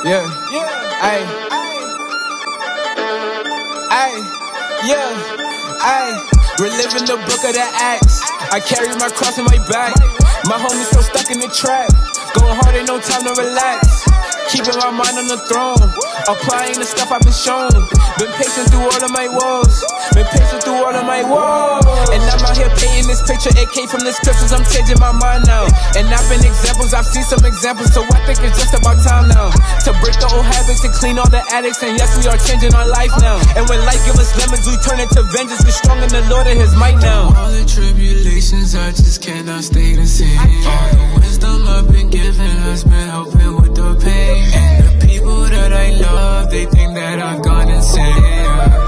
Yeah. Ay. Ay. Yeah. Ay. Reliving the book of the Acts. I carry my cross in my back. My homies still stuck in the trap. Going hard, ain't no time to relax. Keeping my mind on the throne. Applying the stuff I've been shown. Been patient through all of my woes. Been patient through all of my woes. And I'm out here painting this picture. It came from the scriptures. I'm changing my mind now. And I've been examples. I've seen some examples. So I think it's just about time now to break the old habits and clean all the addicts. And yes, we are changing our life now. And when life gives us lemons, we turn it to vengeance. We're strong in the Lord and His might now. All the tribulations, I just cannot stay the same. All the wisdom I've been given has been helping with the pain. And the people that I love, they think that I've gone insane.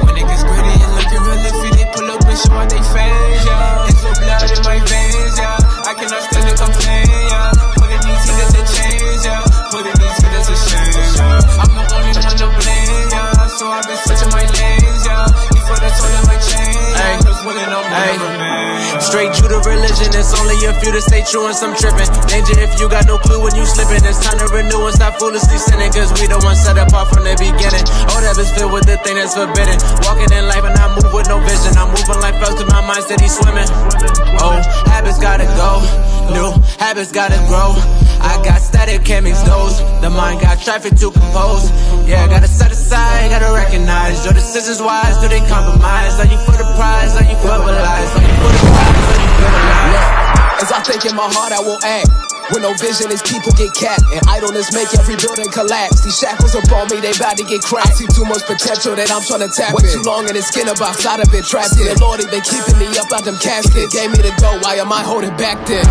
When it gets gritty and looking real iffy, they pull up and show out they fans, yeah. It's so blood in my veins, yeah. I cannot stand to complain, yeah. Putting these heaters to change, yeah. Putting these heaters to shame, yeah. I'm the only one to blame, yeah. So I've been switching my lanes, yeah. Before the soul in my chain, yeah. Just winning on my remain. Straight Judah religion, it's only a few to stay true and some tripping. Danger if you got no clue when you slipping. It's time to renew and stop foolishly sinning, cause we the ones set apart from the beginning. Oh, that is filled with the thing that's forbidden. Walking in life and I move with no vision. I'm moving like felt to my mind steady swimming. Oh, habits gotta go, new habits gotta grow. I got static, can't mix those. The mind got traffic to compose. Yeah, gotta set aside, gotta recognize your decisions wise. Do they compromise? Are you for the prize? Are you for the lies? Are you for the prize? Are you for the lies? As I think in my heart, I will act. When no vision is people get capped, and idleness make every building collapse. These shackles upon me, they bout to get cracked. I see too much potential that I'm trying to tap in. Way too long in the skin box, I'd have been trapped in. The Lord, He been keeping me up out them caskets. Gave me the go, why am I holding back then?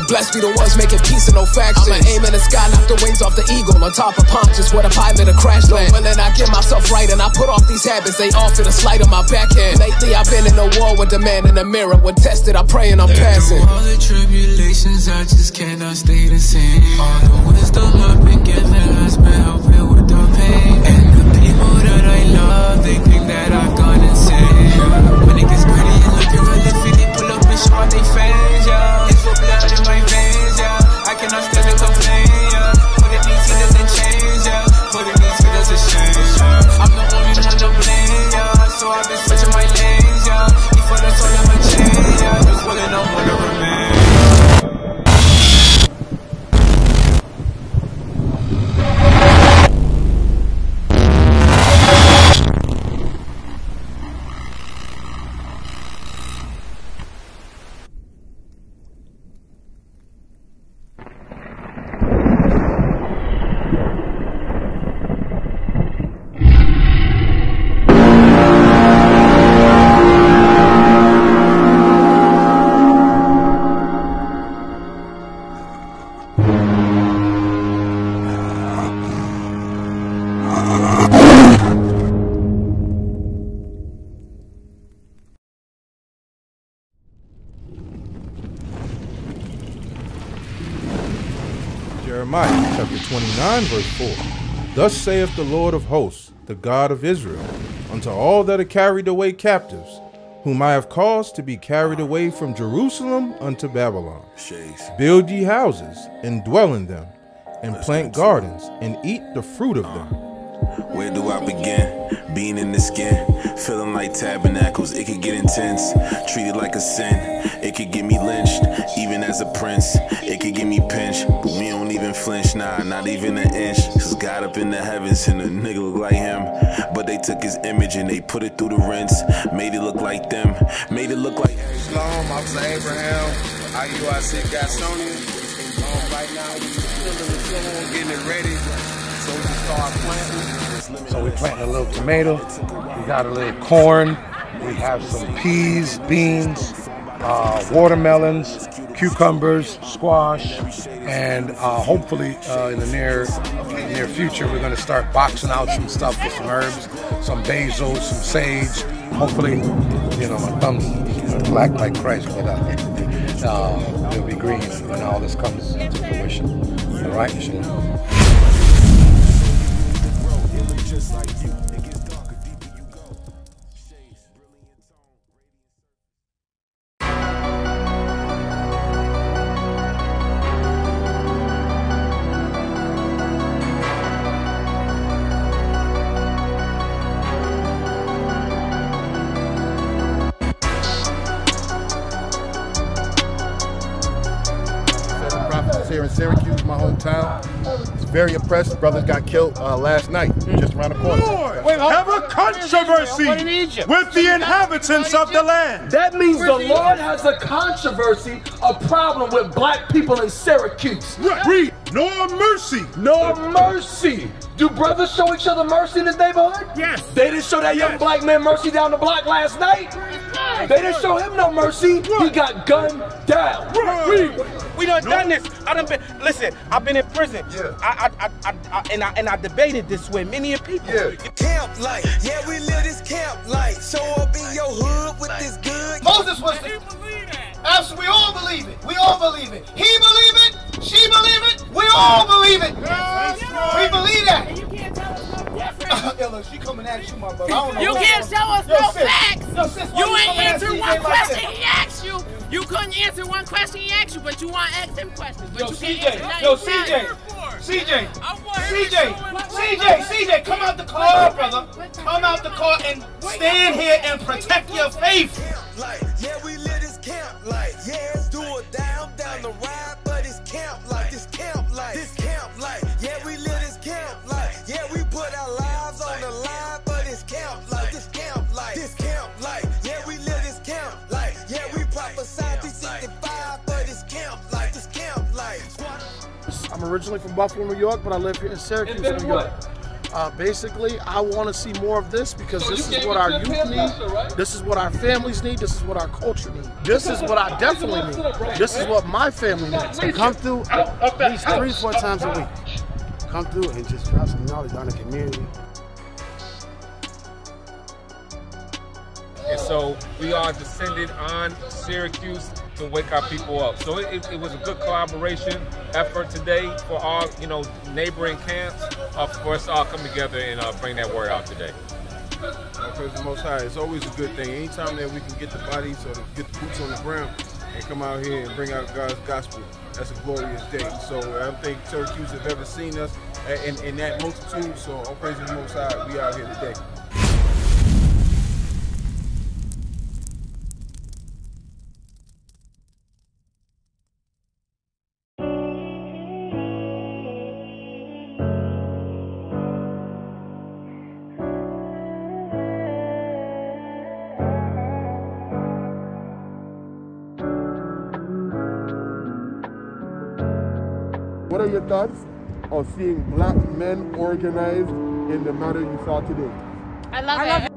Blessed be the ones making peace and no faction. I'ma aim in the sky, knock the wings off the eagle. On top of Pontius, where the pilot a crash land. Willing I get myself right and I put off these habits. They all feel the slight of my backhand. Lately I've been in a war with the man in the mirror. When tested, I pray and I'm passing. All the tribulations, I just cannot stay the same. All the wisdom I've been given has been helping with the pain. And the people that I love, they think that I've gone insane. When it gets gritty and looking real iffy, they pull up and show out they fans, yeah. It's so blood in my veins, yeah. I cannot stand to complain, yeah. Putting these heaters in chains, yeah. Putting these heaters in chains, yeah. I'm the only one to blame, yeah. So I've been switching my lanes, yeah. Before the soul in my chain, yeah. Just willing on one to remain. Jeremiah chapter 29 verse 4. Thus saith the Lord of hosts, the God of Israel, unto all that are carried away captives, whom I have caused to be carried away from Jerusalem unto Babylon. Build ye houses, and dwell in them, and plant gardens, and eat the fruit of them. Where do I begin? Being in the skin, feeling like tabernacles. It could get intense, treated like a sin. It could get me lynched, even as a prince. It could get me pinched, but we don't even flinch. Nah, not even an inch. Cause God up in the heavens and a nigga look like him. But they took his image and they put it through the rinse. Made it look like them, made it look like Shalom, Officer Abraham, IUIC Gastonia. Right now, we chilling, getting it ready. those will start planting. So we're planting a little tomato. We got a little corn. We have some peas, beans, watermelons, cucumbers, squash, and hopefully in the near future we're going to start boxing out some stuff with some herbs, some basil, some sage. Hopefully, you know, my thumb's black like Christ, but it'll be green when all this comes to fruition. All right, here in Syracuse, my hometown. It's very oppressed. Brothers got killed last night, just around the corner. Have a controversy with the inhabitants of the land. That means the Lord has a controversy, a problem with black people in Syracuse. Read, nor mercy. Nor mercy. Do brothers show each other mercy in this neighborhood? Yes. They didn't show that young black man mercy down the block last night. They didn't show him no mercy. He got gunned down. We done this. I done been. Listen, I've been in prison. Yeah. I debated this with many people. Yeah. Camp life. Yeah, we live this camp life. Show up in your hood with this good. Moses was the. Absolutely, we all believe it. We all believe it. He believe it. She believe it. We all believe it. We believe that. You can't tell us no different. Yo, look, she coming at you, my brother. I don't know you can't show us no facts. Yo, sis, you ain't answered one question he asked you. You couldn't answer one question he asked you, but you want to ask him questions. But yo, you CJ, can't answer yo, CJ, come out the car, brother. Come out the car and stand here and protect your faith. Yeah, we live this camp life. Yeah, it's do it down the ride, but it's camp life. This camp life. This camp life. Yeah, we live this camp life. Yeah, we put our lives on the line, but it's camp life. This camp life. This camp life. Yeah, we live this camp life. Yeah, we prophesy 365, but it's camp life. This camp life. I'm originally from Buffalo, New York, but I live here in Syracuse, New York. Basically, I want to see more of this because this is what our youth need. This is what our families need. This is what our culture needs. This is what I definitely need. This is what my family needs. Come through at least 3-4 times a week. Come through and just drop some knowledge on the community. And so we are descended on Syracuse to wake our people up. So it was a good collaboration effort today for all, neighboring camps for us to all come together and bring that word out today. Praise the Most High. It's always a good thing. Anytime that we can get the bodies or get the boots on the ground and come out here and bring out God's gospel, that's a glorious day. So I don't think Syracuse have ever seen us in that multitude. So all praise the Most High. We out here today. What are your thoughts of seeing black men organized in the manner you saw today? I love it.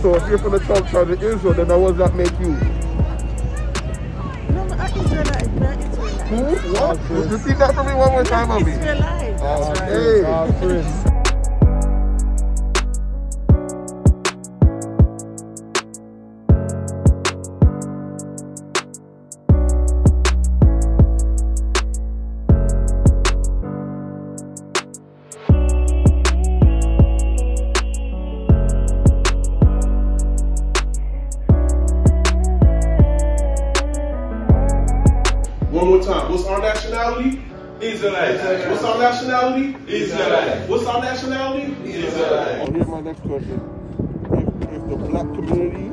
So if you're from the 12 tribes of Israel, then what does that make you? No, not Israelite, not Israelite. Who? What? Repeat that for me one more time, Abby. Israelite. Hey. One more time. What's our nationality? Israelites. What's our nationality? Israelites. What's our nationality? Israelites. Here's my next question. If the black community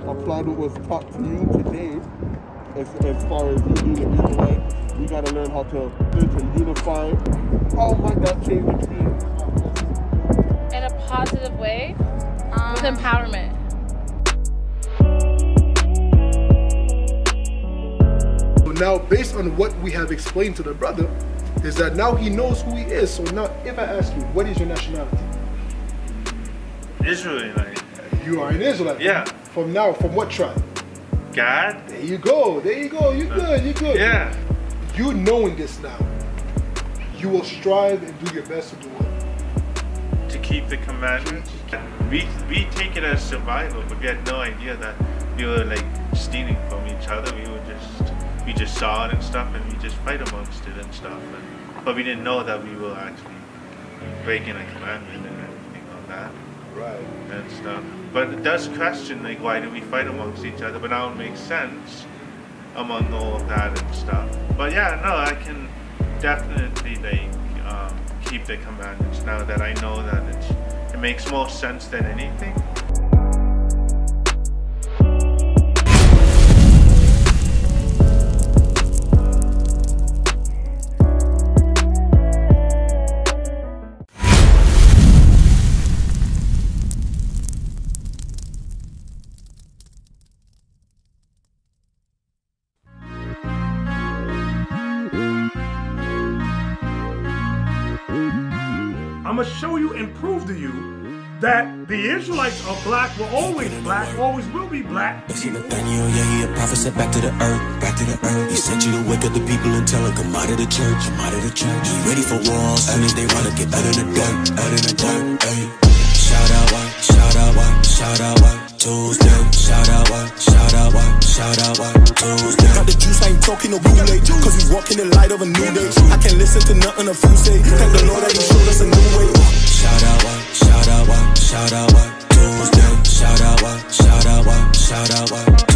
applied what was taught to you today, as far as you being an Israelite, you got to learn how to unify. How might that change the community? In a positive way, with empowerment. now, based on what we have explained to the brother, is that now he knows who he is. So now, if I ask you, what is your nationality? Israelite. You are an Israelite. Yeah. From what tribe? God. There you go. There you go. You're good. You're good. Yeah. You knowing this now, you will strive and do your best to do what? To keep the commandments. We take it as survival, but we had no idea that we were like stealing from each other. We just saw it and stuff, and we just fight amongst it and stuff. But we didn't know that we were actually breaking a commandment and everything like that. Right. And stuff. But it does question, like, why do we fight amongst each other? But now it makes sense among all of that and stuff. But yeah, no, I can definitely like keep the commandments now that I know that it makes more sense than anything. I'm going to show you and prove to you that the Israelites are black, were always black, always will be black. Nathaniel, yeah, he a prophet, sent back to the earth, back to the earth. He sent you to wake up the people and tell them, come out of the church, come out of the church. Be ready for war, as soon as they run to get out of the dirt, out of the dirt, hey. Shout out, white, shout out, white, shout out, white, Tuesday. Shout out, white, shout out, white, shout out, white, Tuesday. Got the juice, I ain't talking no Kool-Aid, cause we walk in the light of a new day. I can't listen to nothing a fool say, thank the Lord that he showed us a new way. Shout out, white, shout out, white, shout out, white, Tuesday. Shout out, white, shout out, white, shout out, white.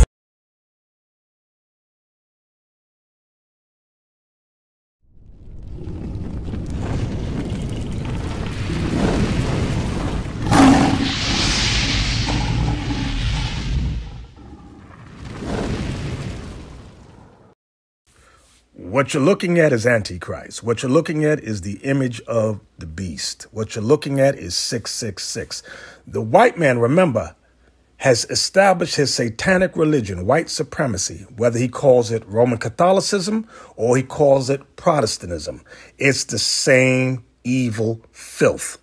What you're looking at is Antichrist. What you're looking at is the image of the beast. What you're looking at is 666. The white man, remember, has established his satanic religion, white supremacy, whether he calls it Roman Catholicism or he calls it Protestantism. It's the same evil filth.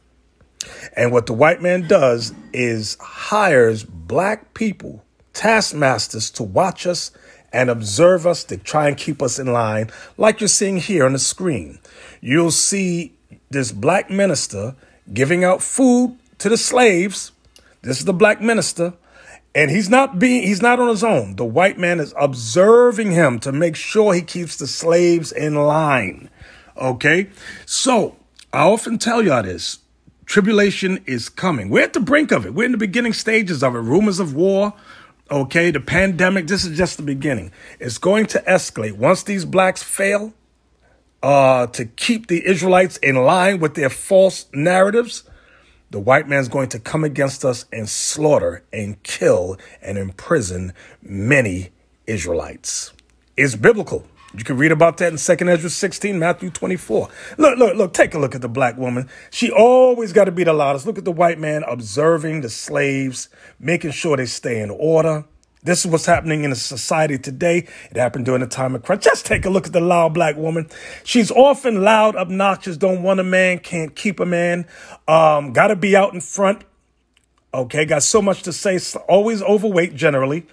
And what the white man does is hires black people, taskmasters, to watch us and observe us, to try and keep us in line, like you're seeing here on the screen. You'll see this black minister giving out food to the slaves. This is the black minister, and he's not on his own. The white man is observing him to make sure he keeps the slaves in line. Okay, so I often tell y'all this. Tribulation is coming. We're at the brink of it. We're in the beginning stages of it. Rumors of war. Okay, the pandemic, this is just the beginning. It's going to escalate. Once these blacks fail to keep the Israelites in line with their false narratives, the white man's going to come against us and slaughter and kill and imprison many Israelites. It's biblical. You can read about that in 2 Ezra 16, Matthew 24. Look, take a look at the black woman. She always got to be the loudest. Look at the white man observing the slaves, making sure they stay in order. This is what's happening in the society today. It happened during the time of Christ. Just take a look at the loud black woman. She's often loud, obnoxious, don't want a man, can't keep a man, got to be out in front. Okay, got so much to say, always overweight generally.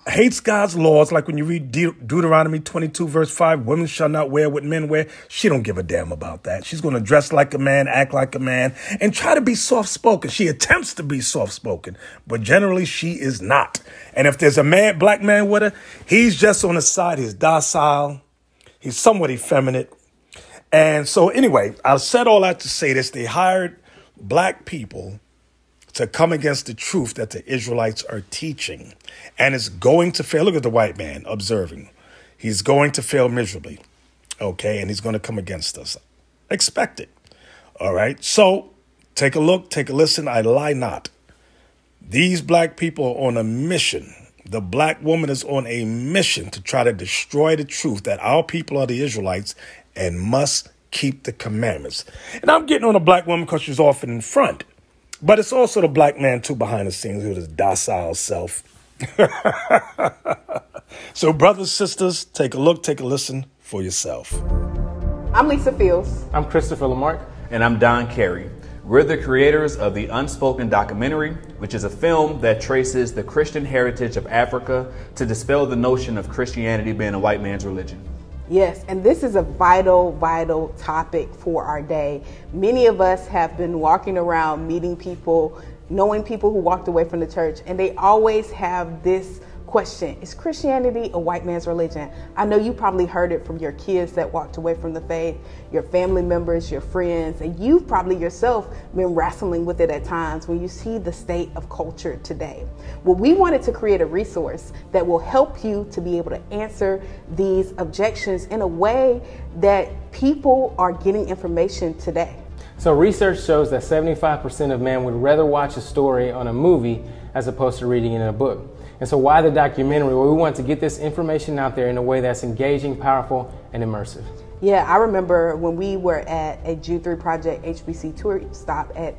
Hates God's laws, like when you read Deuteronomy 22, verse 5, women shall not wear what men wear. She don't give a damn about that. She's going to dress like a man, act like a man, and try to be soft-spoken. She attempts to be soft-spoken, but generally she is not. And if there's a black man with her, he's just on the side. He's docile. He's somewhat effeminate. And so anyway, I said all that to say this. They hired black people to come against the truth that the Israelites are teaching. And it's going to fail. Look at the white man observing. He's going to fail miserably. Okay, and he's going to come against us. Expect it. All right, so take a look, take a listen. I lie not. These black people are on a mission. The black woman is on a mission to try to destroy the truth that our people are the Israelites and must keep the commandments. And I'm getting on a black woman because she's often in front. But it's also the black man, too, behind the scenes with his docile self. So, brothers, sisters, take a look, take a listen for yourself. I'm Lisa Fields. I'm Christopher Lamarck. And I'm Don Carey. We're the creators of The Unspoken Documentary, which is a film that traces the Christian heritage of Africa to dispel the notion of Christianity being a white man's religion. Yes, and this is a vital topic for our day. Many of us have been walking around, meeting people, knowing people who walked away from the church, and they always have this question: is Christianity a white man's religion? I know you probably heard it from your kids that walked away from the faith, your family members, your friends, and you've probably yourself been wrestling with it at times when you see the state of culture today. Well, we wanted to create a resource that will help you to be able to answer these objections in a way that people are getting information today. So research shows that 75% of men would rather watch a story on a movie as opposed to reading it in a book. And so why the documentary? Well, we want to get this information out there in a way that's engaging, powerful, and immersive. Yeah, I remember when we were at a June 3 Project HBC tour stop at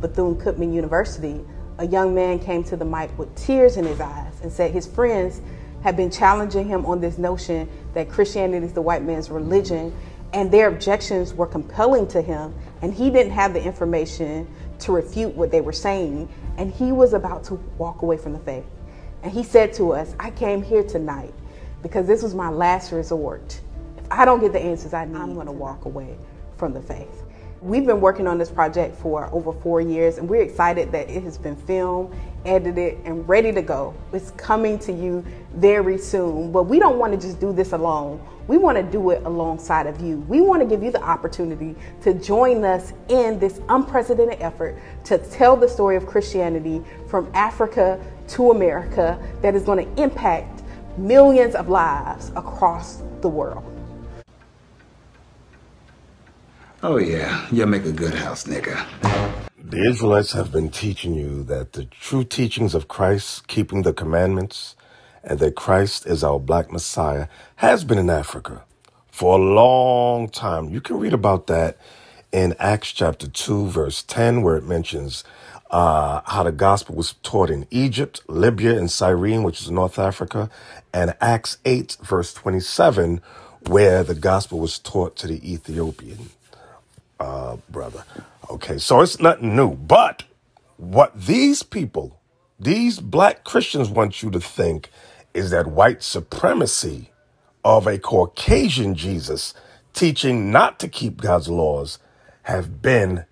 Bethune-Cookman University, a young man came to the mic with tears in his eyes and said his friends had been challenging him on this notion that Christianity is the white man's religion, and their objections were compelling to him, and he didn't have the information to refute what they were saying, and he was about to walk away from the faith. And he said to us, I came here tonight because this was my last resort. If I don't get the answers I need, I'm going to walk away from the faith. We've been working on this project for over 4 years, and we're excited that it has been filmed, edited, and ready to go. It's coming to you very soon, but we don't want to just do this alone. We want to do it alongside of you. We want to give you the opportunity to join us in this unprecedented effort to tell the story of Christianity from Africa to America that is going to impact millions of lives across the world. Oh yeah, you make a good house nigga. The Israelites have been teaching you that the true teachings of Christ, keeping the commandments, and that Christ is our black Messiah, has been in Africa for a long time. You can read about that in Acts chapter 2, verse 10, where it mentions how the gospel was taught in Egypt, Libya, and Cyrene, which is North Africa, and Acts 8, verse 27, where the gospel was taught to the Ethiopian brother. Okay, so it's nothing new. But what these people, these black Christians want you to think is that white supremacy of a Caucasian Jesus teaching not to keep God's laws have been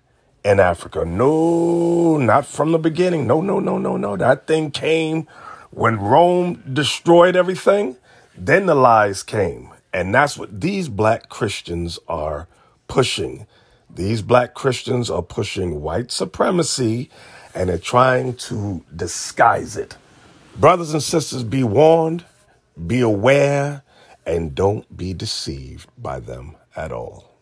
in Africa. No, not from the beginning. No. That thing came when Rome destroyed everything. Then the lies came. And that's what these black Christians are pushing. These black Christians are pushing white supremacy, and they're trying to disguise it. Brothers and sisters, be warned, be aware, and don't be deceived by them at all.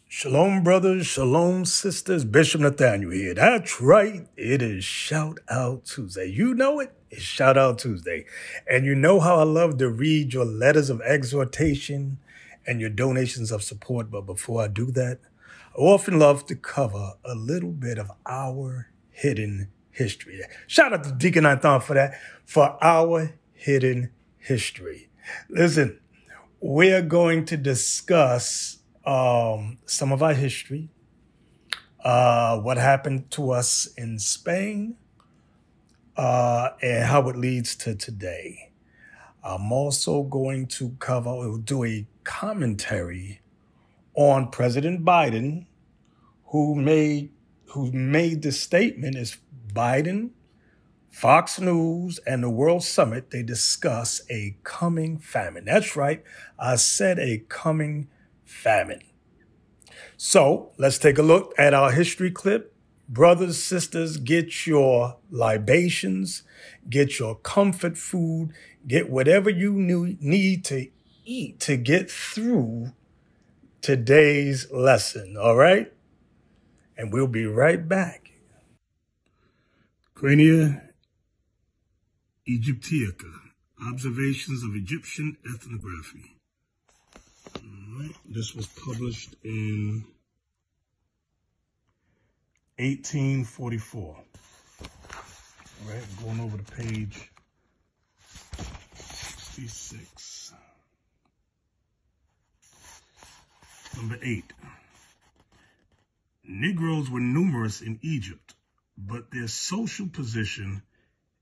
Shalom, brothers. Shalom, sisters. Bishop Nathaniel here. That's right. It is Shout Out Tuesday. You know it. It's Shout Out Tuesday. And you know how I love to read your letters of exhortation and your donations of support. But before I do that, I often love to cover a little bit of our hidden history. Shout out to Deacon for that, for our hidden history. Listen, we're going to discuss some of our history, what happened to us in Spain, and how it leads to today. I'm also going to do a commentary on President Biden, who made the statement is Biden, Fox News, and the World Summit, they discuss a coming famine. That's right, I said a coming famine. So let's take a look at our history clip. Brothers, sisters, get your libations, get your comfort food, get whatever you need to eat to get through today's lesson, all right? And we'll be right back. Crania Egyptiaca, Observations of Egyptian Ethnography. All right. This was published in 1844. All right, going over to page 56. Number 8. Negroes were numerous in Egypt, but their social position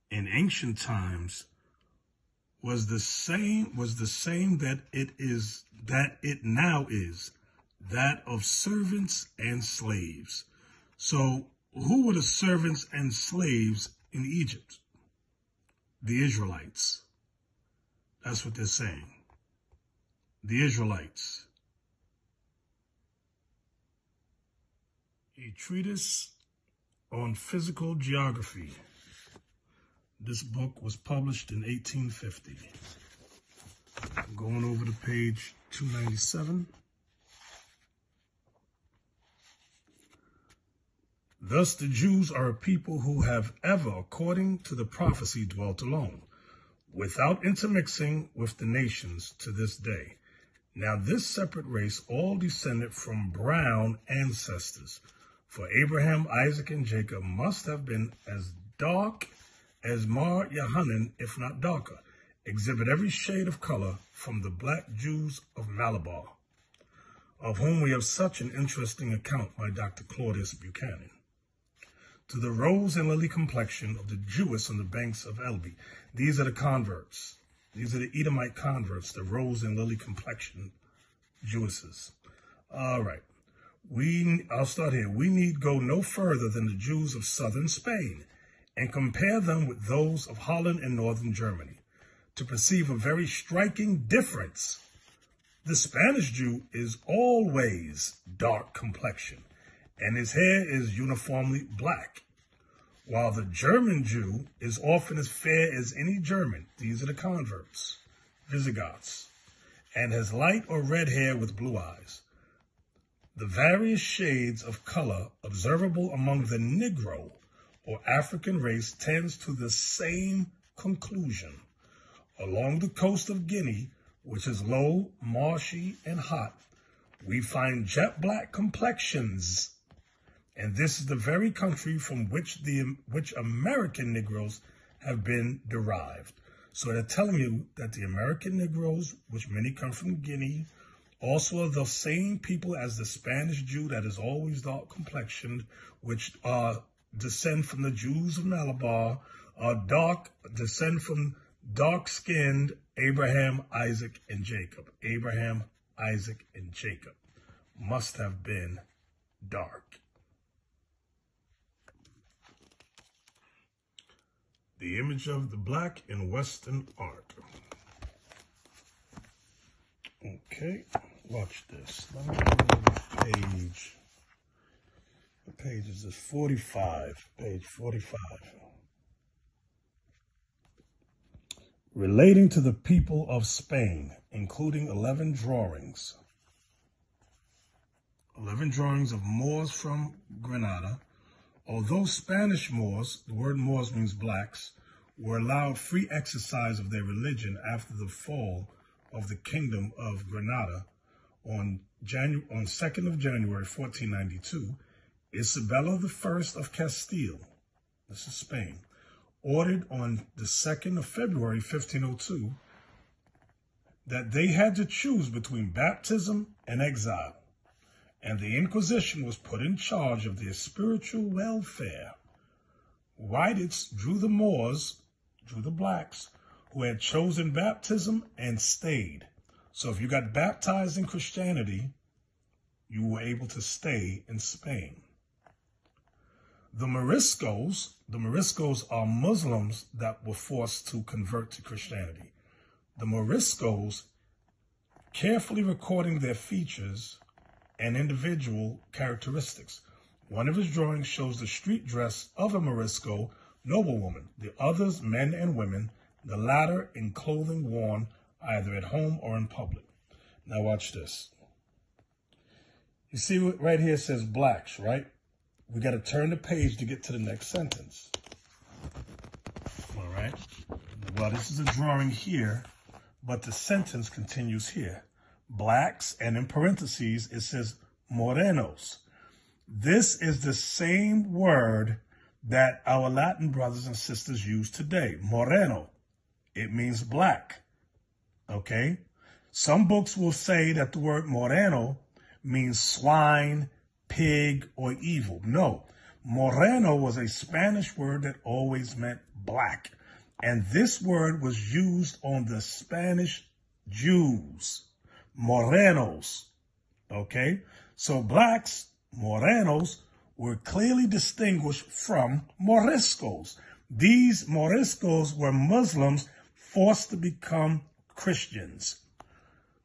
in ancient times was the same that it now is, that of servants and slaves. So who were the servants and slaves in Egypt? The Israelites. That's what they're saying. The Israelites. A treatise on physical geography. This book was published in 1850. I'm going over to page 297. Thus the Jews are a people who have ever, according to the prophecy, dwelt alone, without intermixing with the nations to this day. Now this separate race all descended from brown ancestors, for Abraham, Isaac, and Jacob must have been as dark as Mar Yohanan, if not darker, exhibit every shade of color from the black Jews of Malabar, of whom we have such an interesting account by Dr. Claudius Buchanan, to the rose and lily complexion of the Jewess on the banks of Elbe. These are the converts. These are the Edomite converts, the rose and lily complexion Jewesses. All right. I'll start here. We need go no further than the Jews of southern Spain and compare them with those of Holland and northern Germany to perceive a very striking difference. The Spanish Jew is always dark complexion, and his hair is uniformly black, while the German Jew is often as fair as any German. These are the converts, Visigoths, and has light or red hair with blue eyes. The various shades of color observable among the Negro or African race tends to the same conclusion. Along the coast of Guinea, which is low, marshy, and hot, we find jet black complexions, and this is the very country from which American Negroes have been derived. So they're telling you that the American Negroes, which many come from Guinea, also are the same people as the Spanish Jew that is always dark complexioned, which descend from the Jews of Malabar, descend from dark-skinned Abraham, Isaac, and Jacob. Abraham, Isaac, and Jacob must have been dark. The image of the black in Western art. Okay, watch this. Let me go to the page. What page is this? 45. Page 45. Relating to the people of Spain, including 11 drawings. 11 drawings of Moors from Granada. Although Spanish Moors, the word Moors means blacks, were allowed free exercise of their religion after the fall of the Kingdom of Granada on 2nd of January, 1492, Isabella I of Castile, this is Spain, ordered on the 2nd of February, 1502, that they had to choose between baptism and exile, and the Inquisition was put in charge of their spiritual welfare. Whites drew the Moors, drew the blacks, who had chosen baptism and stayed. So if you got baptized in Christianity, you were able to stay in Spain. The Moriscos are Muslims that were forced to convert to Christianity. The Moriscos, carefully recording their features and individual characteristics. One of his drawings shows the street dress of a Morisco noblewoman, the others men and women, the latter in clothing worn either at home or in public. Now watch this. You see what right here says blacks, right? We got to turn the page to get to the next sentence. All right. Well, this is a drawing here, but the sentence continues here. Blacks, and in parentheses, it says morenos. This is the same word that our Latin brothers and sisters use today, moreno. It means black. Okay? Some books will say that the word moreno means swine, pig, or evil. No, moreno was a Spanish word that always meant black. And this word was used on the Spanish Jews, morenos. Okay? So blacks, morenos, were clearly distinguished from Moriscos. These Moriscos were Muslims forced to become Christians.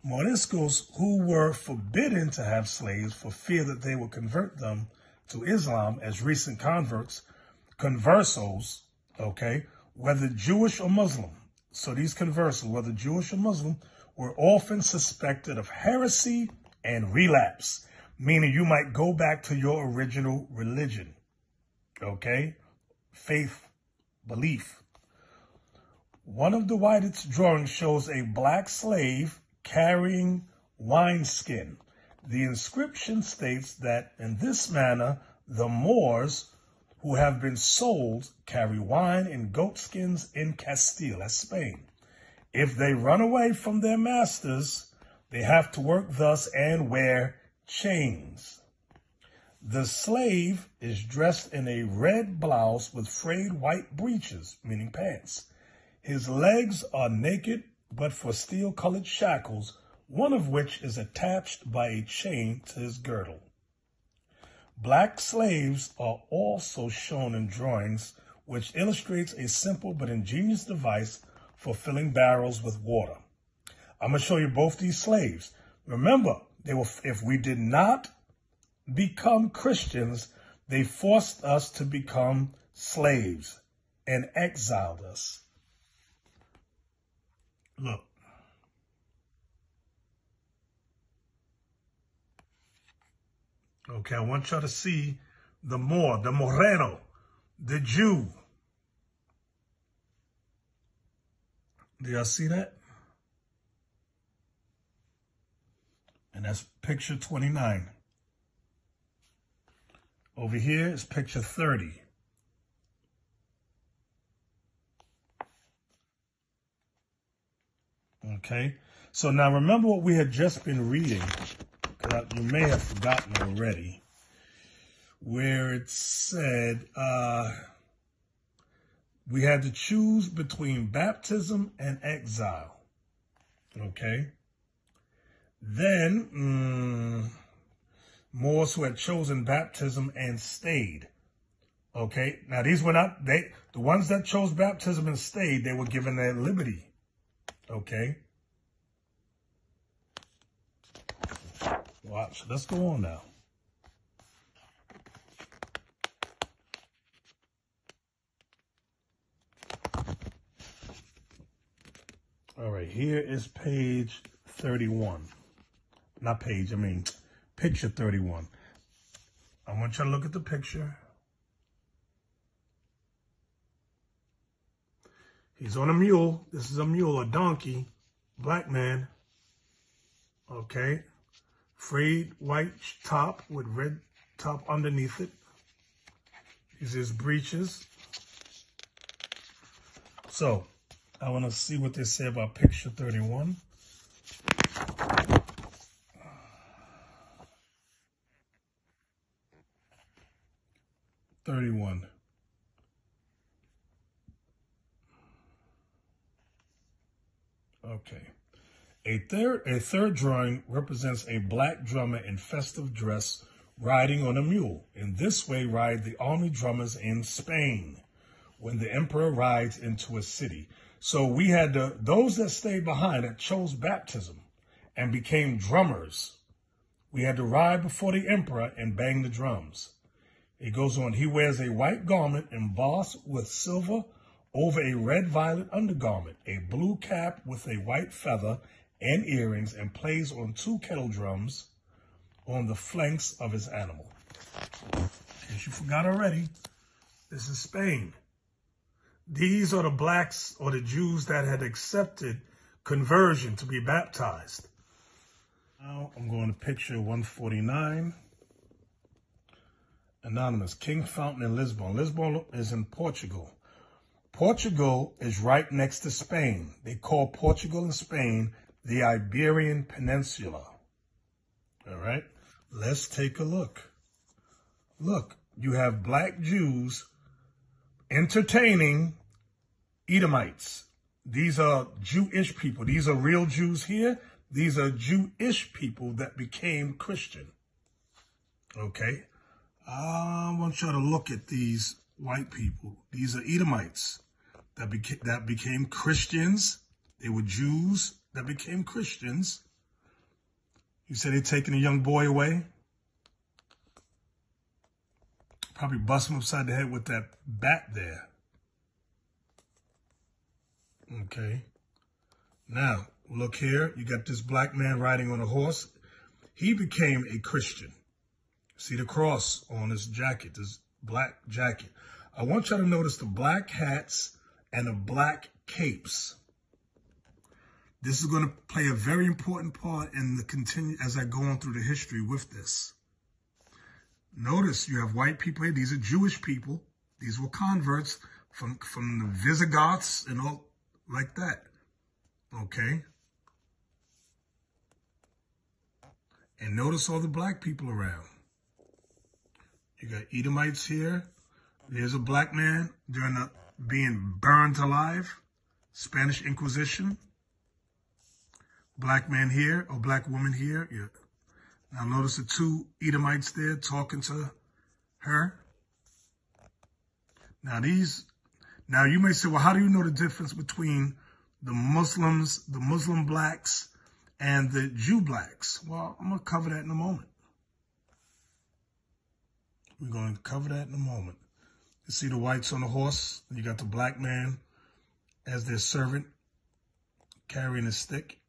Moriscos who were forbidden to have slaves for fear that they would convert them to Islam as recent converts, conversos, okay, whether Jewish or Muslim. So these conversos, whether Jewish or Muslim, were often suspected of heresy and relapse, meaning you might go back to your original religion, okay, faith, belief. One of the Whitehead's drawings shows a black slave carrying wineskin. The inscription states that in this manner, the Moors who have been sold carry wine in goatskins in Castile, that's Spain. If they run away from their masters, they have to work thus and wear chains. The slave is dressed in a red blouse with frayed white breeches, meaning pants. His legs are naked, but for steel-colored shackles, one of which is attached by a chain to his girdle. Black slaves are also shown in drawings, which illustrates a simple but ingenious device for filling barrels with water. I'm going to show you both these slaves. Remember, if we did not become Christians, they forced us to become slaves and exiled us. Look. Okay, I want y'all to see the Moor, the Moreno, the Jew. Do y'all see that? And that's picture 29. Over here is picture 30. Okay, so now remember what we had just been reading, because you may have forgotten already, where it said we had to choose between baptism and exile. Okay, then Moors who had chosen baptism and stayed. Okay, now these were not, the ones that chose baptism and stayed, they were given their liberty. Okay. Watch. Let's go on now. All right. Here is page 31. Not page, I mean picture 31. I want you to look at the picture. He's on a mule. This is a mule, a donkey, black man. Okay. Frayed white top with red top underneath it. These are his breeches. So, I want to see what they say about picture 31. Okay. A third drawing represents a black drummer in festive dress riding on a mule. In this way ride the army drummers in Spain when the emperor rides into a city. So we had those that stayed behind that chose baptism and became drummers. We had to ride before the emperor and bang the drums. It goes on. He wears a white garment embossed with silver over a red-violet undergarment, a blue cap with a white feather and earrings, and plays on 2 kettle drums on the flanks of his animal. In case you forgot already, this is Spain. These are the blacks or the Jews that had accepted conversion to be baptized. Now I'm going to picture 149. Anonymous, King Fountain in Lisbon. Lisbon is in Portugal. Portugal is right next to Spain. They call Portugal and Spain the Iberian Peninsula. All right, let's take a look. Look, you have black Jews entertaining Edomites. These are Jewish people. These are real Jews here. These are Jewish people that became Christian. Okay, I want you to look at these white people. These are Edomites that became Christians. They were Jews that became Christians. You said they're taking a young boy away? Probably bust him upside the head with that bat there. Okay. Now, look here. You got this black man riding on a horse. He became a Christian. See the cross on his jacket, this black jacket. I want y'all to notice the black hats and the black capes. This is going to play a very important part in the as I go on through the history with this. Notice you have white people here. These are Jewish people. These were converts from the Visigoths and all like that. Okay. And notice all the black people around. You got Edomites here. There's a black man during the being burned alive. Spanish Inquisition. Black man here or black woman here. Yeah. Now notice the two Edomites there talking to her. Now you may say, well, how do you know the difference between the Muslims, the Muslim blacks, and the Jew blacks? Well, I'm going to cover that in a moment. We're going to cover that in a moment. You see the whites on the horse, and you got the black man as their servant carrying a stick.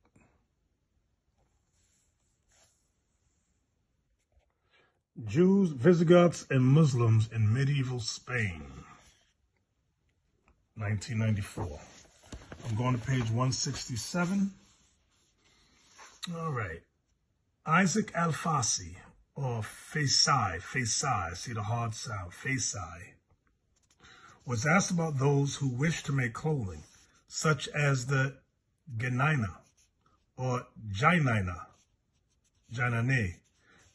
Jews, Visigoths, and Muslims in medieval Spain, 1994. I'm going to page 167. All right. Isaac Alfasi, or Fasai, see the hard sound, Fasai, was asked about those who wish to make clothing, such as the Genina, or Jainine,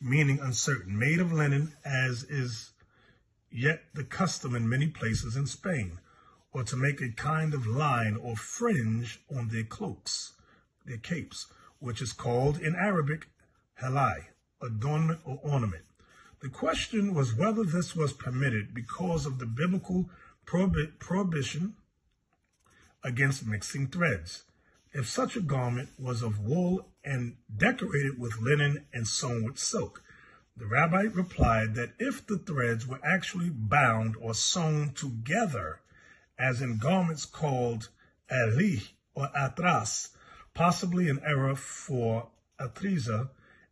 meaning uncertain, made of linen, as is yet the custom in many places in Spain, or to make a kind of line or fringe on their cloaks, their capes, which is called in Arabic halai, adornment or ornament. The question was whether this was permitted because of the biblical prohibition against mixing threads. If such a garment was of wool and decorated with linen and sewn with silk, the rabbi replied that if the threads were actually bound or sewn together, as in garments called alih or atras, possibly an error for atriza,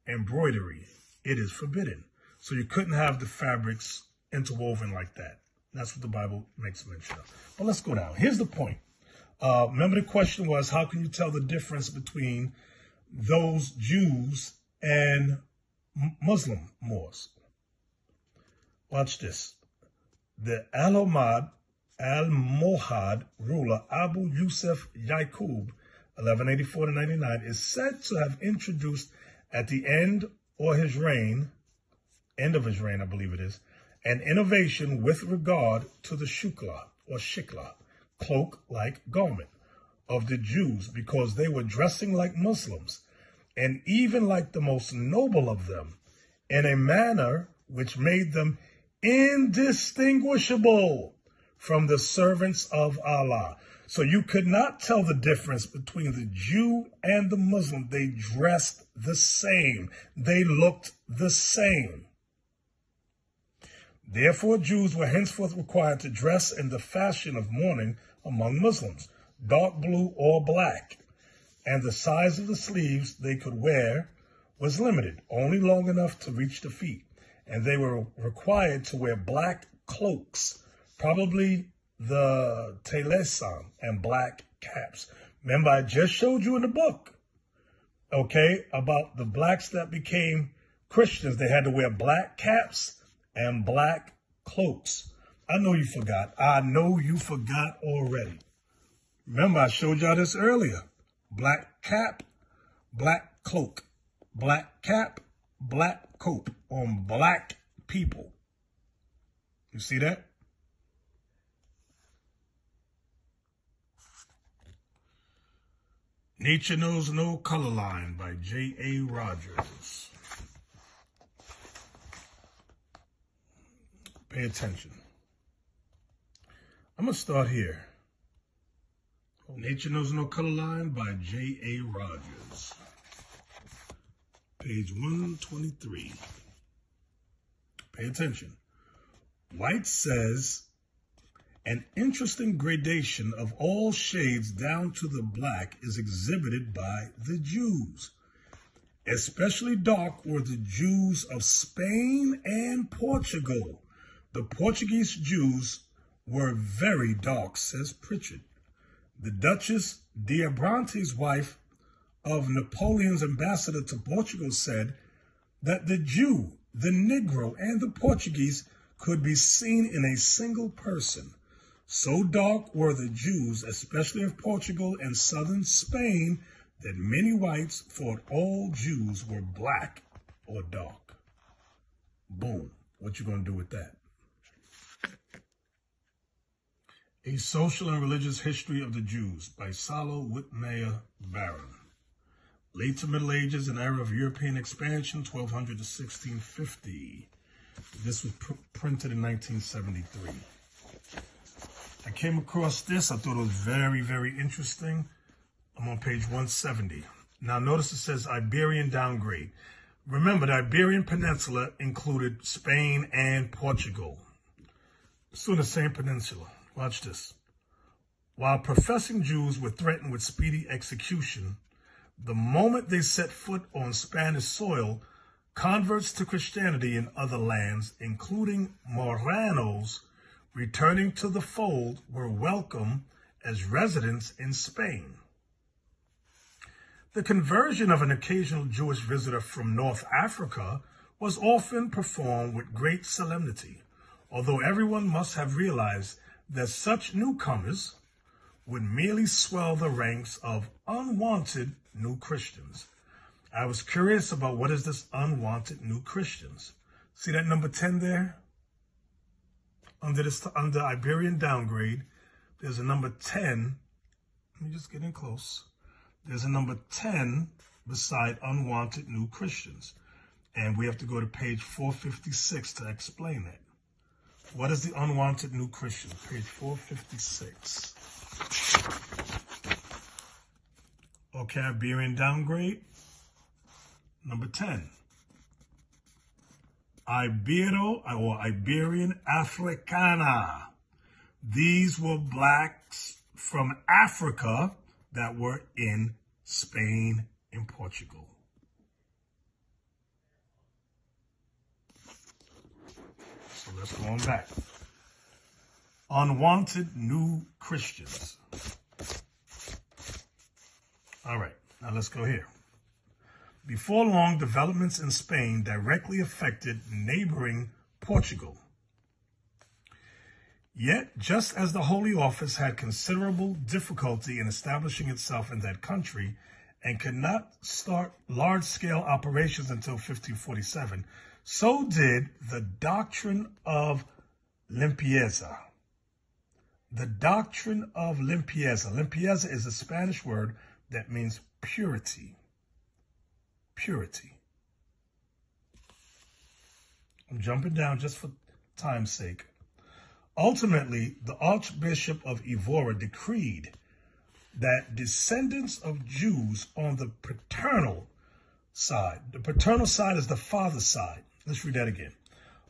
embroidery, it is forbidden. So you couldn't have the fabrics interwoven like that. That's what the Bible makes mention of. But let's go down. Here's the point. Remember the question was, how can you tell the difference between those Jews and Muslim Moors? Watch this. The Almohad ruler Abu Yusuf Yaqub, 1184 to 99, is said to have introduced at the end of his reign, I believe it is, an innovation with regard to the shukla or shikla, cloak-like garment of the Jews, because they were dressing like Muslims, and even like the most noble of them, in a manner which made them indistinguishable from the servants of Allah. So you could not tell the difference between the Jew and the Muslim. They dressed the same. They looked the same. Therefore, Jews were henceforth required to dress in the fashion of mourning among Muslims, dark blue or black, and the size of the sleeves they could wear was limited, only long enough to reach the feet, and they were required to wear black cloaks, probably the telesan, and black caps. Remember, I just showed you in the book, okay, about the blacks that became Christians. They had to wear black caps and black cloaks. I know you forgot. I know you forgot already. Remember, I showed y'all this earlier. Black cap, black cloak. Black cap, black coat on black people. You see that? Nature Knows No Color Line by J.A. Rogers. Pay attention. I'm going to start here. Nature Knows No Color Line by J.A. Rogers. Page 123. Pay attention. White says, an interesting gradation of all shades down to the black is exhibited by the Jews. Especially dark were the Jews of Spain and Portugal. The Portuguese Jews were very dark, says Pritchard. The Duchess d'Abrantes, wife of Napoleon's ambassador to Portugal, said that the Jew, the Negro, and the Portuguese could be seen in a single person. So dark were the Jews, especially of Portugal and southern Spain, that many whites thought all Jews were black or dark. Boom. What you gonna do with that? A Social and Religious History of the Jews by Salo Whitmire Barron. Late to Middle Ages, an era of European expansion, 1200 to 1650. This was printed in 1973. I came across this. I thought it was very, very interesting. I'm on page 170. Now notice it says Iberian downgrade. Remember, the Iberian Peninsula included Spain and Portugal. It's in the same peninsula. Watch this. While professing Jews were threatened with speedy execution, the moment they set foot on Spanish soil, converts to Christianity in other lands, including Moranos, returning to the fold, were welcome as residents in Spain. The conversion of an occasional Jewish visitor from North Africa was often performed with great solemnity, although everyone must have realized that such newcomers would merely swell the ranks of unwanted new Christians. I was curious about what is this unwanted new Christians. See that number 10 there? Under Iberian downgrade, there's a number 10. Let me just get in close. There's a number 10 beside unwanted new Christians. And we have to go to page 456 to explain that. What is the unwanted new Christian? Page 456. Okay, Iberian downgrade. Number 10. Ibero or Iberian Africana. These were blacks from Africa that were in Spain and Portugal. So let's go on back. Unwanted new Christians. All right, now let's go here. Before long, developments in Spain directly affected neighboring Portugal. Yet, just as the Holy Office had considerable difficulty in establishing itself in that country and could not start large-scale operations until 1547, so did the doctrine of limpieza. The doctrine of limpieza. Limpieza is a Spanish word that means purity. Purity. I'm jumping down just for time's sake. Ultimately, the Archbishop of Evora decreed that descendants of Jews on the paternal side, the paternal side is the father's side. Let's read that again.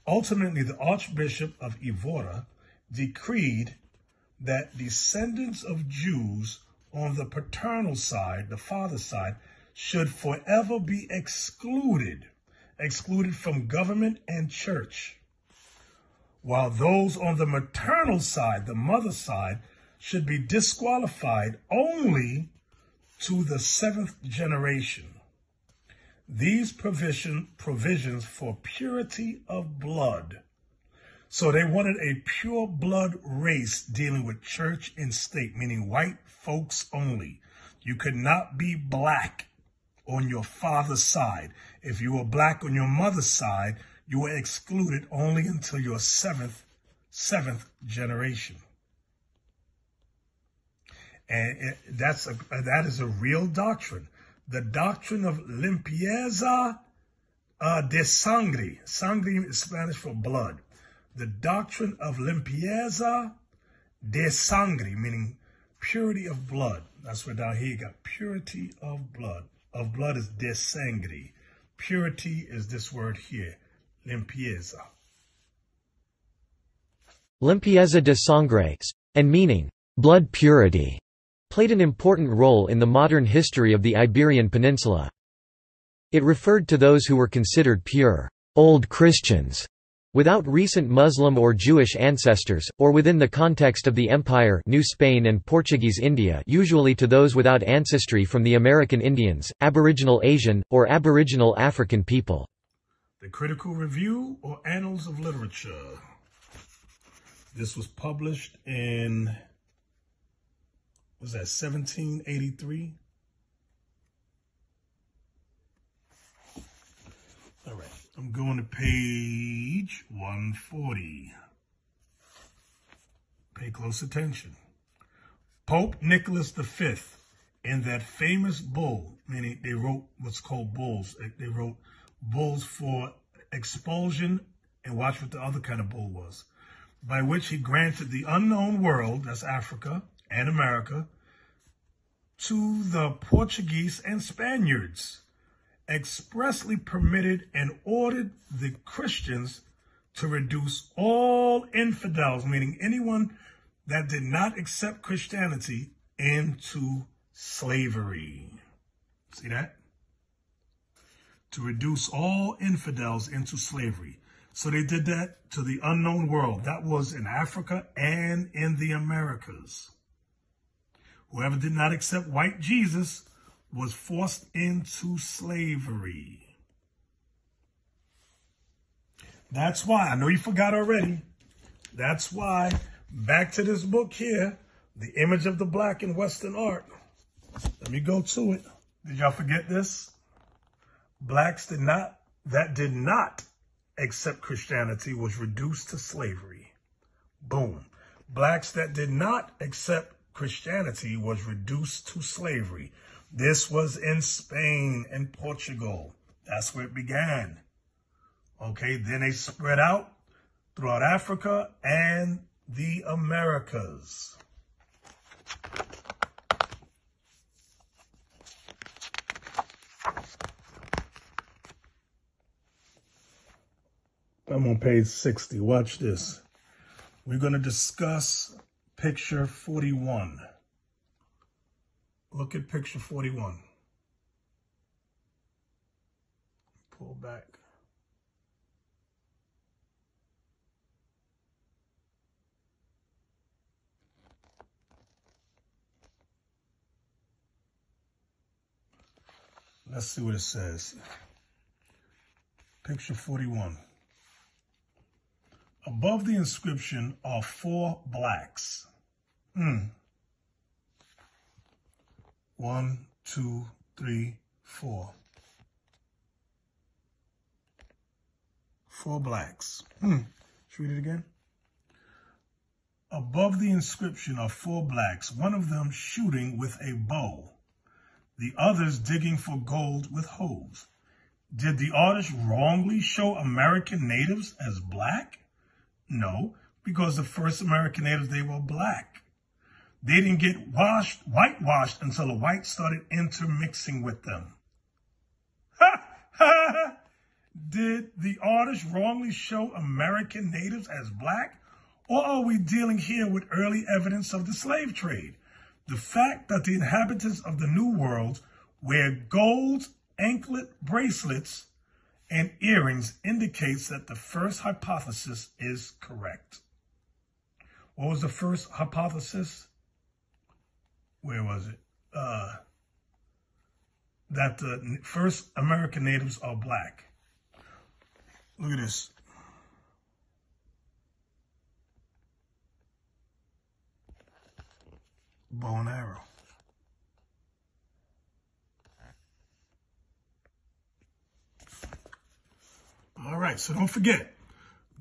Ultimately, the Archbishop of Evora decreed that descendants of Jews on the paternal side, the father's side, should forever be excluded from government and church, while those on the maternal side, the mother's side, should be disqualified only to the 7th generation. These provisions for purity of blood So they wanted a pure blood race dealing with church and state, meaning white folks only. You could not be black on your father's side. If you were black on your mother's side, you were excluded only until your seventh generation. And that is a real doctrine. The doctrine of limpieza de sangre. Sangre is Spanish for blood. The doctrine of limpieza de sangre, meaning purity of blood. That's where down here you got purity of blood. Of blood is de sangre. Purity is this word here, limpieza. Limpieza de sangre, and meaning blood purity, played an important role in the modern history of the Iberian Peninsula. It referred to those who were considered pure, old Christians, without recent Muslim or Jewish ancestors, or within the context of the Empire, New Spain and Portuguese India, usually to those without ancestry from the American Indians, Aboriginal Asian, or Aboriginal African people. The Critical Review or Annals of Literature. This was published in, was that 1783? All right, I'm going to page 140. Pay close attention. Pope Nicholas V, in that famous bull, meaning they wrote what's called bulls. They wrote bulls for expulsion, and watch what the other kind of bull was, by which he granted the unknown world, that's Africa and America, to the Portuguese and Spaniards, expressly permitted and ordered the Christians to reduce all infidels, meaning anyone that did not accept Christianity, into slavery. See that? To reduce all infidels into slavery. So they did that to the unknown world. That was in Africa and in the Americas. Whoever did not accept white Jesus was forced into slavery. That's why, I know you forgot already, that's why, back to this book here, The Image of the Black in Western Art. Let me go to it. Did y'all forget this? Blacks that did not accept Christianity was reduced to slavery. Boom. Blacks that did not accept Christianity was reduced to slavery. This was in Spain and Portugal. That's where it began. Okay, then they spread out throughout Africa and the Americas. I'm on page 60. Watch this. We're going to discuss picture 41. Look at picture 41. Pull back. Let's see what it says. Picture 41. Above the inscription are 4 blacks. 1, 2, 3, 4. 4 blacks. Should we read it again? Above the inscription are 4 blacks, one of them shooting with a bow, the others digging for gold with hoes. Did the artist wrongly show American natives as black? No, because the first American natives, they were black. They didn't get whitewashed until the whites started intermixing with them. Did the artist wrongly show American natives as black? Or are we dealing here with early evidence of the slave trade? The fact that the inhabitants of the New World wear gold anklet bracelets and earrings indicates that the first hypothesis is correct. What was the first hypothesis? Where was it? That the first American natives are black. Look at this. bow and arrow. All right, so don't forget.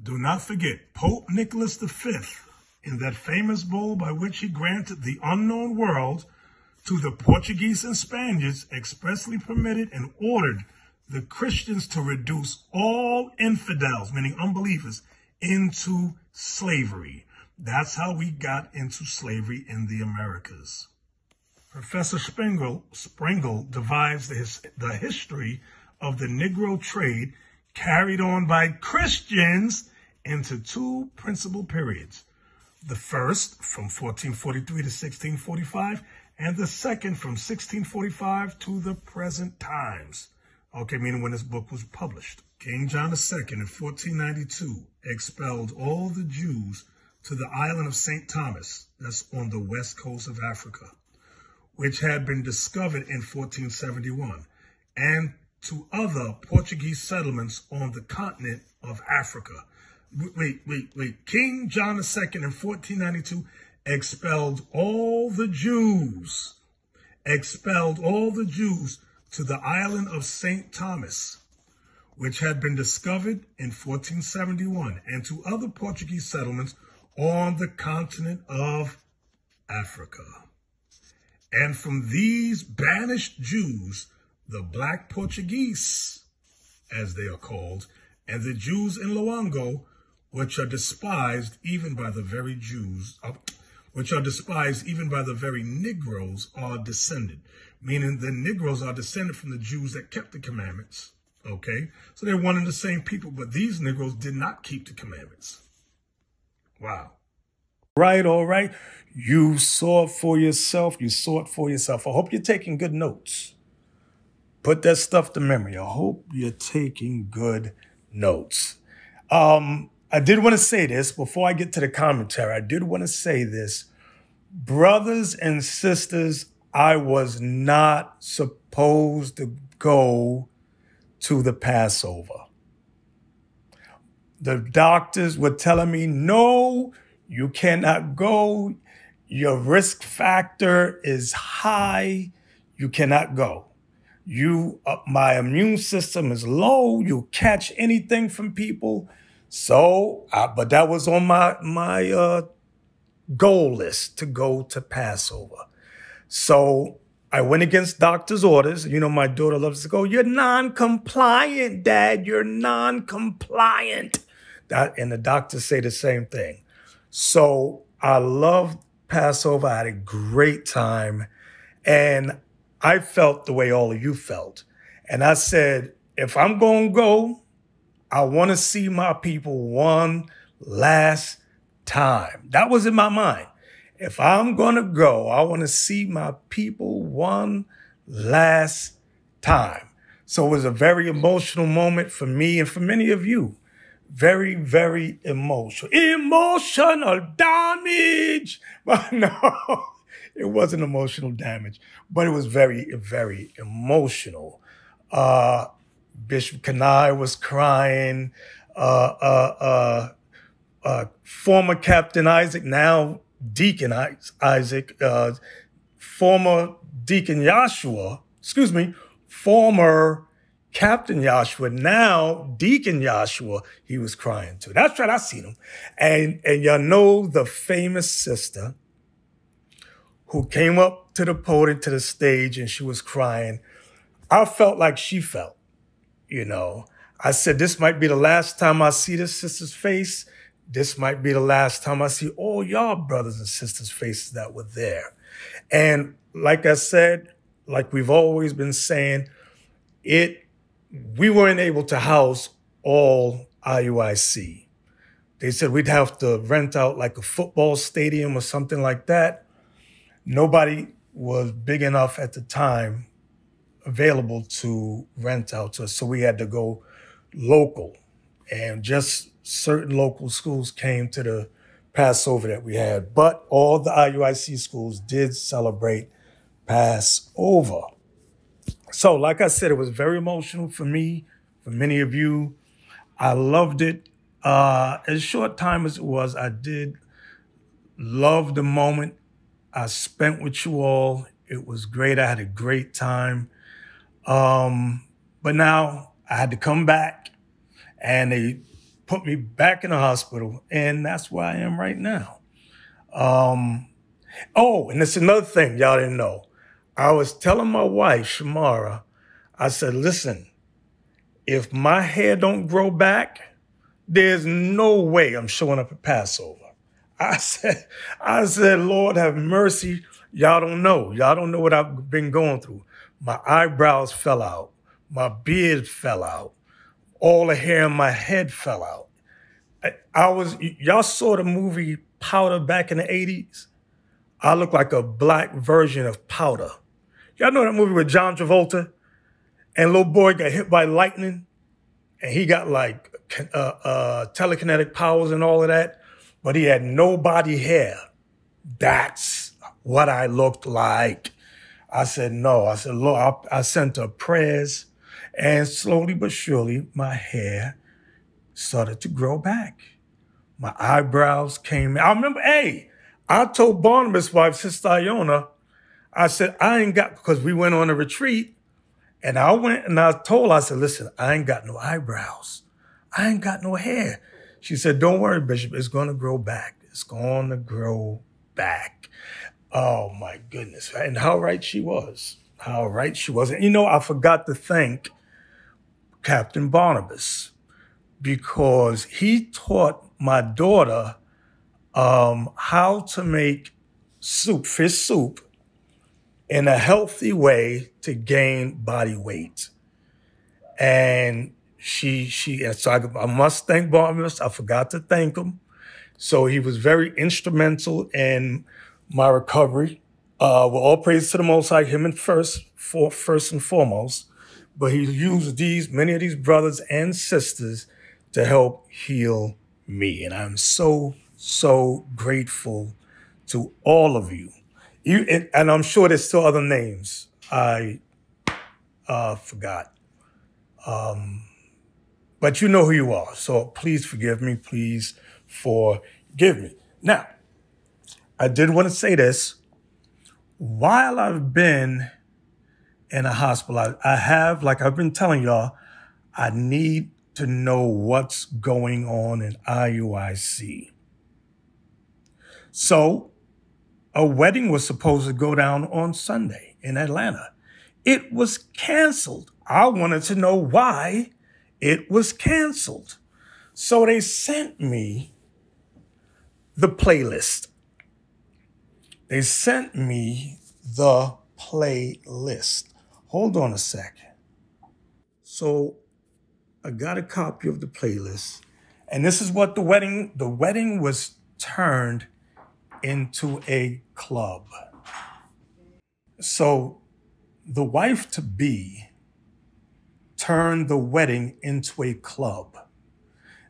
Do not forget, Pope Nicholas V, in that famous bull by which he granted the unknown world to the Portuguese and Spaniards, expressly permitted and ordered the Christians to reduce all infidels, meaning unbelievers, into slavery. That's how we got into slavery in the Americas. Professor Sprengel divides the history of the Negro trade carried on by Christians into two principal periods. The first from 1443 to 1645, and the second from 1645 to the present times. Okay, meaning when this book was published. King John II in 1492 expelled all the Jews to the island of St. Thomas, that's on the west coast of Africa, which had been discovered in 1471, and to other Portuguese settlements on the continent of Africa. Wait. King John II in 1492 expelled all the Jews to the island of St. Thomas, which had been discovered in 1471, and to other Portuguese settlements on the continent of Africa. And from these banished Jews, the Black Portuguese, as they are called, and the Jews in Loango, which are despised even by the very Jews, which are despised even by the very Negroes, are descended. Meaning the Negroes are descended from the Jews that kept the commandments. Okay? So they're one and the same people, but these Negroes did not keep the commandments. Wow. Right, all right. You saw it for yourself. I hope you're taking good notes. Put that stuff to memory. I hope you're taking good notes. I did want to say this before I get to the commentary. I did want to say this. Brothers and sisters, I was not supposed to go to the Passover. The doctors were telling me, no, you cannot go. Your risk factor is high. You cannot go. My immune system is low. You catch anything from people. So, but that was on my goal list to go to Passover. So I went against doctor's orders. You know, my daughter loves to go, you're non-compliant, Dad. You're non-compliant. And the doctors say the same thing. So I loved Passover. I had a great time. And I felt the way all of you felt. And I said, if I'm going to go, I want to see my people one last time. That was in my mind. If I'm going to go, I want to see my people one last time. So it was a very emotional moment for me and for many of you. Very, very emotional. Emotional damage. But no, it wasn't emotional damage, but it was very, very emotional. Bishop Kanai was crying. Former Captain Isaac, now Deacon Isaac, former Deacon Joshua, former Captain Joshua, now Deacon Joshua, he was crying too. That's right, I seen him. And y'all know the famous sister who came up to the podium, to the stage, and she was crying. I felt like she felt, you know. I said, this might be the last time I see this sister's face. This might be the last time I see all y'all brothers and sisters' faces that were there. And like I said, like we've always been saying, we weren't able to house all IUIC. They said we'd have to rent out like a football stadium or something like that. Nobody was big enough at the time available to rent out to us, so we had to go local. And just certain local schools came to the Passover that we had. But all the IUIC schools did celebrate Passover. So like I said, it was very emotional for me, for many of you. I loved it. As short time as it was, I did love the moment. I spent with you all. It was great. I had a great time. But now I had to come back, and they put me back in the hospital, and that's where I am right now. Oh, and it's another thing y'all didn't know. I was telling my wife, Shamara, I said, listen, if my hair don't grow back, there's no way I'm showing up at Passover. I said, Lord, have mercy. Y'all don't know. Y'all don't know what I've been going through. My eyebrows fell out. My beard fell out. All the hair in my head fell out. Y'all saw the movie Powder back in the 80s? I look like a black version of Powder. Y'all know that movie with John Travolta? And little boy got hit by lightning, and he got like telekinetic powers and all of that, but he had no body hair. That's what I looked like. I said, no. I said, Lord, I sent her prayers, and slowly but surely, my hair started to grow back. My eyebrows came. I remember, I told Barnabas' wife, Sister Iona, I said, because we went on a retreat, and I went and I told her, I said, listen, I ain't got no eyebrows. I ain't got no hair. She said, don't worry, Bishop, it's going to grow back. It's going to grow back. Oh, my goodness. And how right she was. How right she was. And, you know, I forgot to thank Captain Barnabas, because he taught my daughter how to make soup, fish soup, in a healthy way to gain body weight. And so I must thank Barnabas. I forgot to thank him. So he was very instrumental in my recovery. With all praise to the Most High, him first and foremost. But he used many of these brothers and sisters to help heal me. And I'm so, so grateful to all of you. And I'm sure there's still other names I forgot. But you know who you are. So please forgive me. Please forgive me. Now, I did want to say this. While I've been in a hospital, I have, like I've been telling y'all, I need to know what's going on in IUIC. So, a wedding was supposed to go down on Sunday in Atlanta. It was canceled. I wanted to know why it was canceled. So they sent me the playlist. They sent me the playlist. Hold on a second. So I got a copy of the playlist, and this is what the wedding was turned into a club. So the wife-to-be turned the wedding into a club.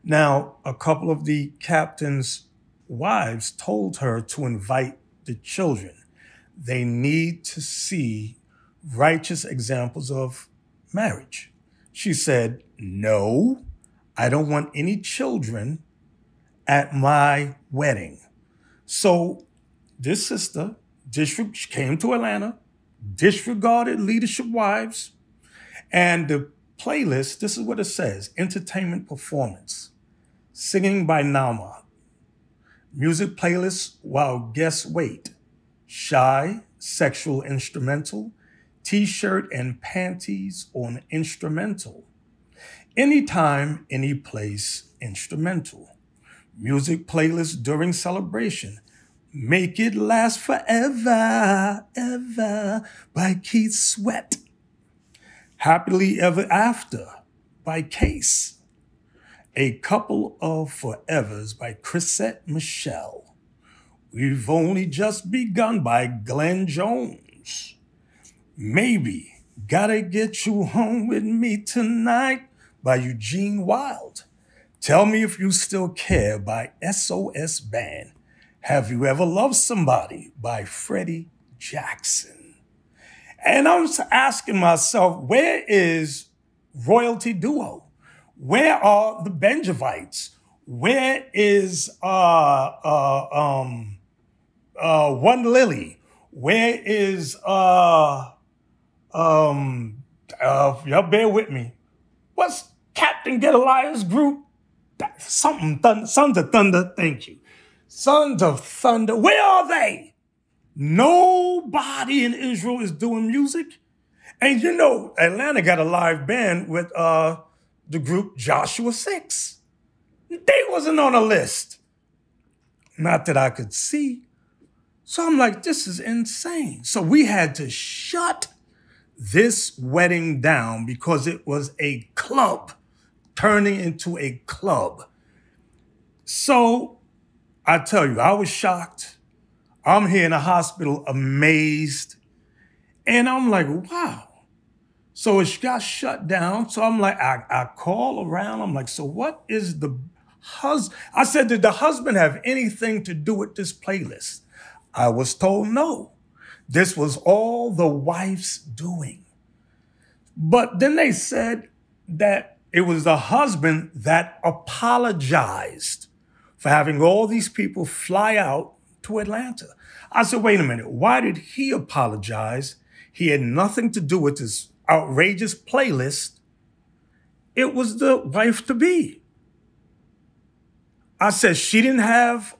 Now, a couple of the captain's wives told her to invite the children. They need to see righteous examples of marriage. She said, no, I don't want any children at my wedding. So this sister came to Atlanta, disregarded leadership wives, and the playlist, this is what it says: entertainment performance, singing by Nama, music playlist while guests wait, shy, sexual instrumental, t-shirt and panties on instrumental, anytime, any place, instrumental. Music playlist during celebration. Make It Last Forever, Ever by Keith Sweat. Happily Ever After by Case. A Couple of Forevers by Chrisette Michelle. We've Only Just Begun by Glenn Jones. Maybe Gotta Get You Home With Me Tonight by Eugene Wilde. Tell Me If You Still Care by SOS Band. Have You Ever Loved Somebody by Freddie Jackson. And I was asking myself, where is Royalty Duo? Where are the Benjavites? Where is One Lily? Where is, y'all bear with me. What's Captain Gedaliah's group? Something, Sons of Thunder, thank you. Sons of Thunder, where are they? Nobody in Israel is doing music. And you know, Atlanta got a live band with the group Joshua 6. They wasn't on a list. Not that I could see. So I'm like, this is insane. So we had to shut this wedding down because it was a club turning into a club. So I tell you, I was shocked. I'm here in the hospital amazed. And I'm like, wow. So it got shut down. So I'm like, I call around. I'm like, so what is the husband? I said, did the husband have anything to do with this playlist? I was told no. This was all the wife's doing. But then they said that it was the husband that apologized for having all these people fly out to Atlanta. I said, wait a minute. Why did he apologize? He had nothing to do with this outrageous playlist. It was the wife-to-be. I said, she didn't have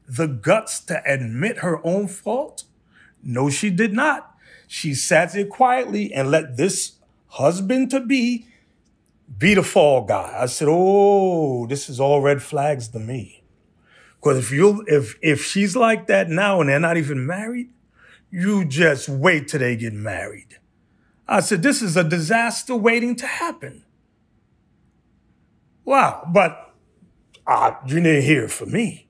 the guts to admit her own fault? No, she did not. She sat there quietly and let this husband-to-be be the fall guy. I said, oh, this is all red flags to me. Because if she's like that now and they're not even married, you just wait till they get married. I said, this is a disaster waiting to happen. Wow, but you didn't hear it from me.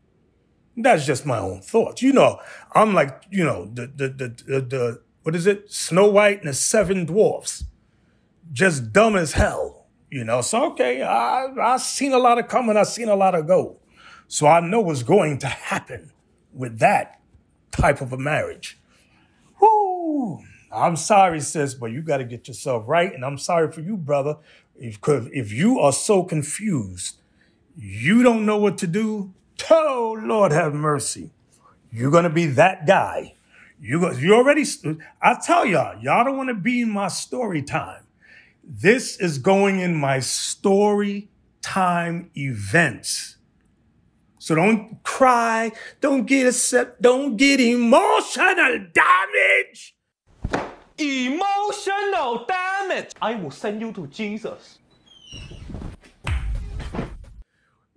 That's just my own thoughts. You know, I'm like, you know, the what is it? Snow White and the Seven Dwarfs. Just dumb as hell, you know. So, okay, I've seen a lot of come and I've seen a lot of go. So I know what's going to happen with that type of a marriage. Whoo! I'm sorry, sis, but you got to get yourself right. And I'm sorry for you, brother. If you are so confused, you don't know what to do, oh, Lord have mercy. You're going to be that guy. You already, I tell y'all don't want to be in my story time. This is going in my story time events. So don't cry, don't get upset, don't get emotional damage. Emotional damage. I will send you to Jesus.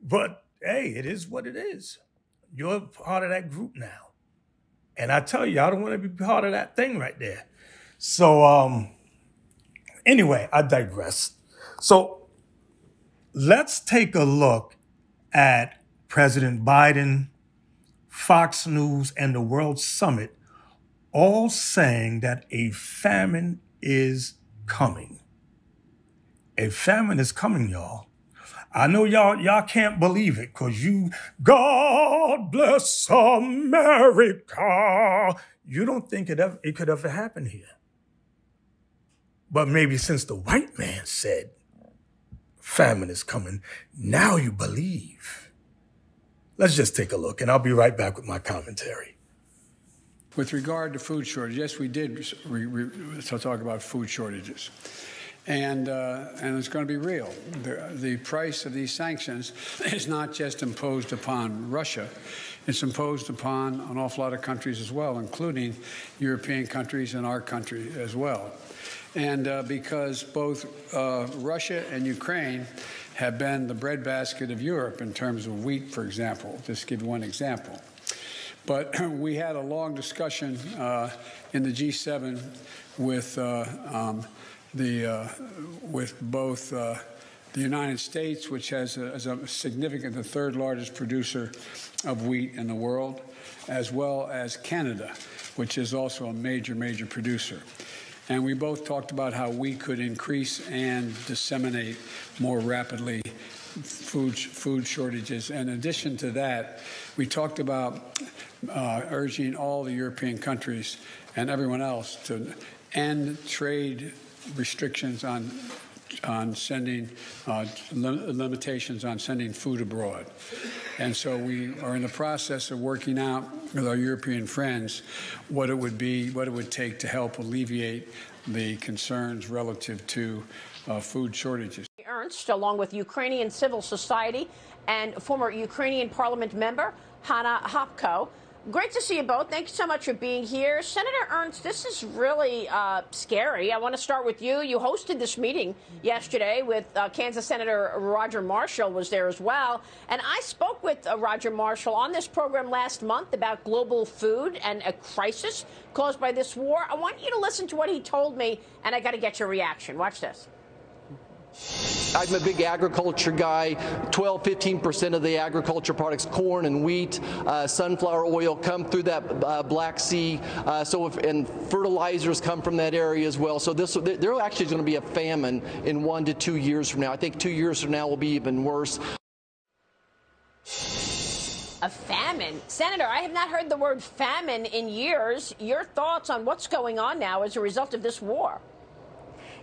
But hey, it is what it is. You're part of that group now. And I tell you, I don't want to be part of that thing right there. So anyway, I digress. So let's take a look at President Biden, Fox News, and the World Summit all saying that a famine is coming. A famine is coming, y'all. I know y'all can't believe it because God bless America. You don't think it could ever happen here. But maybe since the white man said famine is coming, now you believe. Let's just take a look, and I'll be right back with my commentary. With regard to food shortage, yes, we did talk about food shortages. And it's going to be real. The price of these sanctions is not just imposed upon Russia. It's imposed upon an awful lot of countries as well, including European countries and our country as well. And because both Russia and Ukraine have been the breadbasket of Europe in terms of wheat, for example, just to give you one example. But we had a long discussion in the G7 with both the United States, which is a significant, the third largest producer of wheat in the world, as well as Canada, which is also a major, major producer. And we both talked about how we could increase and disseminate more rapidly food shortages. In addition to that, we talked about urging all the European countries and everyone else to end trade restrictions on sending limitations on sending food abroad. And so we are in the process of working out with our European friends what it would take to help alleviate the concerns relative to food shortages. Ernst, along with Ukrainian civil society and former Ukrainian parliament member Hanna Hopko. Great to see you both. Thank you so much for being here. Senator Ernst, this is really scary. I want to start with you. You hosted this meeting yesterday with Kansas Senator Roger Marshall was there as well. And I spoke with Roger Marshall on this program last month about global food and a crisis caused by this war. I want you to listen to what he told me, and I got to get your reaction. Watch this. I'm a big agriculture guy. 12–15% of the agriculture products, corn and wheat, sunflower oil, come through that Black Sea. And fertilizers come from that area as well. So there actually is going to be a famine in 1 to 2 years from now. I think 2 years from now will be even worse. A famine. Senator, I have not heard the word famine in years. Your thoughts on what's going on now as a result of this war?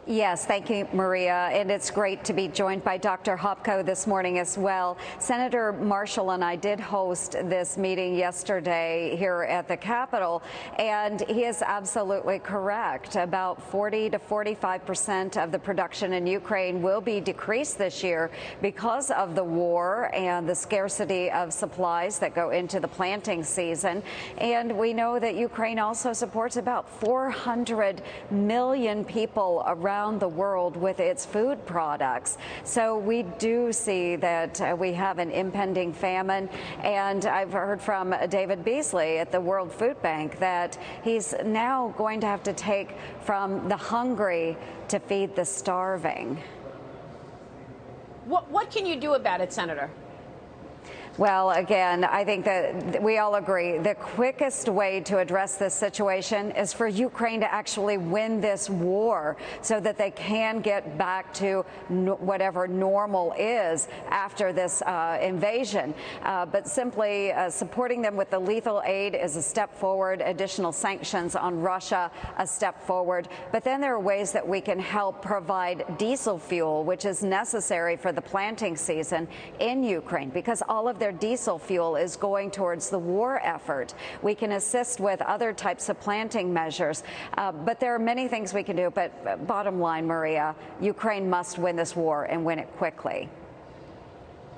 Yes, thank you, Maria. And it's great to be joined by Dr. Hopko this morning as well. Senator Marshall and I did host this meeting yesterday here at the Capitol, and he is absolutely correct. About 40 to 45% of the production in Ukraine will be decreased this year because of the war and the scarcity of supplies that go into the planting season. And we know that Ukraine also supports about 400 million people around the world with its food products. So we do see that we have an impending famine. And I've heard from David Beasley at the World Food Bank that he's now going to have to take from the hungry to feed the starving. What can you do about it, Senator? Well, again, I think that we all agree the quickest way to address this situation is for Ukraine to actually win this war so that they can get back to whatever normal is after this invasion. But simply supporting them with the lethal aid is a step forward. Additional sanctions on Russia, a step forward. But then there are ways that we can help provide diesel fuel, which is necessary for the planting season in Ukraine, because all of their diesel fuel is going towards the war effort. We can assist with other types of planting measures, but there are many things we can do. But bottom line, Maria, Ukraine must win this war and win it quickly.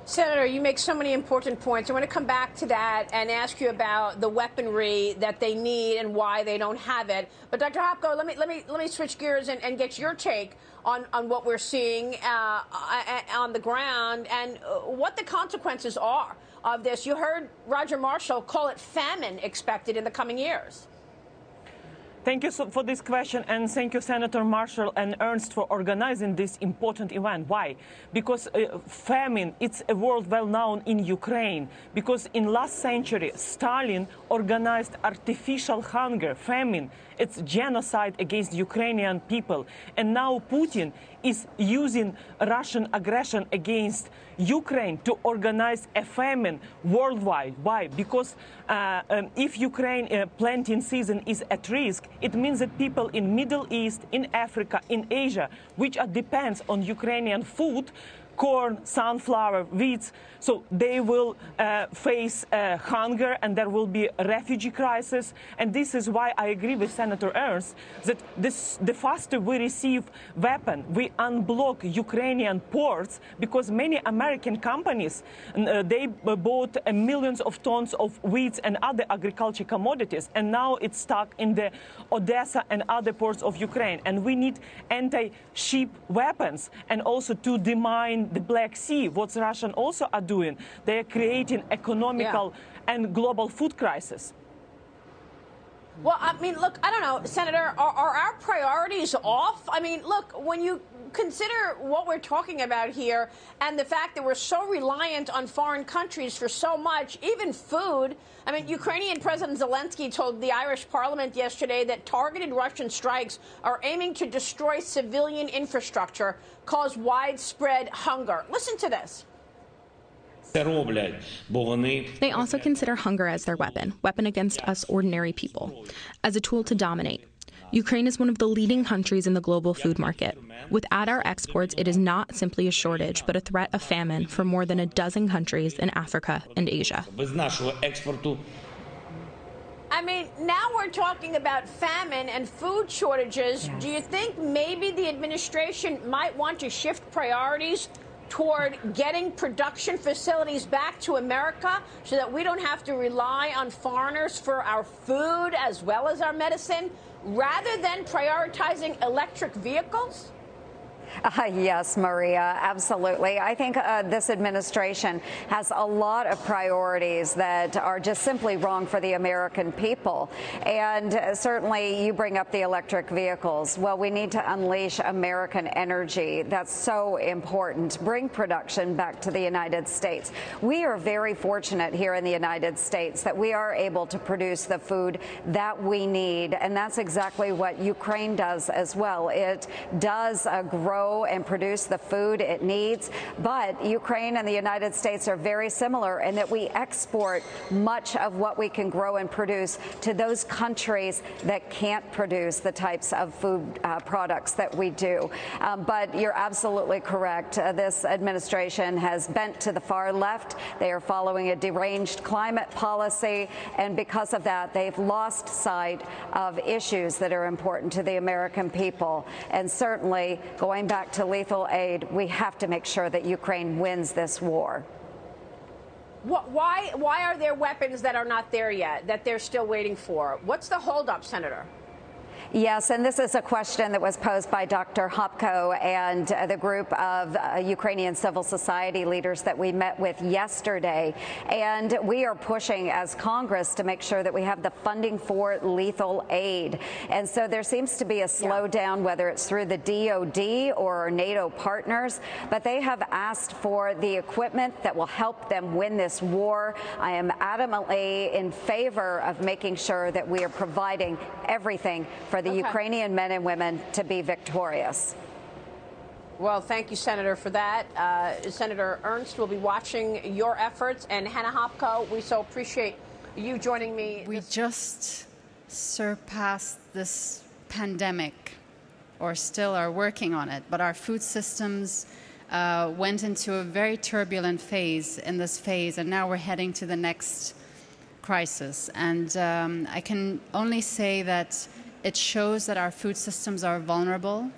Senator, you make so many important points. I want to come back to that and ask you about the weaponry that they need and why they don't have it. But Dr. Hopko, let me switch gears and get your take on what we're seeing on the ground and what the consequences are of this. You heard Roger Marshall call it famine expected in the coming years. Thank you for this question, and thank you, Senator Marshall and Ernst, for organizing this important event. Why? Because famine, it's a word well known in Ukraine, because in last century, Stalin organized artificial hunger, famine. It's genocide against Ukrainian people. And now Putin is using Russian aggression against Ukraine to organize a famine worldwide. Why? Because if Ukraine planting season is at risk, it means that people in Middle East, in Africa, in Asia, which depends on Ukrainian food, corn, sunflower, wheat, so they will face hunger, and there will be a refugee crisis. And this is why I agree with Senator Ernst that the faster we receive weapon, we unblock Ukrainian ports, because many American companies, they bought millions of tons of wheat and other agriculture commodities, and now it's stuck in the Odessa and other ports of Ukraine. And we need anti-ship weapons, and also to demine the Black Sea, what Russians also are doing. They are creating economical and global food crisis. Well, I mean, look, I don't know, Senator, are our priorities off? I mean, look, when you consider what we're talking about here and the fact that we're so reliant on foreign countries for so much, even food. I mean, Ukrainian President Zelensky told the Irish Parliament yesterday that targeted Russian strikes are aiming to destroy civilian infrastructure, cause widespread hunger. Listen to this. They also consider hunger as their weapon against us ordinary people, as a tool to dominate. Ukraine is one of the leading countries in the global food market. Without our exports, it is not simply a shortage, but a threat of famine for more than a dozen countries in Africa and Asia. I mean, now we're talking about famine and food shortages. Yeah. Do you think maybe the administration might want to shift priorities toward getting production facilities back to America so that we don't have to rely on foreigners for our food as well as our medicine, rather than prioritizing electric vehicles? Yes, Maria, absolutely. I think this administration has a lot of priorities that are just simply wrong for the American people. And certainly you bring up the electric vehicles. Well, we need to unleash American energy. That's so important. Bring production back to the United States. We are very fortunate here in the United States that we are able to produce the food that we need. And that's exactly what Ukraine does as well. It does grow and produce the food it needs. But Ukraine and the United States are very similar in that we export much of what we can grow and produce to those countries that can't produce the types of food products that we do. But you're absolutely correct. This administration has bent to the far left. They are following a deranged climate policy. And because of that, they've lost sight of issues that are important to the American people. And certainly, going back to lethal aid, we have to make sure that Ukraine wins this war. Why are there weapons that are not there yet, that they're still waiting for? What's the holdup, Senator? Yes, and this is a question that was posed by Dr. Hopko and the group of Ukrainian civil society leaders that we met with yesterday. And we are pushing as Congress to make sure that we have the funding for lethal aid. And so there seems to be a slowdown, whether it's through the DOD or our NATO partners, but they have asked for the equipment that will help them win this war. I am adamantly in favor of making sure that we are providing everything for the Ukrainian men and women to be victorious. Well, thank you, Senator, for that. Senator Ernst will be watching your efforts. And Hannah Hopko, we so appreciate you joining me. We just surpassed this pandemic, or still are working on it, but our food systems went into a very turbulent phase in this phase, and now we're heading to the next crisis. And I can only say that it shows that our food systems are vulnerable.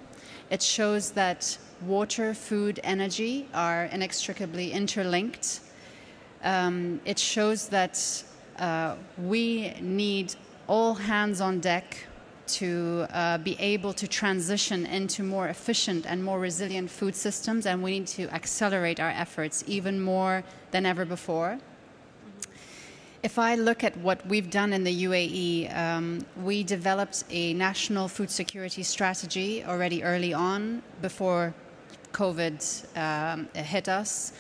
It shows that water, food, energy are inextricably interlinked. It shows that we need all hands on deck to be able to transition into more efficient and more resilient food systems, and we need to accelerate our efforts even more than ever before. If I look at what we've done in the UAE, we developed a national food security strategy already early on before COVID hit us.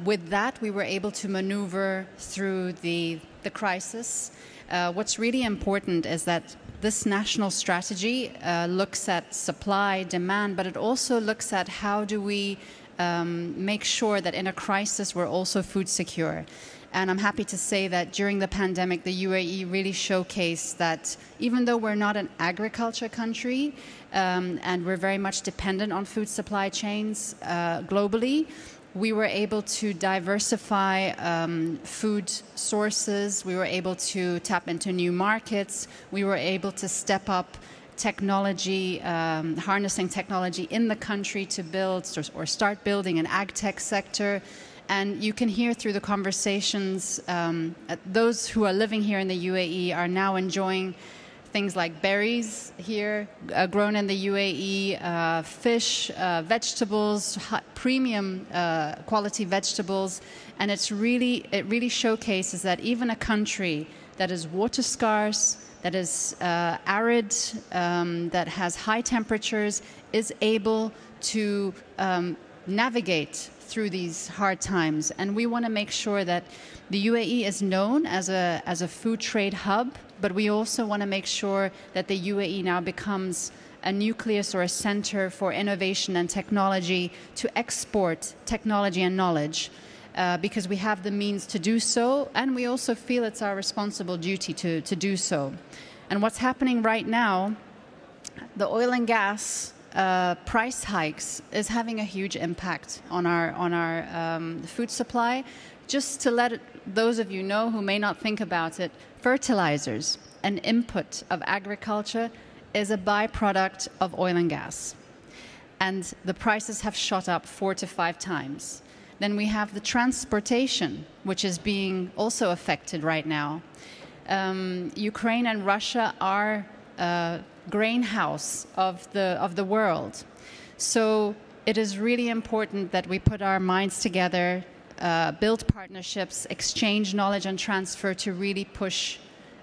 With that, we were able to maneuver through the crisis. What's really important is that this national strategy looks at supply, demand, but it also looks at how do we make sure that in a crisis we're also food secure. And I'm happy to say that during the pandemic, the UAE really showcased that even though we're not an agriculture country and we're very much dependent on food supply chains globally, we were able to diversify food sources. We were able to tap into new markets. We were able to step up technology, harnessing technology in the country to build or start building an ag tech sector. And you can hear through the conversations, those who are living here in the UAE are now enjoying things like berries here, grown in the UAE, fish, vegetables, premium quality vegetables. And it really showcases that even a country that is water scarce, that is arid, that has high temperatures, is able to navigate through these hard times. And we want to make sure that the UAE is known as a food trade hub, but we also want to make sure that the UAE now becomes a nucleus or a center for innovation and technology to export technology and knowledge, because we have the means to do so, and we also feel it's our responsible duty to do so. And what's happening right now the oil and gas price hikes is having a huge impact on our food supply. Just to let those of you know who may not think about it, fertilizers, an input of agriculture, is a byproduct of oil and gas. And the prices have shot up 4 to 5 times. Then we have the transportation, which is being also affected right now. Ukraine and Russia are grain house of the world. So it is really important that we put our minds together, build partnerships, exchange knowledge and transfer to really push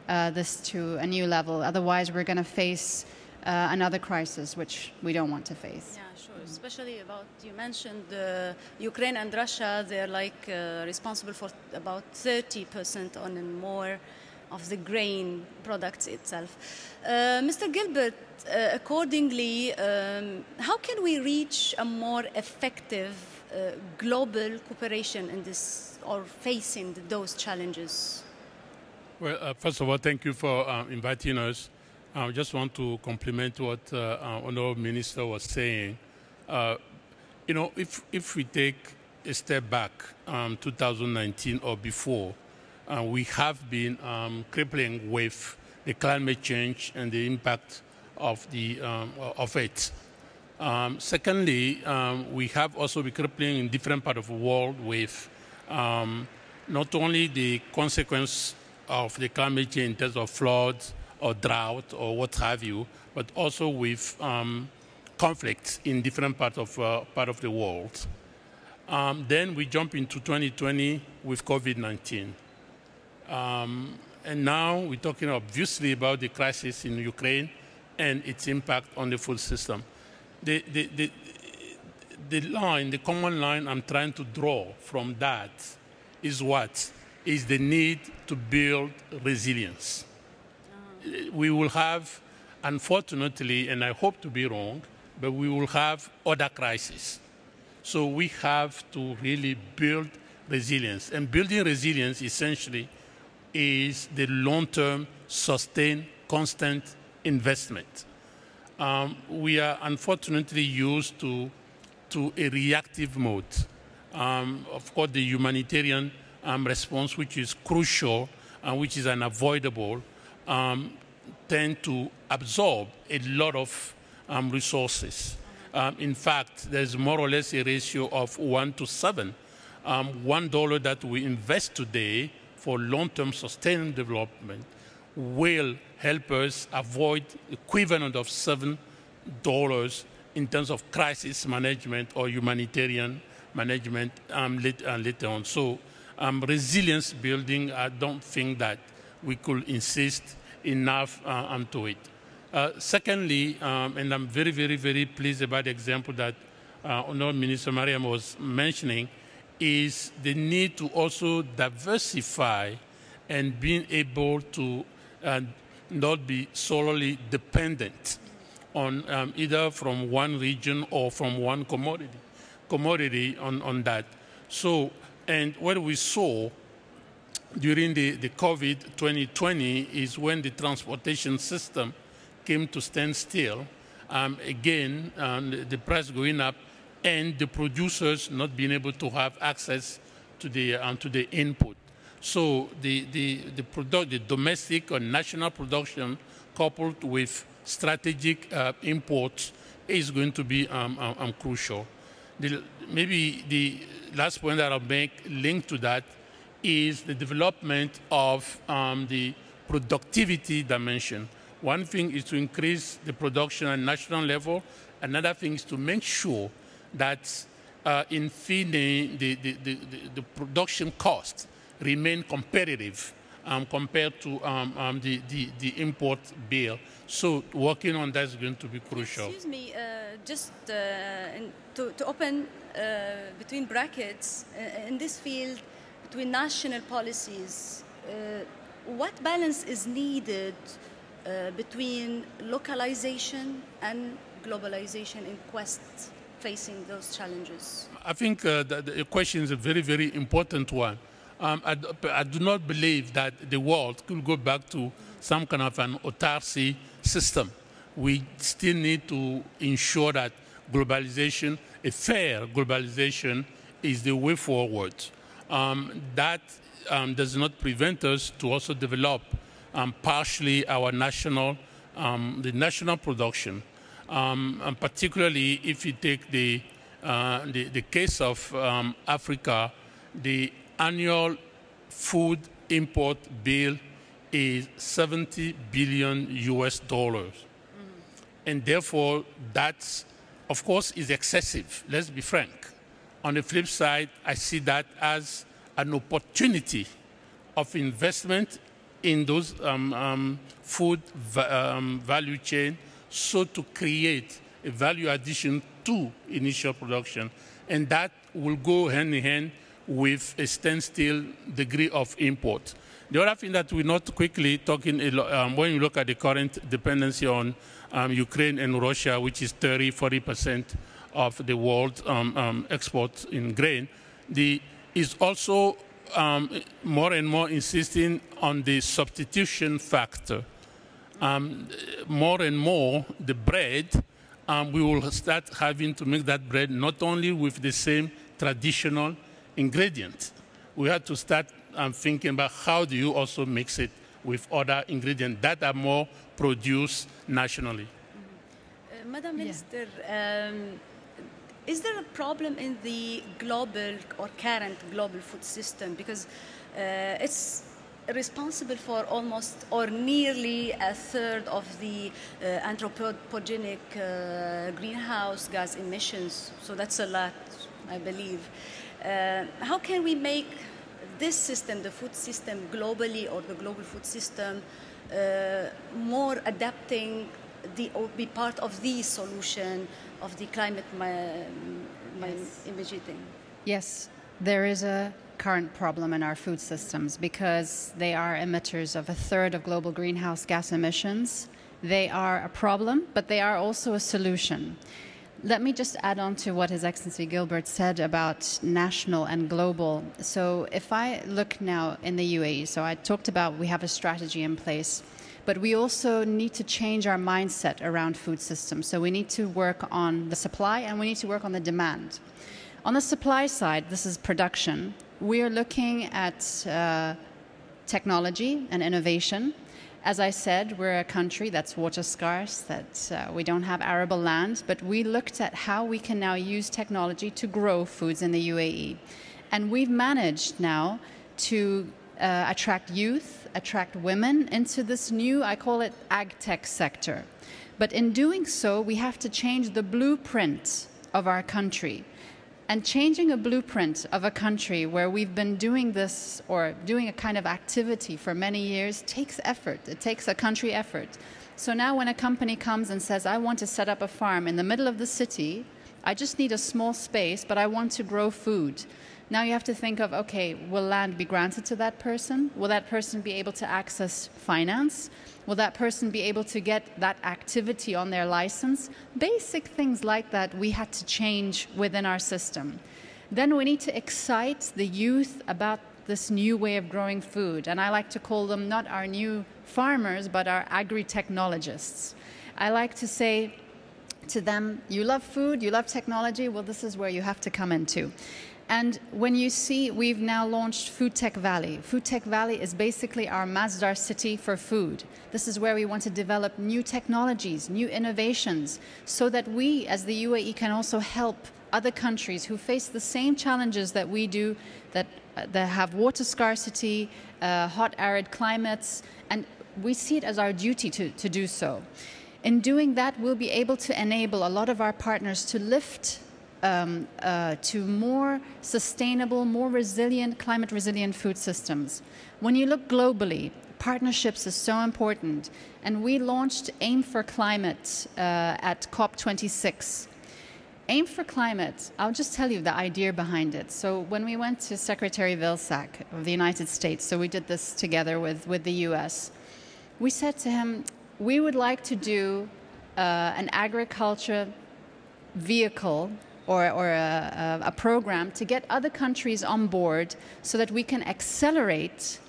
this to a new level. Otherwise, we're going to face another crisis, which we don't want to face. Yeah, sure. Especially about, you mentioned Ukraine and Russia, they're like responsible for about 30% or more of the grain products itself. Mr. Gilbert, accordingly, how can we reach a more effective global cooperation in this, or facing those challenges? Well, first of all, thank you for inviting us. I just want to compliment what Honorable Minister was saying. You know, if we take a step back, 2019 or before, we have been crippling with the climate change and the impact of it. Secondly, we have also been crippling in different parts of the world with not only the consequence of the climate change in terms of floods or drought or what have you, but also with conflicts in different parts of the world. Then we jump into 2020 with COVID-19. And now we're talking obviously about the crisis in Ukraine and its impact on the food system. The common line I'm trying to draw from that is what? Is the need to build resilience. We will have, unfortunately, and I hope to be wrong, but we will have other crises. So we have to really build resilience. And building resilience essentially is the long-term, sustained, constant investment. We are unfortunately used to a reactive mode. Of course, the humanitarian response, which is crucial and which is unavoidable, tend to absorb a lot of resources. In fact, there's more or less a ratio of 1 to 7. $1 that we invest today for long-term sustainable development will help us avoid equivalent of $7 in terms of crisis management or humanitarian management later on. So resilience building, I don't think that we could insist enough onto it. Secondly, and I'm very, very, very pleased about the example that Honorable Minister Mariam was mentioning, is the need to also diversify and being able to not be solely dependent on either from one region or from one commodity on that. So, and what we saw during the COVID 2020 is when the transportation system came to stand still, again, the price going up, and the producers not being able to have access to the input. So the domestic or national production coupled with strategic imports is going to be crucial. Maybe the last point that I'll make linked to that is the development of the productivity dimension. One thing is to increase the production at national level. Another thing is to make sure that in feeding the production costs remain competitive compared to the import bill. So working on that is going to be crucial. Excuse me, just to open between brackets, in this field, between national policies, what balance is needed between localization and globalization in quest facing those challenges? I think the question is a very, very important one. I do not believe that the world could go back to some kind of an autarky system we still need to ensure that globalization, a fair globalization, is the way forward. That does not prevent us to also develop partially our national, the national production. And particularly if you take the case of Africa, the annual food import bill is $70 billion US. And therefore, that, of course, is excessive. Let's be frank. On the flip side, I see that as an opportunity of investment in those food value chain, so to create a value addition to initial production. And that will go hand in hand with a standstill degree of import. The other thing that we're not quickly talking, when you look at the current dependency on Ukraine and Russia, which is 30–40% of the world export in grain, is also more and more insisting on the substitution factor. More and more, the bread, we will start having to make that bread not only with the same traditional ingredients. We have to start thinking about how do you also mix it with other ingredients that are more produced nationally. Madam Minister, is there a problem in the global or current global food system? Because it's responsible for almost or nearly a third of the anthropogenic greenhouse gas emissions. So that's a lot, I believe. How can we make this system, the food system globally, or the global food system, more adapting or be part of the solution of the climate imaging? Yes, there is a current problem in our food systems because they are emitters of a third of global greenhouse gas emissions. They are a problem, but they are also a solution. Let me just add on to what His Excellency Gilbert said about national and global. So if I look now in the UAE, so I talked about we have a strategy in place, but we also need to change our mindset around food systems. So we need to work on the supply and we need to work on the demand. On the supply side, this is production. We are looking at technology and innovation. As I said, we're a country that's water scarce, that we don't have arable land, but we looked at how we can now use technology to grow foods in the UAE. And we've managed now to attract youth, attract women into this new, I call it, ag-tech sector. But in doing so, we have to change the blueprint of our country. And changing a blueprint of a country where we've been doing this or doing a kind of activity for many years takes effort. It takes a country effort. So now when a company comes and says, I want to set up a farm in the middle of the city, I just need a small space, but I want to grow food. Now you have to think of, okay, will land be granted to that person? Will that person be able to access finance? Will that person be able to get that activity on their license? Basic things like that we had to change within our system. Then we need to excite the youth about this new way of growing food. And I like to call them not our new farmers, but our agri-technologists. I like to say to them, you love food, you love technology, well, this is where you have to come into. And when you see, we've now launched Food Tech Valley. Food Tech Valley is basically our Masdar city for food. This is where we want to develop new technologies, new innovations, so that we, as the UAE, can also help other countries who face the same challenges that we do, that have water scarcity, hot, arid climates, and we see it as our duty to do so. In doing that, we'll be able to enable a lot of our partners to lift to more sustainable, more resilient, climate-resilient food systems. When you look globally, partnerships is so important. And we launched Aim for Climate at COP26. Aim for Climate, I'll just tell you the idea behind it. So when we went to Secretary Vilsack of the United States, so we did this together with the US, we said to him, we would like to do an agriculture vehicle or a program to get other countries on board so that we can accelerate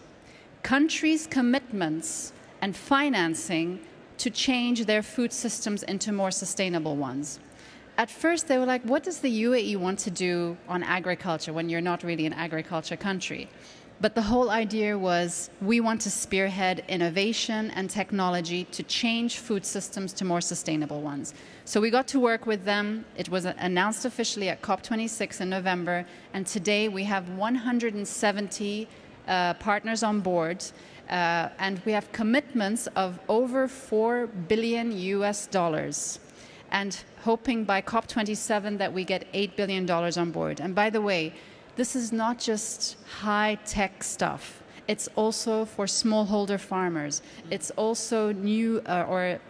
countries' commitments and financing to change their food systems into more sustainable ones. At first, they were like, what does the UAE want to do on agriculture when you're not really an agriculture country? But the whole idea was we want to spearhead innovation and technology to change food systems to more sustainable ones. So we got to work with them. It was announced officially at COP26 in November, and today we have 170 partners on board, and we have commitments of over $4 billion US, and hoping by COP27 that we get $8 billion on board. And by the way, this is not just high-tech stuff. It's also for smallholder farmers. It's also new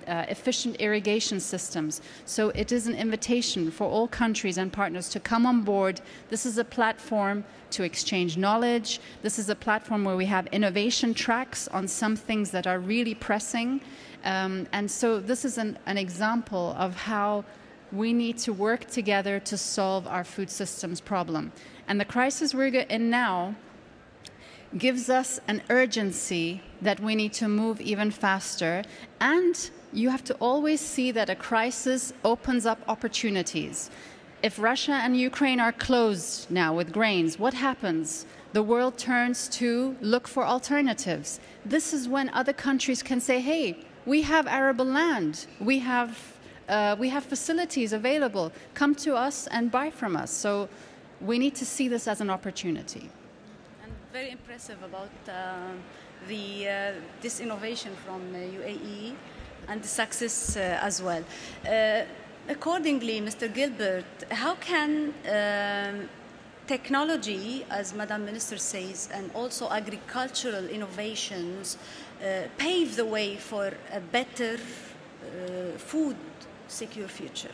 efficient irrigation systems. So it is an invitation for all countries and partners to come on board. This is a platform to exchange knowledge. This is a platform where we have innovation tracks on some things that are really pressing. And so this is an example of how we need to work together to solve our food systems problem. And the crisis we're in now gives us an urgency that we need to move even faster. And you have to always see that a crisis opens up opportunities. If Russia and Ukraine are closed now with grains, what happens? The world turns to look for alternatives. This is when other countries can say, hey, we have arable land. We have facilities available. Come to us and buy from us. So we need to see this as an opportunity. And very impressive about this innovation from UAE and the success as well. Accordingly, Mr. Gilbert, how can technology, as Madam Minister says, and also agricultural innovations pave the way for a better food secure future?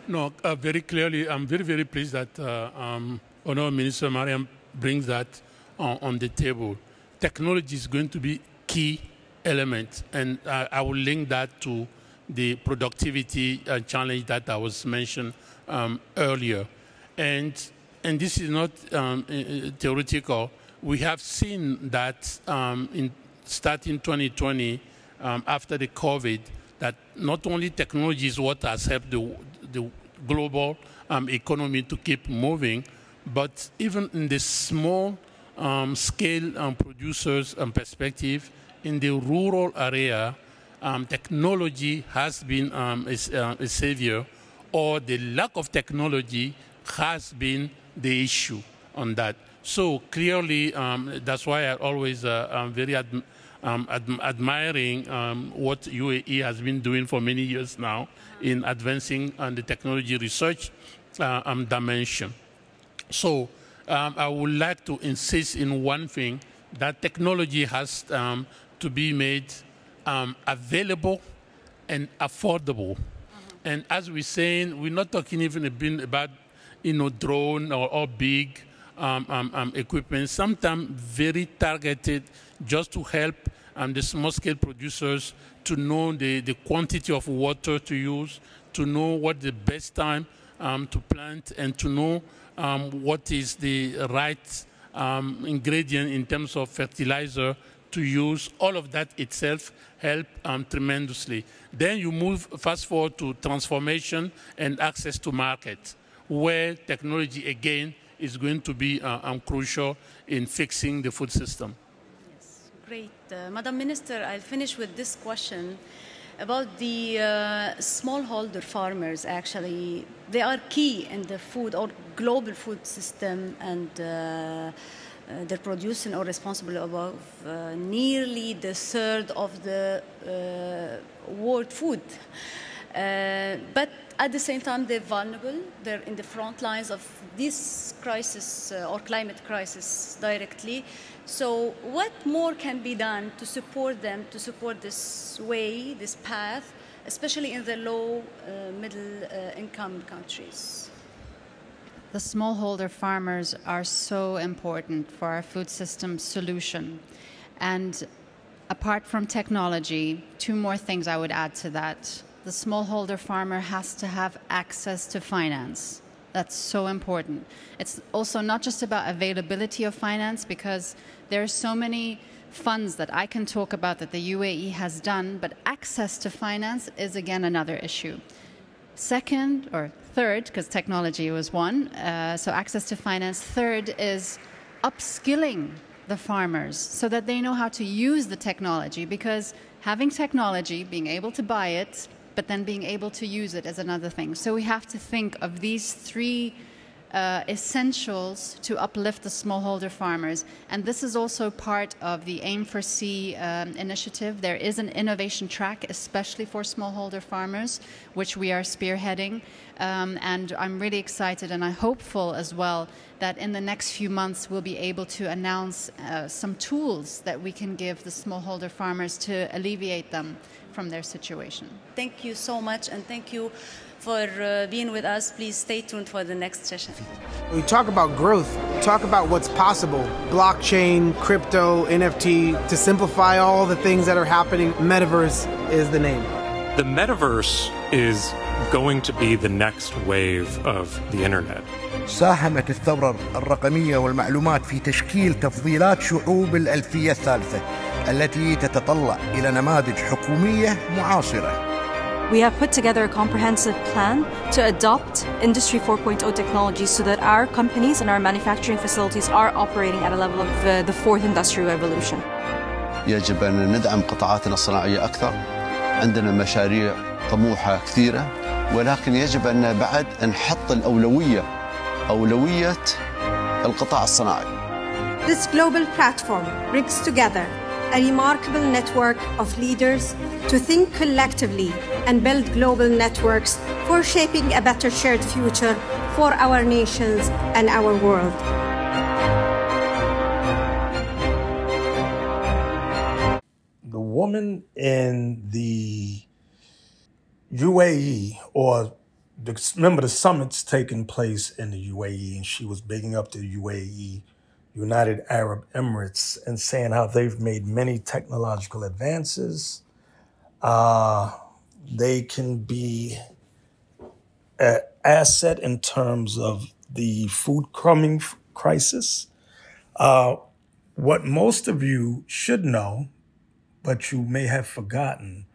No, very clearly, I'm very, very pleased that Honourable Minister Mariam brings that on the table. Technology is going to be key element, and I will link that to the productivity challenge that I was mentioned earlier. And this is not theoretical. We have seen that starting 2020, after the COVID, that not only technology is what has helped the global economy to keep moving, but even in the small scale producers perspective, in the rural area, technology has been a savior, or the lack of technology has been the issue on that. So clearly, that's why I always very admiring what UAE has been doing for many years now in advancing the technology research dimension. So I would like to insist in one thing, that technology has to be made available and affordable. And as we're saying, we're not talking even about drone or big equipment, sometimes very targeted, just to help the small-scale producers to know the quantity of water to use, to know what the best time to plant, and to know what is the right ingredient in terms of fertilizer to use. All of that itself help tremendously. Then you move fast forward to transformation and access to market, where technology again is going to be crucial in fixing the food system. Yes, great. Madam Minister, I'll finish with this question about the smallholder farmers. Actually, they are key in the food or global food system, and they're producing or responsible about nearly the third of the world food. But at the same time, they're vulnerable. They're in the front lines of this crisis or climate crisis directly. So what more can be done to support them, to support this way, this path, especially in the low, middle income countries? The smallholder farmers are so important for our food system solution. And apart from technology, two more things I would add to that. The smallholder farmer has to have access to finance. That's so important. It's also not just about availability of finance, because there are so many funds that I can talk about that the UAE has done, but access to finance is again another issue. Second or third, because technology was one, so access to finance. Third is upskilling the farmers so that they know how to use the technology, because having technology, being able to buy it, but then being able to use it is another thing. So we have to think of these three essentials to uplift the smallholder farmers. And this is also part of the Aim for C initiative. There is an innovation track, especially for smallholder farmers, which we are spearheading. And I'm really excited, and I'm hopeful as well that in the next few months we'll be able to announce some tools that we can give the smallholder farmers to alleviate them from their situation. Thank you so much, and thank you for being with us. Please stay tuned for the next session. We talk about growth, talk about what's possible. Blockchain, crypto, NFT, to simplify all the things that are happening, Metaverse is the name. The Metaverse is going to be the next wave of the internet. ساهمت الثورة الرقمية والمعلومات في تشكيل تفضيلات شعوب الألفية الثالثة التي تتطلع إلى نماذج حكومية معاصرة. We have put together a comprehensive plan to adopt Industry 4.0 technologies so that our companies and our manufacturing facilities are operating at a level of the fourth industrial revolution. يجب أن ندعم قطاعاتنا الصناعية أكثر. عندنا مشاريع طموحة كثيرة، ولكن يجب أن بعد نحط الأولوية القطاع الصناعي. This global platform brings together a remarkable network of leaders to think collectively and build global networks for shaping a better shared future for our nations and our world. The woman in the UAE, remember the summit's taking place in the UAE, and she was bigging up the UAE, United Arab Emirates, and saying how they've made many technological advances. They can be an asset in terms of the food crumbing crisis. What most of you should know, but you may have forgotten,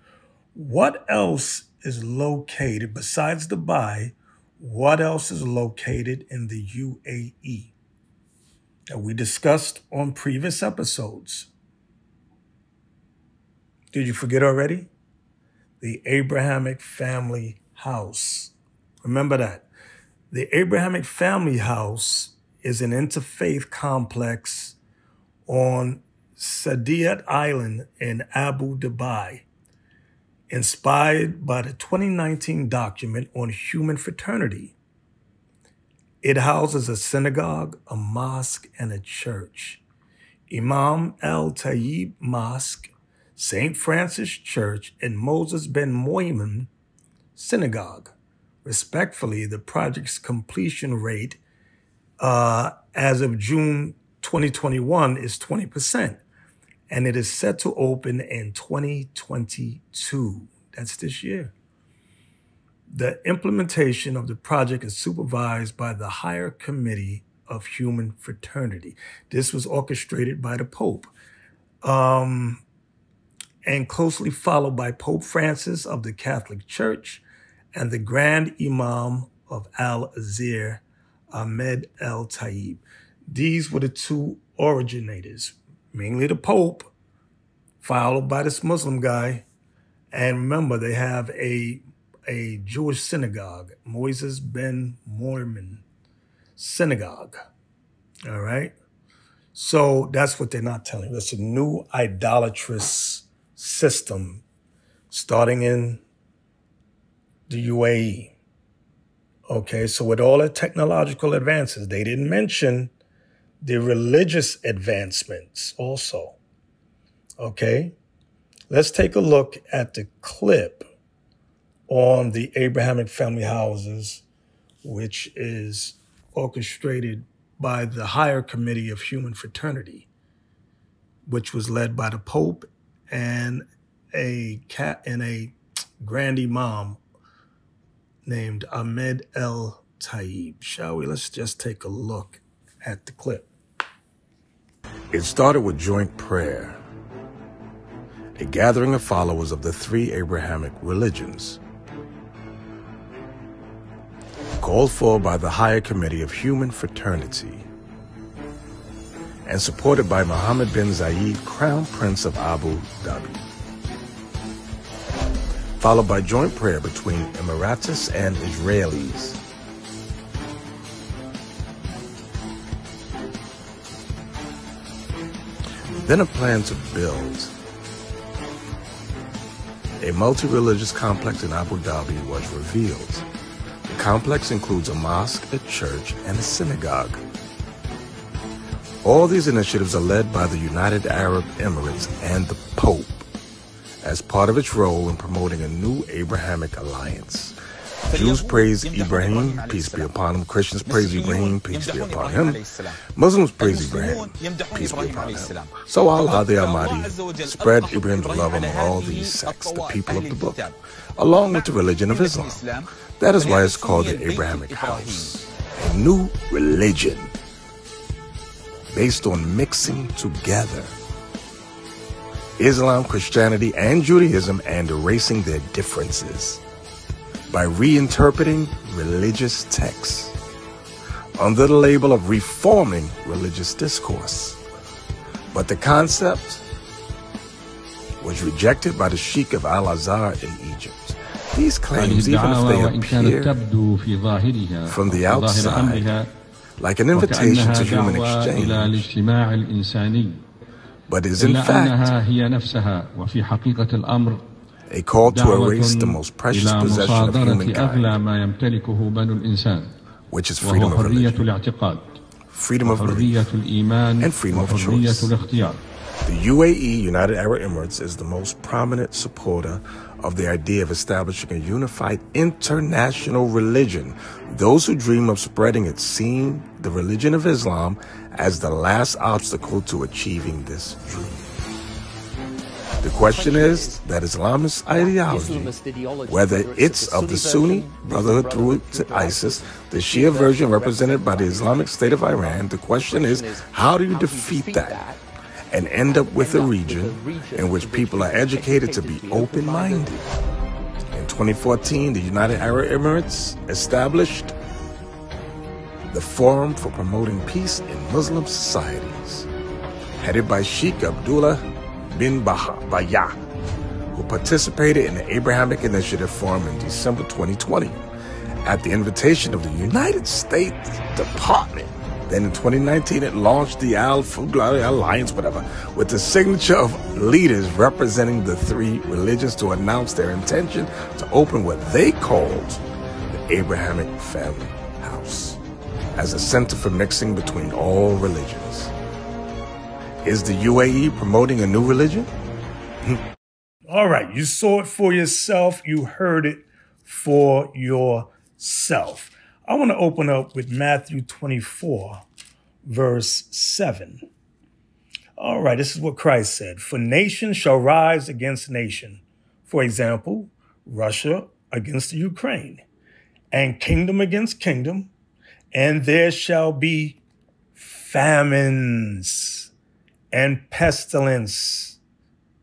what else is located, besides Dubai, what else is located in the UAE that we discussed on previous episodes? Did you forget already? The Abrahamic family house. Remember that. The Abrahamic family house is an interfaith complex on Saadiyat Island in Abu Dhabi, inspired by the 2019 document on human fraternity. It houses a synagogue, a mosque, and a church. Imam al-Tayyib Mosque, St. Francis Church, and Moses ben Moimen Synagogue. Respectfully, the project's completion rate as of June 2021 is 20%, and it is set to open in 2022. That's this year. The implementation of the project is supervised by the Higher Committee of Human Fraternity. This was orchestrated by the Pope, and closely followed by Pope Francis of the Catholic Church and the Grand Imam of Al-Azhar, Ahmed al-Tayyib. These were the two originators, mainly the Pope, followed by this Muslim guy. And remember, they have a Jewish synagogue, Moses ben Moimen Synagogue. All right? So that's what they're not telling you. It's a new idolatrous system starting in the UAE. Okay, so with all the technological advances, they didn't mention the religious advancements also. Okay, let's take a look at the clip on the Abrahamic family houses, which is orchestrated by the Higher Committee of Human Fraternity, which was led by the Pope and a Grand Imam named Ahmed al-Tayyib. Shall we? Let's just take a look at the clip. It started with joint prayer a gathering of followers of the three Abrahamic religions, called for by the Higher Committee of Human Fraternity and supported by Mohammed bin Zayed, Crown Prince of Abu Dhabi, followed by joint prayer between Emiratis and Israelis. Then a plan to build a multi-religious complex in Abu Dhabi was revealed. The complex includes a mosque, a church, and a synagogue. All these initiatives are led by the United Arab Emirates and the Pope as part of its role in promoting a new Abrahamic alliance. Jews praise Ibrahim, peace be upon him. Christians praise Ibrahim, peace be upon him. Muslims praise Ibrahim, peace be upon him. So Allah the Almighty spread Ibrahim's love among all these sects, the people of the book, along with the religion of Islam. That is why it's called the Abrahamic house, a new religion based on mixing together Islam, Christianity, and Judaism and erasing their differences by reinterpreting religious texts under the label of reforming religious discourse. But the concept was rejected by the Sheikh of Al-Azhar in Egypt. These claims, even if they appear from the outside like an invitation to human exchange, but is in fact a call to erase the most precious possession of humankind, which is freedom of religion, freedom of belief, and freedom of choice. The UAE, United Arab Emirates, is the most prominent supporter of the idea of establishing a unified international religion. Those who dream of spreading it see the religion of Islam as the last obstacle to achieving this dream. The question is that Islamist ideology, whether it's of the Sunni Brotherhood through to ISIS, the Shia version represented by the Islamic State of Iran, the question is, how do you defeat that and end up with a region in which people are educated to be open-minded? In 2014, the United Arab Emirates established the Forum for Promoting Peace in Muslim Societies, headed by Sheikh Abdullah bin Bayah, who participated in the Abrahamic Initiative Forum in December 2020 at the invitation of the United States Department. Then in 2019, it launched the Alliance, with the signature of leaders representing the three religions to announce their intention to open what they called the Abrahamic Family House as a center for mixing between all religions. Is the UAE promoting a new religion? All right, you saw it for yourself. You heard it for yourself. I want to open up with Matthew 24, verse 7. All right, this is what Christ said. For nation shall rise against nation. For example, Russia against the Ukraine, and kingdom against kingdom, and there shall be famines and pestilence,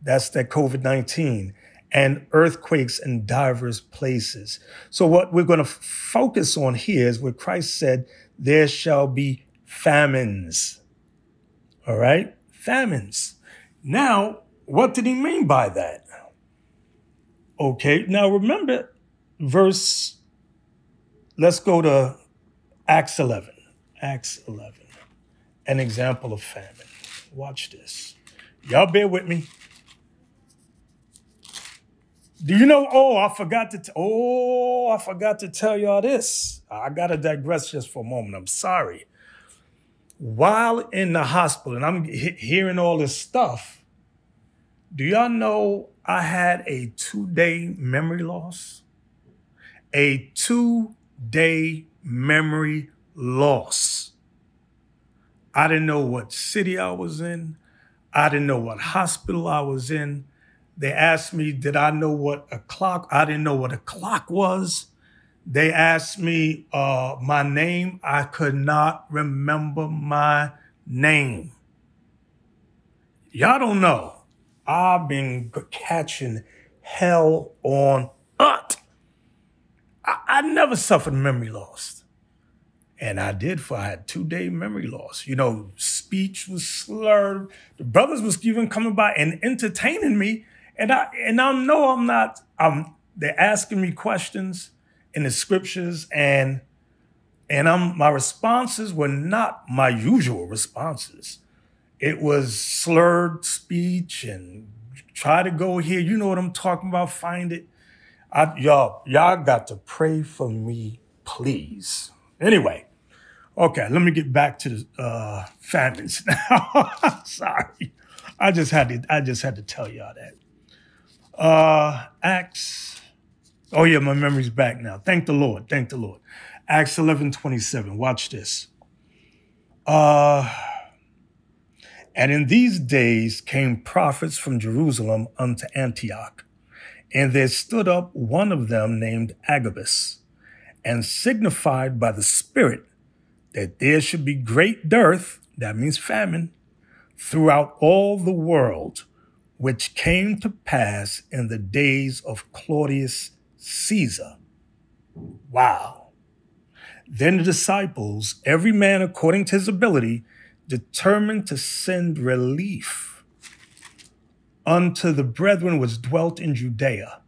that's that COVID-19, and earthquakes in diverse places. So what we're going to focus on here is what Christ said, there shall be famines. All right? Famines. Now, what did he mean by that? Okay, now remember let's go to Acts 11. Acts 11, an example of famine. Watch this. Y'all bear with me. Do you know, I forgot to tell y'all this. I got to digress just for a moment. I'm sorry. While in the hospital, and I'm hearing all this stuff, do y'all know I had a 2-day memory loss? A 2-day memory loss. I didn't know what city I was in. I didn't know what hospital I was in. They asked me, did I know what a clock? I didn't know what a clock was. They asked me my name. I could not remember my name. Y'all don't know. I've been catching hell on earth. I never suffered memory loss. And I did, for I had 2-day memory loss. You know, speech was slurred. The brothers was even coming by and entertaining me. And I know I'm not, they're asking me questions in the scriptures, and my responses were not my usual responses. It was slurred speech and try to go here. You know what I'm talking about, find it. Y'all got to pray for me, please. Anyway, okay, let me get back to the famines now. Sorry, I just had to tell y'all that. Acts. Oh yeah, my memory's back now. Thank the Lord. Thank the Lord. Acts 11:27. Watch this. And in these days came prophets from Jerusalem unto Antioch, and there stood up one of them named Agabus, and signified by the Spirit that there should be great dearth, that means famine, throughout all the world, which came to pass in the days of Claudius Caesar. Wow. Then the disciples, every man according to his ability, determined to send relief unto the brethren which dwelt in Judea,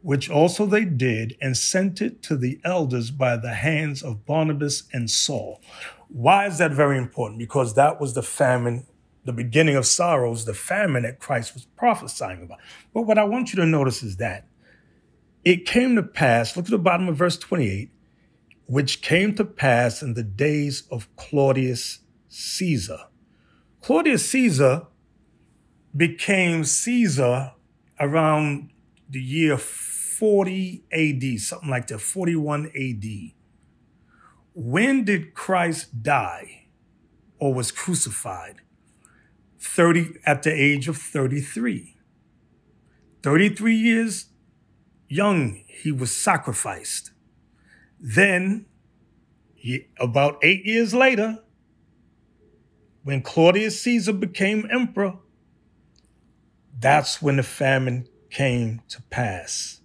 which also they did, and sent it to the elders by the hands of Barnabas and Saul. Why is that very important? Because that was the famine, the beginning of sorrows, the famine that Christ was prophesying about. But what I want you to notice is that it came to pass, look at the bottom of verse 28, which came to pass in the days of Claudius Caesar. Claudius Caesar became Caesar around the year 40 AD, something like that, 41 AD. When did Christ die or was crucified? At the age of 33. 33 years young, he was sacrificed. Then, about 8 years later, when Claudius Caesar became emperor, that's when the famine came to pass.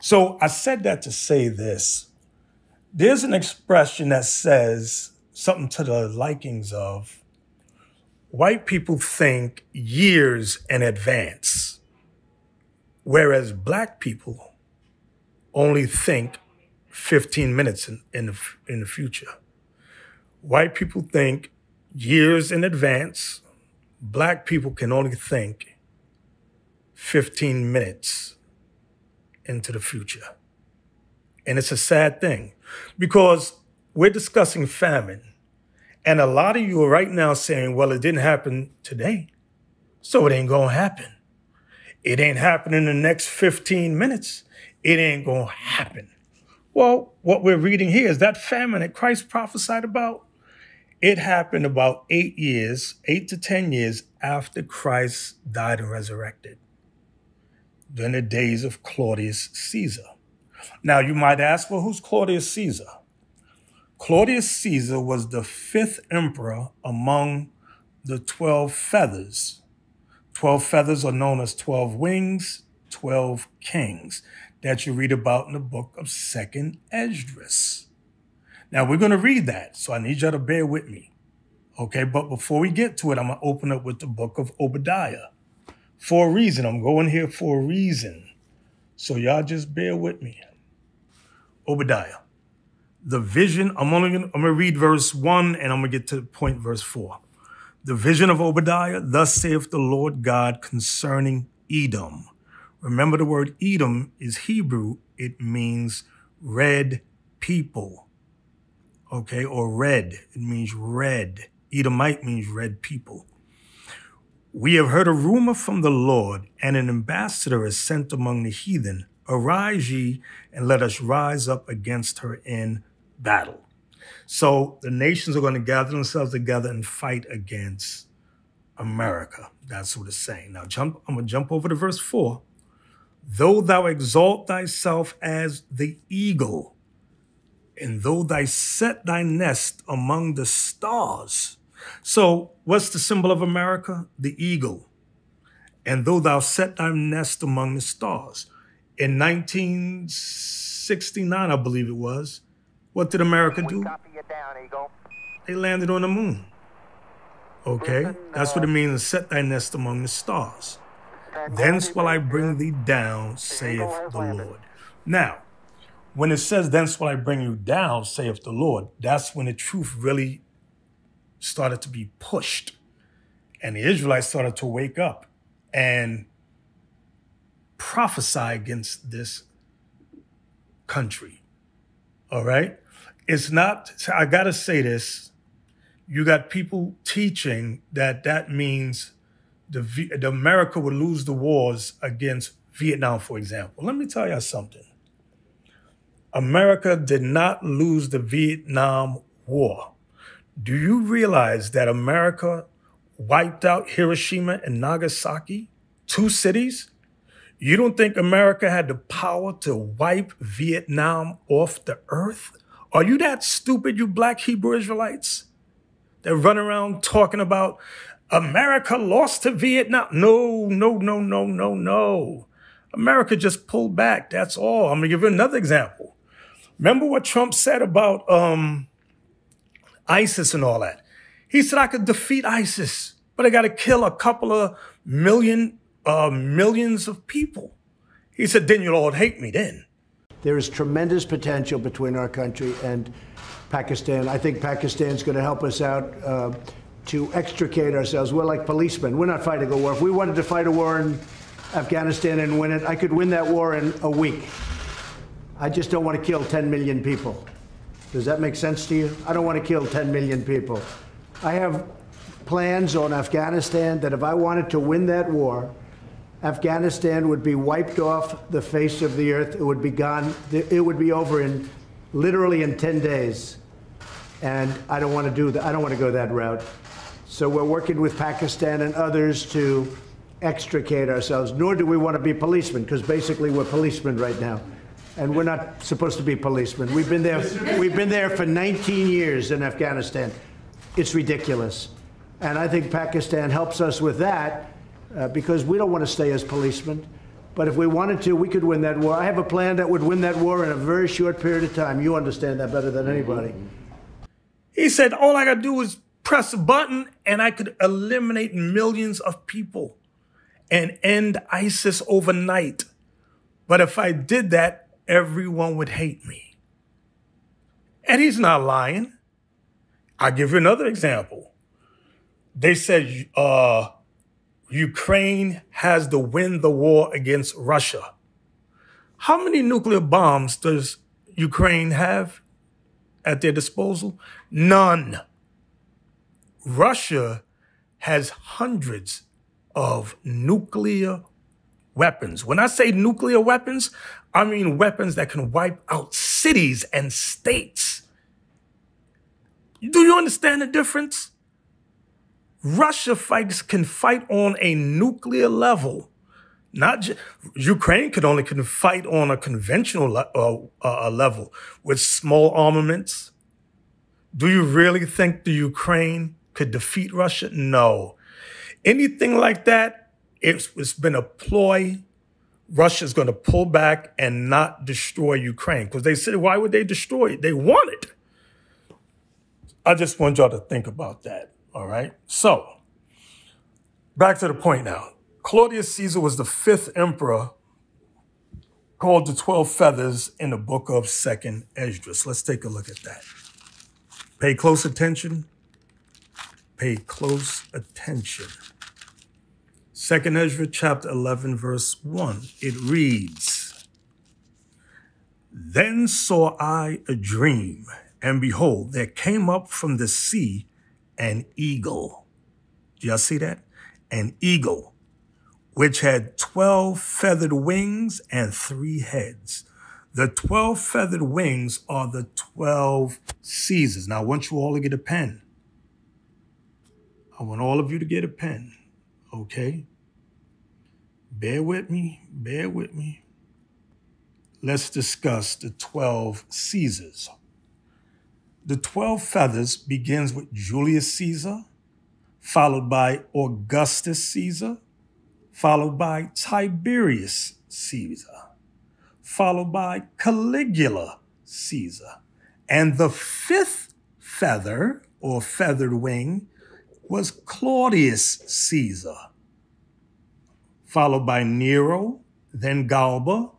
So I said that to say this. There's an expression that says something to the likings of, white people think years in advance, whereas black people only think 15 minutes in the future. White people think years in advance. Black people can only think 15 minutes into the future. And it's a sad thing because we're discussing famine. And a lot of you are right now saying, well, it didn't happen today, so it ain't gonna happen. It ain't happening in the next 15 minutes. It ain't gonna happen. Well, what we're reading here is that famine that Christ prophesied about. It happened about 8 to 10 years after Christ died and resurrected, during the days of Claudius Caesar. Now, you might ask, well, who's Claudius Caesar? Claudius Caesar was the 5th emperor among the 12 feathers. 12 feathers are known as 12 wings, 12 kings, that you read about in the book of 2nd Esdras. Now, we're going to read that, so I need y'all to bear with me. Okay, but before we get to it, I'm going to open up with the book of Obadiah. For a reason. I'm going here for a reason. So y'all just bear with me. Obadiah. The vision, I'm going to read verse 1 and I'm going to get to the point, verse 4. The vision of Obadiah, thus saith the Lord God concerning Edom. Remember, the word Edom is Hebrew. It means red people. Okay, or red. It means red. Edomite means red people. We have heard a rumor from the Lord, and an ambassador is sent among the heathen. Arise ye, and let us rise up against her in battle. So the nations are going to gather themselves together and fight against America. That's what it's saying. Now, I'm going to jump over to verse 4. Though thou exalt thyself as the eagle, and though thou set thy nest among the stars. So what's the symbol of America? The eagle. and though thou set thy nest among the stars. In 1969, I believe it was, what did America do? They landed on the moon. Okay, that's what it means to set thy nest among the stars. Thence will I bring thee down, saith the Lord. Now, when it says, thence will I bring you down, saith the Lord, that's when the truth really started to be pushed. And the Israelites started to wake up and prophesy against this country. All right? It's not, I got to say this, you got people teaching that means the America would lose the wars against Vietnam, for example. Let me tell you something. America did not lose the Vietnam War. Do you realize that America wiped out Hiroshima and Nagasaki, 2 cities? You don't think America had the power to wipe Vietnam off the earth? Are you that stupid, you black Hebrew Israelites? That run around talking about America lost to Vietnam. No. America just pulled back, that's all. I'm gonna give you another example. Remember what Trump said about ISIS and all that? He said, I could defeat ISIS, but I got to kill a couple of millions of people. He said, then you'll all hate me then. There is tremendous potential between our country and Pakistan. I think Pakistan's going to help us out to extricate ourselves. We're like policemen. We're not fighting a war. If we wanted to fight a war in Afghanistan and win it, I could win that war in a week. I just don't want to kill 10 million people. Does that make sense to you? I don't want to kill 10 million people. I have plans on Afghanistan that if I wanted to win that war, Afghanistan would be wiped off the face of the earth. It would be gone. It would be over literally in 10 days. And I don't want to do that. I don't want to go that route. So we're working with Pakistan and others to extricate ourselves, nor do we want to be policemen, because basically we're policemen right now. And we're not supposed to be policemen. We've been there for 19 years in Afghanistan. It's ridiculous. And I think Pakistan helps us with that because we don't want to stay as policemen. But if we wanted to, we could win that war. I have a plan that would win that war in a very short period of time. You understand that better than anybody. He said, all I got to do is press a button and I could eliminate millions of people and end ISIS overnight. But if I did that, everyone would hate me. And he's not lying. I'll give you another example. They said Ukraine has to win the war against Russia. How many nuclear bombs does Ukraine have at their disposal? None. Russia has hundreds of nuclear weapons. When I say nuclear weapons, I mean weapons that can wipe out cities and states. Do you understand the difference? Russia can fight on a nuclear level. Ukraine can only fight on a conventional level with small armaments. Do you really think the Ukraine could defeat Russia? No. Anything like that, it's been a ploy. Russia's going to pull back and not destroy Ukraine. Because they said, why would they destroy it? They want it. I just want y'all to think about that, all right? So, back to the point now. Claudius Caesar was the 5th emperor called the 12 feathers in the book of 2nd Esdras. Let's take a look at that. Pay close attention. Pay close attention. 2nd Ezra chapter 11, verse 1. It reads, Then saw I a dream, and behold, there came up from the sea an eagle. Do y'all see that? An eagle, which had 12 feathered wings and 3 heads. The 12 feathered wings are the 12 Caesars. Now, I want you all to get a pen. I want all of you to get a pen, okay? Bear with me, bear with me. Let's discuss the 12 Caesars. The 12 feathers begins with Julius Caesar, followed by Augustus Caesar, followed by Tiberius Caesar, followed by Caligula Caesar. And the fifth feather, or feathered wing, was Claudius Caesar, followed by Nero, then Galba,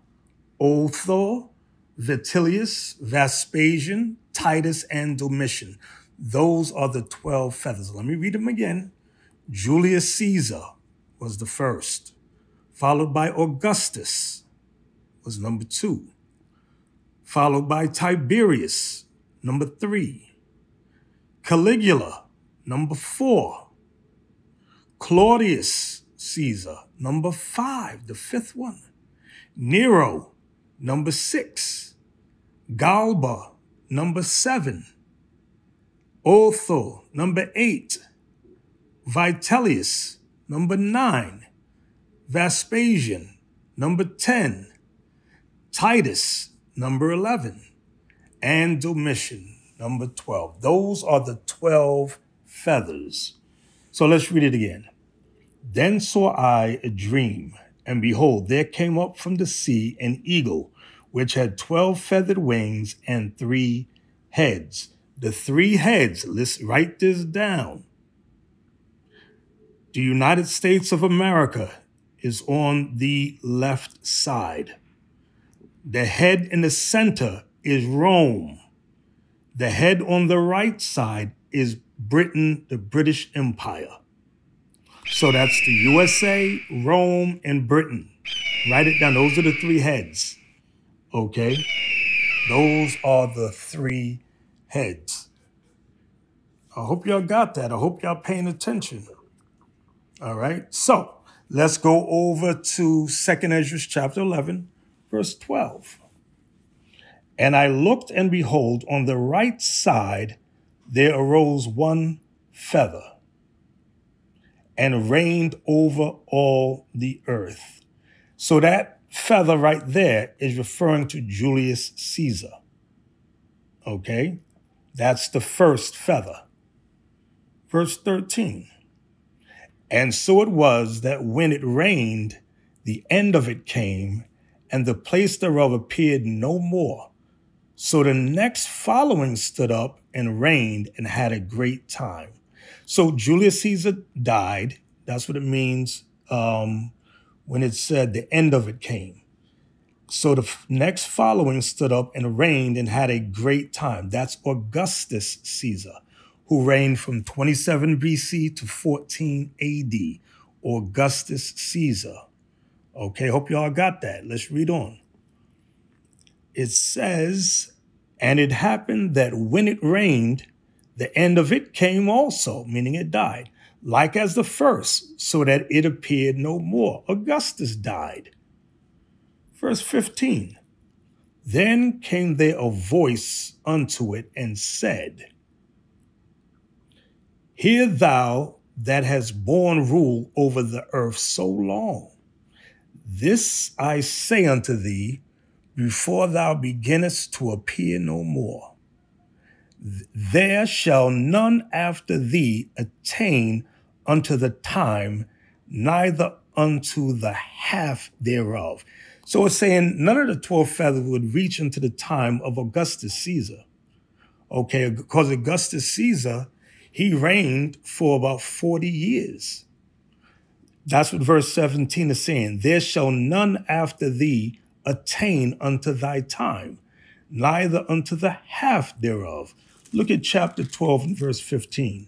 Otho, Vitellius, Vespasian, Titus, and Domitian. Those are the 12 feathers. Let me read them again. Julius Caesar was the first, followed by Augustus was number 2, followed by Tiberius, number 3, Caligula, number 4, Claudius Caesar, number 5, the fifth one, Nero, number 6, Galba, number 7, Otho, number 8, Vitellius, number 9, Vespasian, number 10, Titus, number 11, and Domitian, number 12. Those are the 12 feathers. So let's read it again. Then saw I a dream, and behold, there came up from the sea an eagle, which had 12 feathered wings and 3 heads. The 3 heads, let's write this down. The United States of America is on the left side. The head in the center is Rome. The head on the right side is Britain, the British Empire. So that's the USA, Rome, and Britain. Write it down. Those are the 3 heads. Okay? Those are the 3 heads. I hope y'all got that. I hope y'all paying attention. All right? So let's go over to 2nd Ezra chapter 11, verse 12. And I looked, and behold, on the right side there arose one feather, and reigned over all the earth. So that feather right there is referring to Julius Caesar. Okay? That's the first feather. Verse 13. And so it was that when it rained, the end of it came, and the place thereof appeared no more. So the next following stood up and reigned and had a great time. So Julius Caesar died. That's what it means when it said the end of it came. So the next following stood up and reigned and had a great time. That's Augustus Caesar, who reigned from 27 BC to 14 AD. Augustus Caesar. Okay, hope y'all got that. Let's read on. It says, and it happened that when it rained, the end of it came also, meaning it died, like as the first, so that it appeared no more. Augustus died. Verse 15. Then came there a voice unto it and said, Hear thou that hast borne rule over the earth so long. This I say unto thee, before thou beginnest to appear no more. There shall none after thee attain unto the time, neither unto the half thereof. So it's saying none of the 12 feathers would reach into the time of Augustus Caesar. Okay, because Augustus Caesar, he reigned for about 40 years. That's what verse 17 is saying. There shall none after thee attain unto thy time, neither unto the half thereof. Look at chapter 12 and verse 15.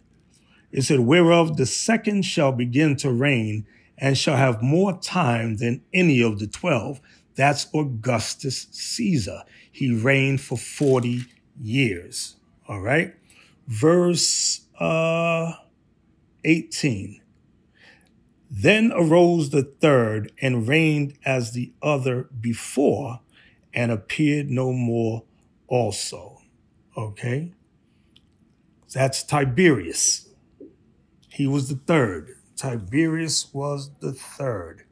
It said, whereof the second shall begin to reign and shall have more time than any of the 12. That's Augustus Caesar. He reigned for 40 years. All right. Verse 18. Then arose the third and reigned as the other before, and appeared no more also. Okay. That's Tiberius. He was the third. Tiberius was the third.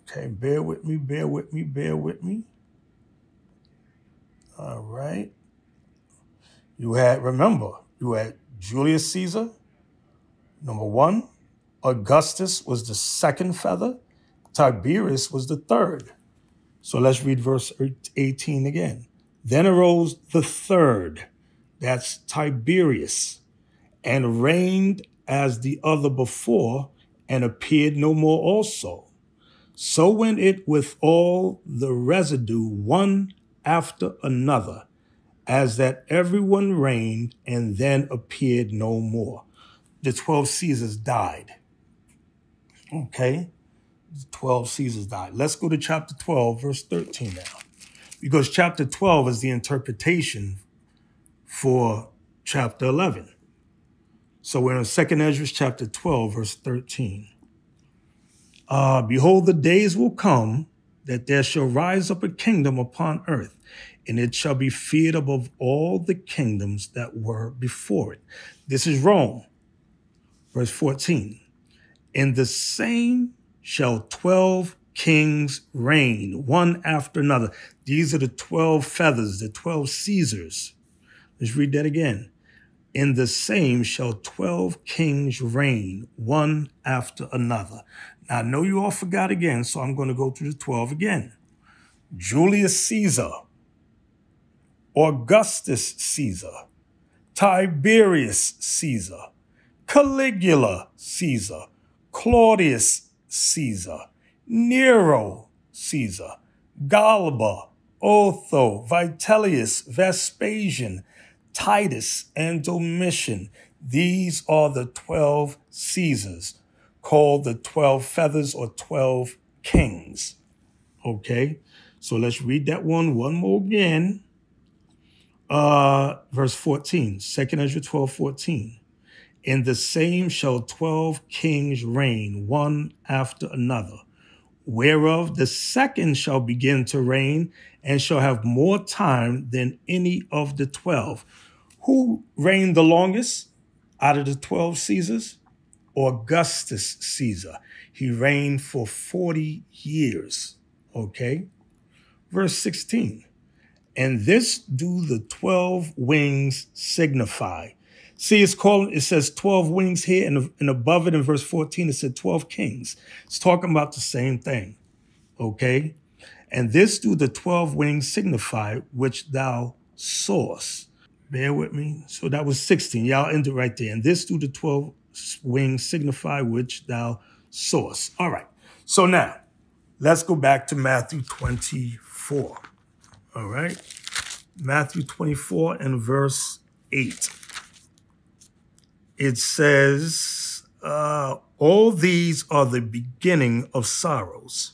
Okay, bear with me, bear with me, bear with me. All right. You had Julius Caesar, number 1. Augustus was the second feather. Tiberius was the third. So let's read verse 18 again. Then arose the third, that's Tiberius, and reigned as the other before, and appeared no more also. So went it with all the residue, one after another, as that everyone reigned and then appeared no more. The 12 Caesars died. Okay? The 12 Caesars died. Let's go to chapter 12, verse 13 now. Because chapter 12 is the interpretation for chapter 11. So we're in 2nd Ezra chapter 12, verse 13. Behold, the days will come that there shall rise up a kingdom upon earth, and it shall be feared above all the kingdoms that were before it. This is Rome. Verse 14. In the same shall 12 kings reign, one after another. These are the 12 feathers, the 12 Caesars. Let's read that again. In the same shall 12 kings reign, one after another. Now, I know you all forgot again, so I'm going to go through the 12 again. Julius Caesar, Augustus Caesar, Tiberius Caesar, Caligula Caesar, Claudius Caesar, Nero Caesar, Galba, Otho, Vitellius, Vespasian, Titus, and Domitian. These are the 12 Caesars, called the 12 feathers or 12 kings. Okay, so let's read that one more again. Verse 14, 2nd Ezra 12:14. In the same shall 12 kings reign, one after another, whereof the second shall begin to reign and shall have more time than any of the 12. Who reigned the longest out of the 12 Caesars? Augustus Caesar. He reigned for 40 years. Okay. Verse 16. And this do the 12 wings signify. See, it says 12 wings here, and above it in verse 14, it said 12 kings. It's talking about the same thing. Okay. And this do the 12 wings signify, which thou sawest. Bear with me. So that was 16. Y'all end it right there. And this do the 12 wings signify, which thou sawest. All right. So now, let's go back to Matthew 24. All right. Matthew 24 and verse 8. It says, all these are the beginning of sorrows.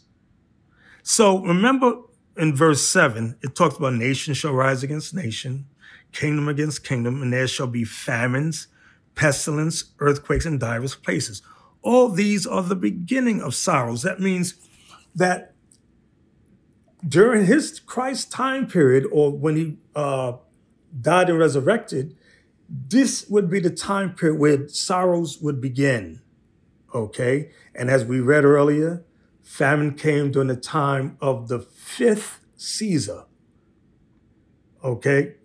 So remember in verse 7, it talks about nation shall rise against nation, kingdom against kingdom, and there shall be famines, pestilence, earthquakes in divers places. All these are the beginning of sorrows. That means that during Christ's time period, or when he died and resurrected, this would be the time period where sorrows would begin, okay? And as we read earlier, famine came during the time of the 5th Caesar, okay?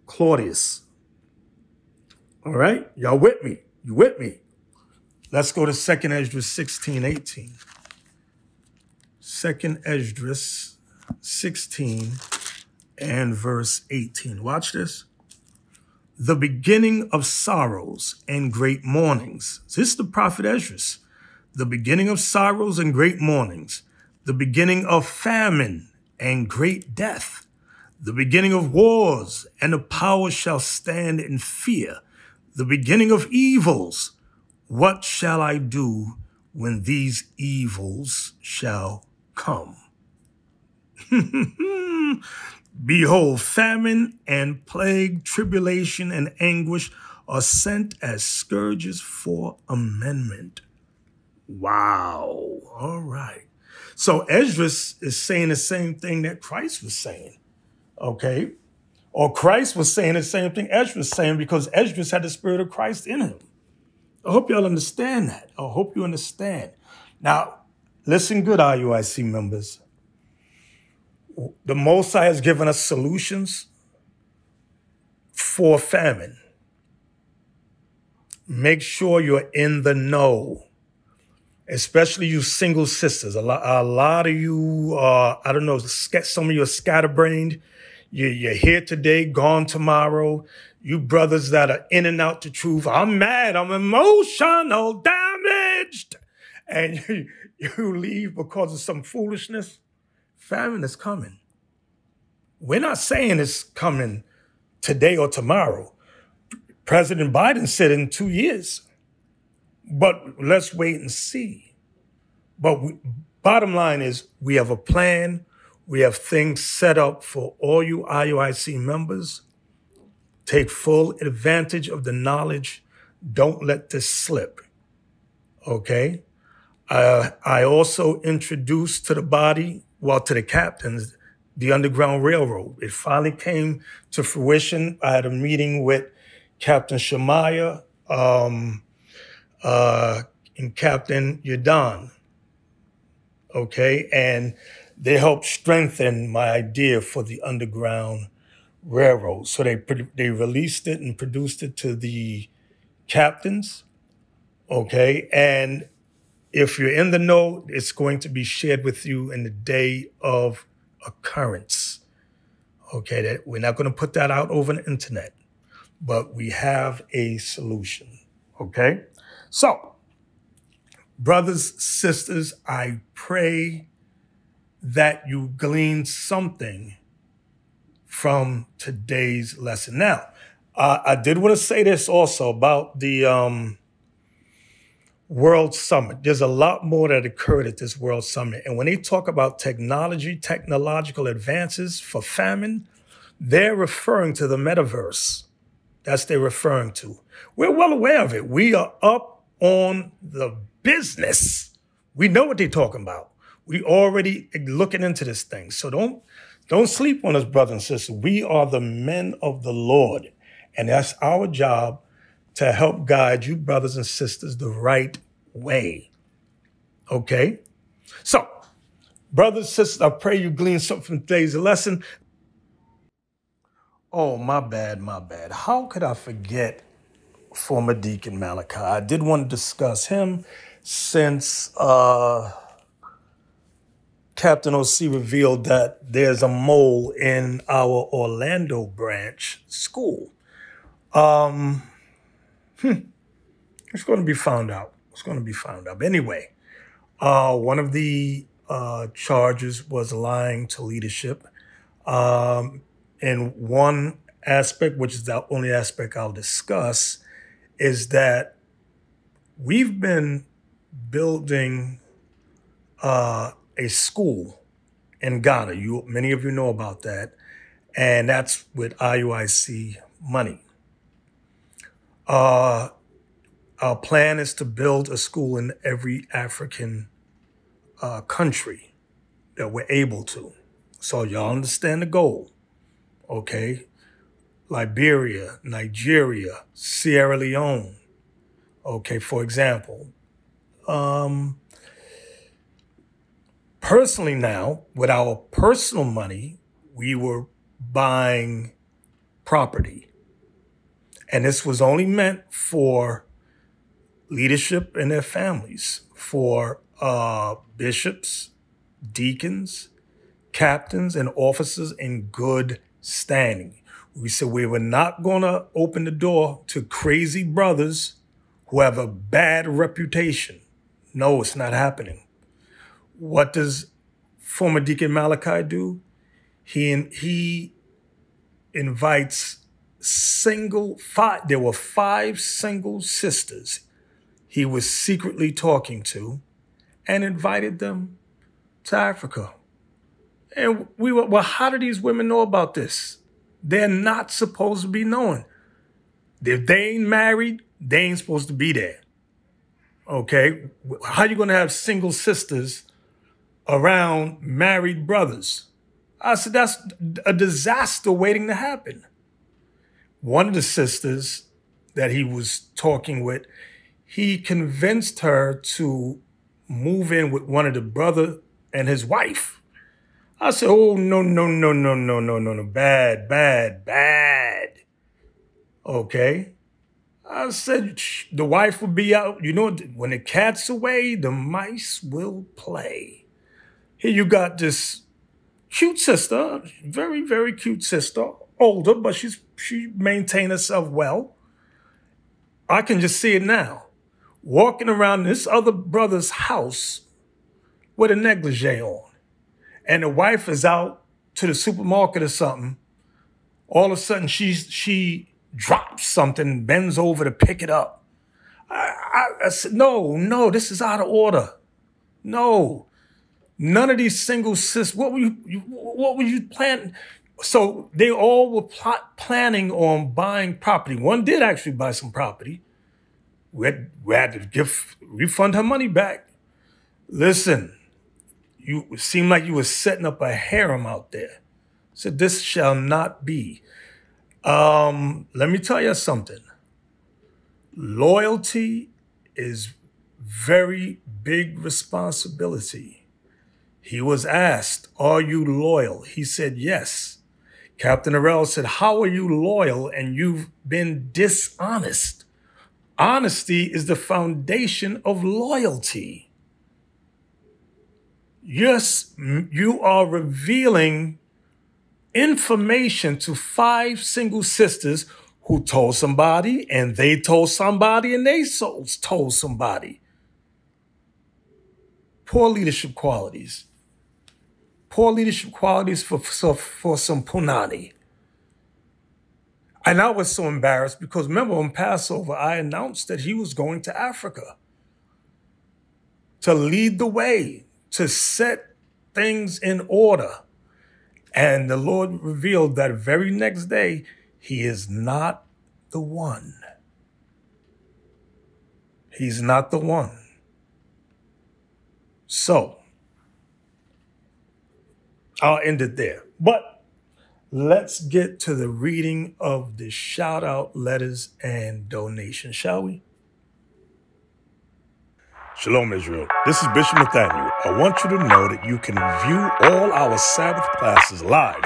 Claudius. All right? Y'all with me? You with me? Let's go to 2nd Esdras 16:18. 2nd Esdras 16 and verse 18. Watch this. The beginning of sorrows and great mournings. This is the prophet Esdras. The beginning of sorrows and great mournings. The beginning of famine and great death. The beginning of wars, and the power shall stand in fear. The beginning of evils. What shall I do when these evils shall come? Behold, famine and plague, tribulation and anguish are sent as scourges for amendment. Wow. All right. So Esdras is saying the same thing that Christ was saying. Okay. Or Christ was saying the same thing Esdras was saying, because Esdras had the spirit of Christ in him. I hope y'all understand that. I hope you understand. Now, listen good, IUIC members. The Most High has given us solutions for famine. Make sure you're in the know. especially you single sisters. A lot of you are, I don't know, some of you are scatterbrained. You're here today, gone tomorrow. You brothers that are in and out the truth. I'm mad. I'm emotional damaged. And you leave because of some foolishness. Famine is coming. We're not saying it's coming today or tomorrow. President Biden said in 2 years. But let's wait and see. But bottom line is we have a plan. We have things set up for all you IUIC members. Take full advantage of the knowledge. Don't let this slip. Okay? I also introduced to the body, well, to the captains, the Underground Railroad. It finally came to fruition. I had a meeting with Captain Shemaiah and Captain Yadon. Okay? And they helped strengthen my idea for the Underground Railroad. So they released it and produced it to the captains. Okay? And if you're in the know, it's going to be shared with you in the day of occurrence. Okay? That we're not going to put that out over the internet, but we have a solution. Okay? So, brothers, sisters, I pray that you glean something from today's lesson. Now, I did want to say this also about the World Summit. There's a lot more that occurred at this World Summit. And when they talk about technological advances for famine, they're referring to the metaverse. That's what they're referring to. We're well aware of it. We are up on the business. We know what they're talking about. We already looking into this thing. So don't sleep on us, brothers and sisters. We are the men of the Lord. And that's our job to help guide you, brothers and sisters, the right way. Okay? So, brothers and sisters, I pray you glean something from today's lesson. Oh, my bad. How could I forget former Deacon Malachi? I did want to discuss him since Captain O.C. revealed that there's a mole in our Orlando branch school. It's going to be found out. Anyway, one of the charges was lying to leadership. And one aspect, which is the only aspect I'll discuss, is that we've been building a school in Ghana. Many of you know about that. And that's with IUIC money. Our plan is to build a school in every African country that we're able to. So y'all understand the goal, okay? Liberia, Nigeria, Sierra Leone, okay, for example. Personally now, with our personal money, we were buying property. And this was only meant for leadership and their families, for bishops, deacons, captains, and officers in good standing. We said we were not going to open the door to crazy brothers who have a bad reputation. No, it's not happening. What does former Deacon Malachi do? He invites there were 5 single sisters he was secretly talking to and invited them to Africa. And we were, well, how do these women know about this? They're not supposed to be knowing. If they ain't married, they ain't supposed to be there. Okay? How you going to have single sisters around married brothers? I said, that's a disaster waiting to happen. One of the sisters that he was talking with, he convinced her to move in with one of the brother and his wife. I said, oh, no. Bad. Okay. I said, the wife will be out. You know, when the cat's away, the mice will play. Here you got this cute sister, very, very cute sister, older, but she maintained herself well. I can just see it now. Walking around this other brother's house with a negligee on. And the wife is out to the supermarket or something. All of a sudden, she drops something, bends over to pick it up. I said, no, this is out of order. No. None of these single sisters, what were you planning? So they all were planning on buying property. One did actually buy some property. We had to refund her money back. Listen, it seemed like you were setting up a harem out there. So this shall not be. Let me tell you something. Loyalty is very big responsibility. He was asked, are you loyal? He said, yes. Captain Arell said, how are you loyal and you've been dishonest? Honesty is the foundation of loyalty. Yes, you are revealing information to 5 single sisters who told somebody, and they told somebody, and they told somebody. Poor leadership qualities. Poor leadership qualities for some punani. And I was so embarrassed because remember on Passover, I announced that he was going to Africa to lead the way, to set things in order. And the Lord revealed that very next day, he is not the one. He's not the one. So, I'll end it there. But let's get to the reading of the shout-out letters and donations, shall we? Shalom, Israel. This is Bishop Nathaniel. I want you to know that you can view all our Sabbath classes live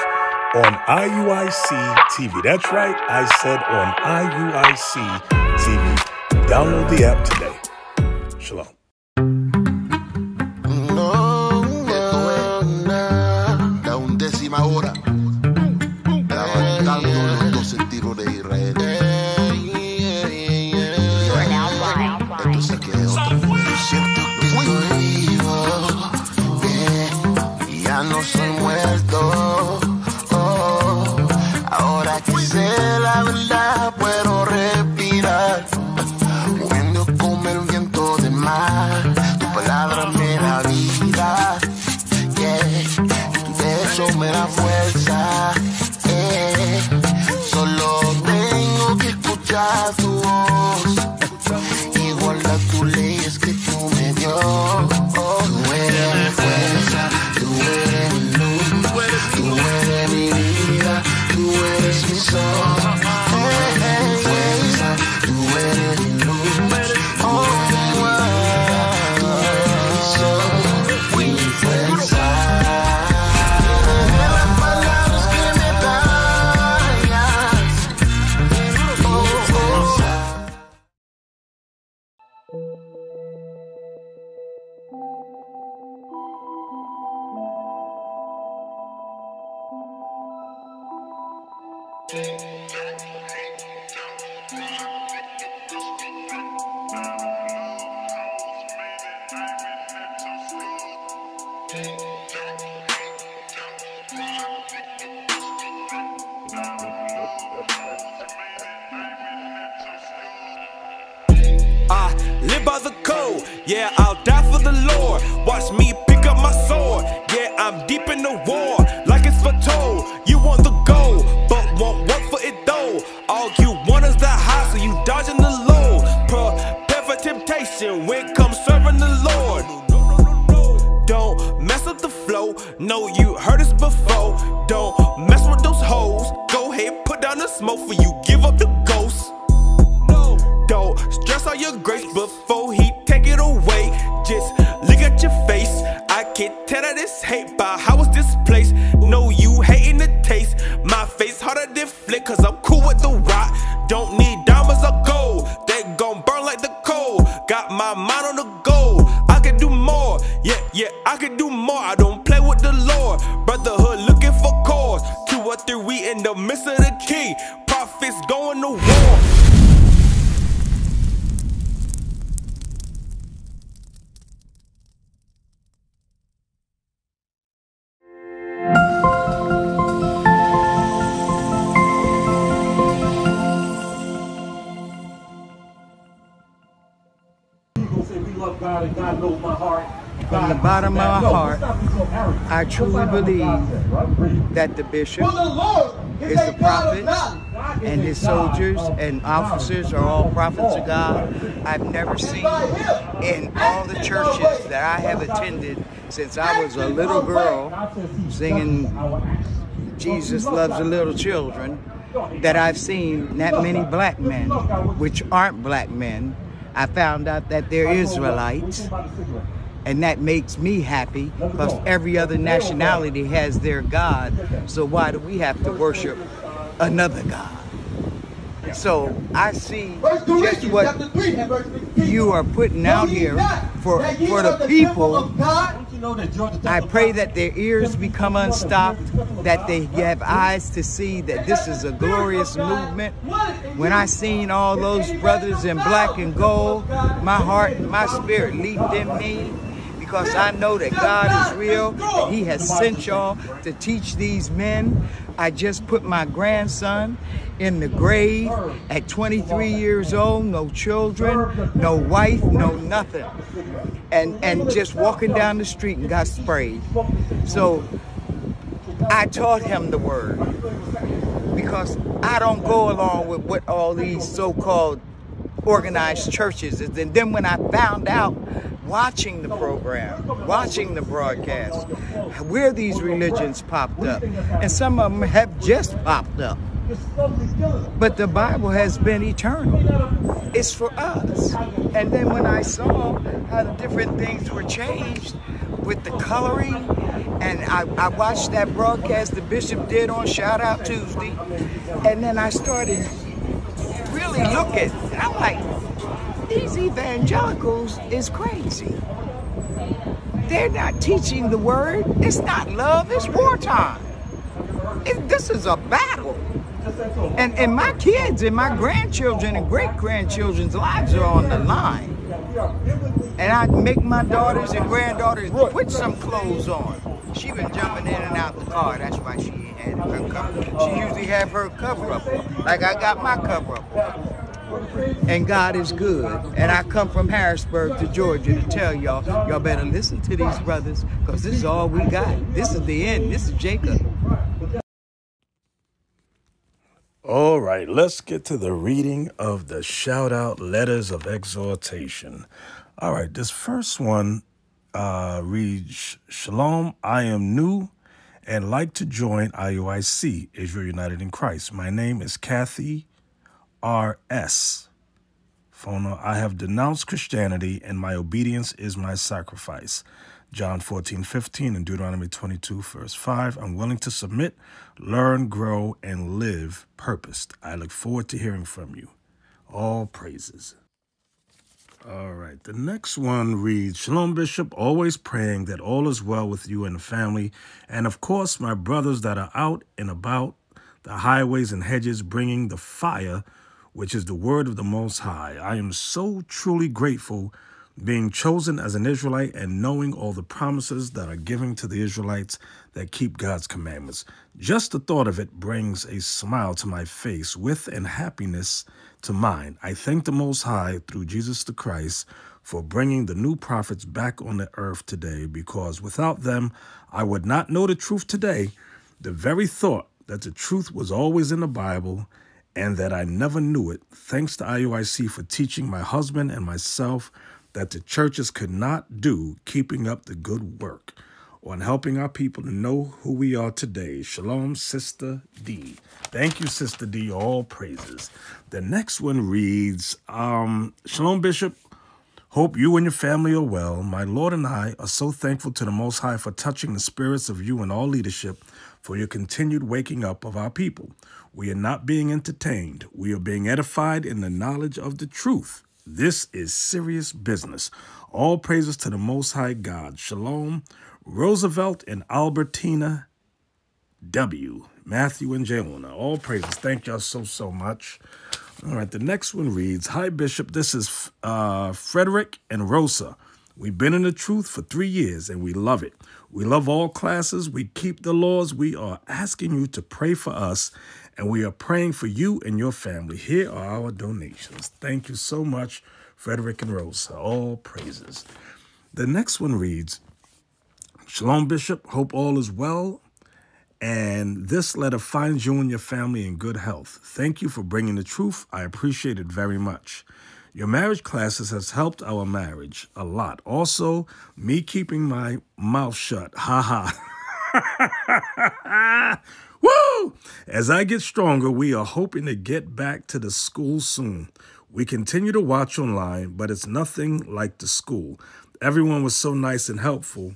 on IUIC TV. That's right, I said on IUIC TV. Download the app today. Shalom. La 11ª hora, levantando los 12 tiros de Israel. Entonces que siento que estoy vivo, y ya no soy muerto. Ahora que sé la verdad puedo respirar, moviendo como el viento del mar. Tu palabra me da vida, tu beso me da fuerza. Solo tengo que escuchar tu voz y guardar tus leyes que tú me dio. Tú eres mi fuerza, tú eres mi luz, tú eres mi vida, tú eres mi sol. Fuerza, tú eres mi luz, oh, tú eres mi sol, mi fuerza. Las palabras que me das, I live by the code, yeah, I'll die for the Lord. Watch me pick up my sword, yeah, I'm deep in the war, like it's foretold. You want the gold, but won't work for it though. All you want is the high, so you dodging the low. Prepare for temptation when it comes serving the Lord. Don't mess up the flow, no, you heard us before. Don't mess with those hoes, go ahead, put down the smoke for you, give up the ghost. Don't stress out your grace before he take it away. Just look at your face. I can't tell that it's hate by how it's displaced. No, you hating the taste. My face harder than flick, cause I'm cool with the rock. Don't need diamonds or gold. From the bottom of my heart, I truly believe that the bishop is the prophet and his soldiers and officers are all prophets of God. I've never seen in all the churches that I have attended since I was a little girl singing Jesus Loves the Little Children, that I've seen that many black men, which aren't black men. I found out that they're Israelites, and that makes me happy because every other nationality has their God, so why do we have to worship another God? So I see just what you are putting out here for the people. I pray that their ears become unstopped, that they have eyes to see that this is a glorious movement. When I seen all those brothers in black and gold, my heart and my spirit leaped in me, because I know that God is real and he has sent y'all to teach these men. I just put my grandson in the grave at 23 years old, no children, no wife, no nothing. And just walking down the street and got sprayed. So I taught him the word, because I don't go along with what all these so-called organized churches is. And then when I found out, watching the program, watching the broadcast, where these religions popped up, and some of them have just popped up. But the Bible has been eternal. It's for us. And then when I saw how the different things were changed with the coloring, and I watched that broadcast the bishop did on Shout Out Tuesday, and then I started really looking, and I'm like, these evangelicals is crazy. They're not teaching the word. It's not love, it's wartime. This is a battle. And my kids and my grandchildren and great-grandchildren's lives are on the line. And I make my daughters and granddaughters put some clothes on. She been jumping in and out the car. That's why she ain't had her cover. She usually have her cover up on, like I got my cover up on. And God is good. And I come from Harrisburg to Georgia to tell y'all better listen to these brothers, because this is all we got. This is the end. This is Jacob. All right, let's get to the reading of the shout-out letters of exhortation. All right, this first one reads, Shalom, I am new and like to join IUIC, Israel United in Christ. My name is Kathy R.S. Phone, I have denounced Christianity and my obedience is my sacrifice. John 14:15 and Deuteronomy 22, verse 5. I'm willing to submit, learn, grow, and live purposed. I look forward to hearing from you. All praises. All right, the next one reads, Shalom, Bishop, always praying that all is well with you and the family, and of course my brothers that are out and about the highways and hedges bringing the fire, which is the word of the Most High. I am so truly grateful being chosen as an Israelite and knowing all the promises that are given to the Israelites that keep God's commandments. Just the thought of it brings a smile to my face with and happiness to mine. I thank the Most High through Jesus the Christ for bringing the new prophets back on the earth today, because without them, I would not know the truth today. The very thought that the truth was always in the Bible and that I never knew it. Thanks to IUIC for teaching my husband and myself that the churches could not do, keeping up the good work on helping our people to know who we are today. Shalom, Sister D. Thank you, Sister D. All praises. The next one reads, Shalom, Bishop. Hope you and your family are well. My Lord and I are so thankful to the Most High for touching the spirits of you and all leadership for your continued waking up of our people. We are not being entertained. We are being edified in the knowledge of the truth. This is serious business. All praises to the Most High God. Shalom, Roosevelt and Albertina W. Matthew and Jelena. All praises. Thank y'all so much. All right, the next one reads, Hi, Bishop. This is Frederick and Rosa. We've been in the truth for 3 years, and we love it. We love all classes. We keep the laws. We are asking you to pray for us, and we are praying for you and your family. Here are our donations. Thank you so much, Frederick and Rosa. All praises. The next one reads, Shalom, Bishop. Hope all is well. And this letter finds you and your family in good health. Thank you for bringing the truth. I appreciate it very much. Your marriage classes has helped our marriage a lot. Also, me keeping my mouth shut. Ha ha. Woo! As I get stronger, we are hoping to get back to the school soon. We continue to watch online, but it's nothing like the school. Everyone was so nice and helpful.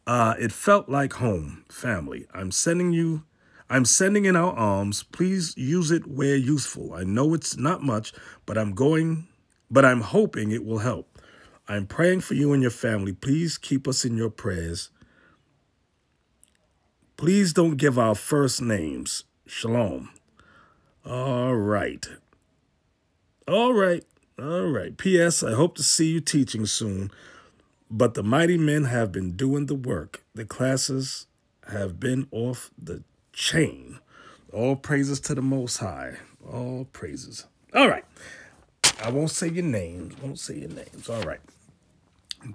It felt like home, family. I'm sending in our arms. Please use it where useful. I know it's not much, but I'm hoping it will help. I'm praying for you and your family. Please keep us in your prayers. Please don't give our first names. Shalom. All right. P.S. I hope to see you teaching soon. But the mighty men have been doing the work. The classes have been off the chain. All praises to the Most High. All praises. All right. I won't say your names. All right.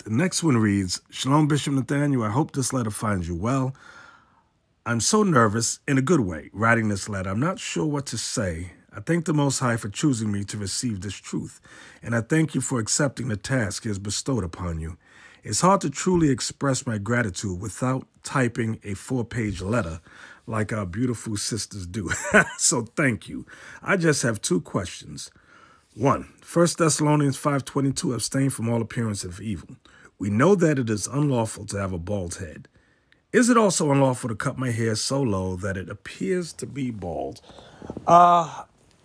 The next one reads, Shalom, Bishop Nathaniel. I hope this letter finds you well. I'm so nervous, in a good way, writing this letter. I'm not sure what to say. I thank the Most High for choosing me to receive this truth. And I thank you for accepting the task He has bestowed upon you. It's hard to truly express my gratitude without typing a 4-page letter like our beautiful sisters do. So thank you. I just have 2 questions. 1, 1 Thessalonians 5:22, abstain from all appearance of evil. We know that it is unlawful to have a bald head. Is it also unlawful to cut my hair so low that it appears to be bald?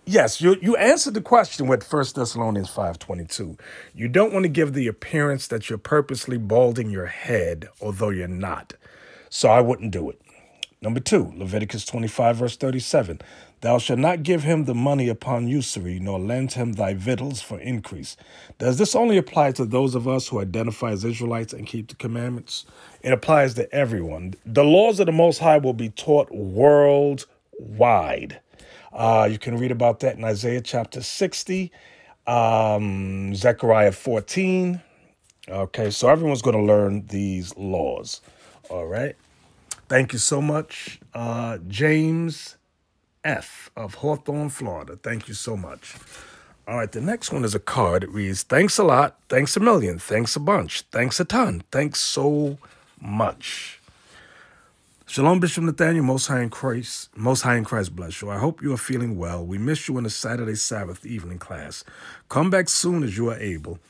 Yes, you answered the question with 1 Thessalonians 5:22. You don't want to give the appearance that you're purposely balding your head, although you're not. So I wouldn't do it. Number 2, Leviticus 25, verse 37. Thou shalt not give him the money upon usury, nor lend him thy victuals for increase. Does this only apply to those of us who identify as Israelites and keep the commandments? It applies to everyone. The laws of the Most High will be taught worldwide. You can read about that in Isaiah chapter 60, Zechariah 14. Okay, so everyone's going to learn these laws. All right. Thank you so much, James F. of Hawthorne, Florida. Thank you so much. All right, the next one is a card. It reads, thanks a lot, thanks a million, thanks a bunch, thanks a ton, thanks so much. Shalom, Bishop Nathaniel, Most High in Christ bless you. I hope you are feeling well. We miss you in the Saturday Sabbath evening class. Come back soon as you are able.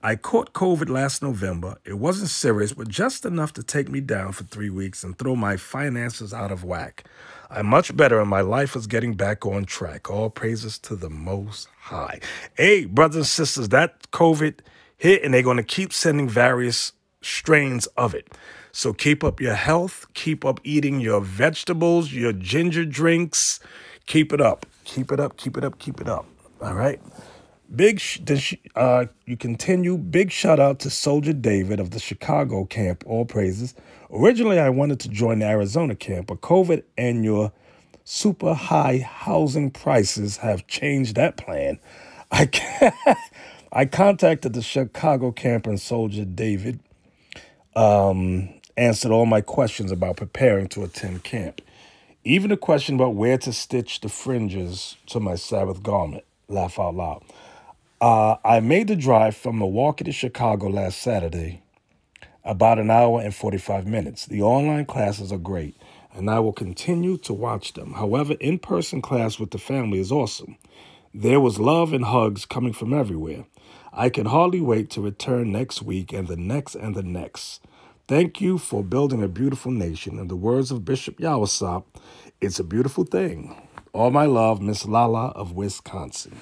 I caught COVID last November. It wasn't serious, but just enough to take me down for 3 weeks and throw my finances out of whack. I'm much better and my life is getting back on track. All praises to the Most High. Hey, brothers and sisters, that COVID hit and they're going to keep sending various strains of it. So keep up your health. Keep up eating your vegetables, your ginger drinks. Keep it up. Keep it up. Keep it up. Keep it up. All right. You continue. Big shout out to Soldier David of the Chicago camp. All praises. Originally, I wanted to join the Arizona camp, but COVID and your super high housing prices have changed that plan. I contacted the Chicago camp, and Soldier David answered all my questions about preparing to attend camp. Even a question about where to stitch the fringes to my Sabbath garment. Laugh out loud. I made the drive from Milwaukee to Chicago last Saturday, about an hour and 45 minutes. The online classes are great, and I will continue to watch them. However, in-person class with the family is awesome. There was love and hugs coming from everywhere. I can hardly wait to return next week and the next and the next. Thank you for building a beautiful nation. In the words of Bishop Yawasop, it's a beautiful thing. All my love, Miss Lala of Wisconsin.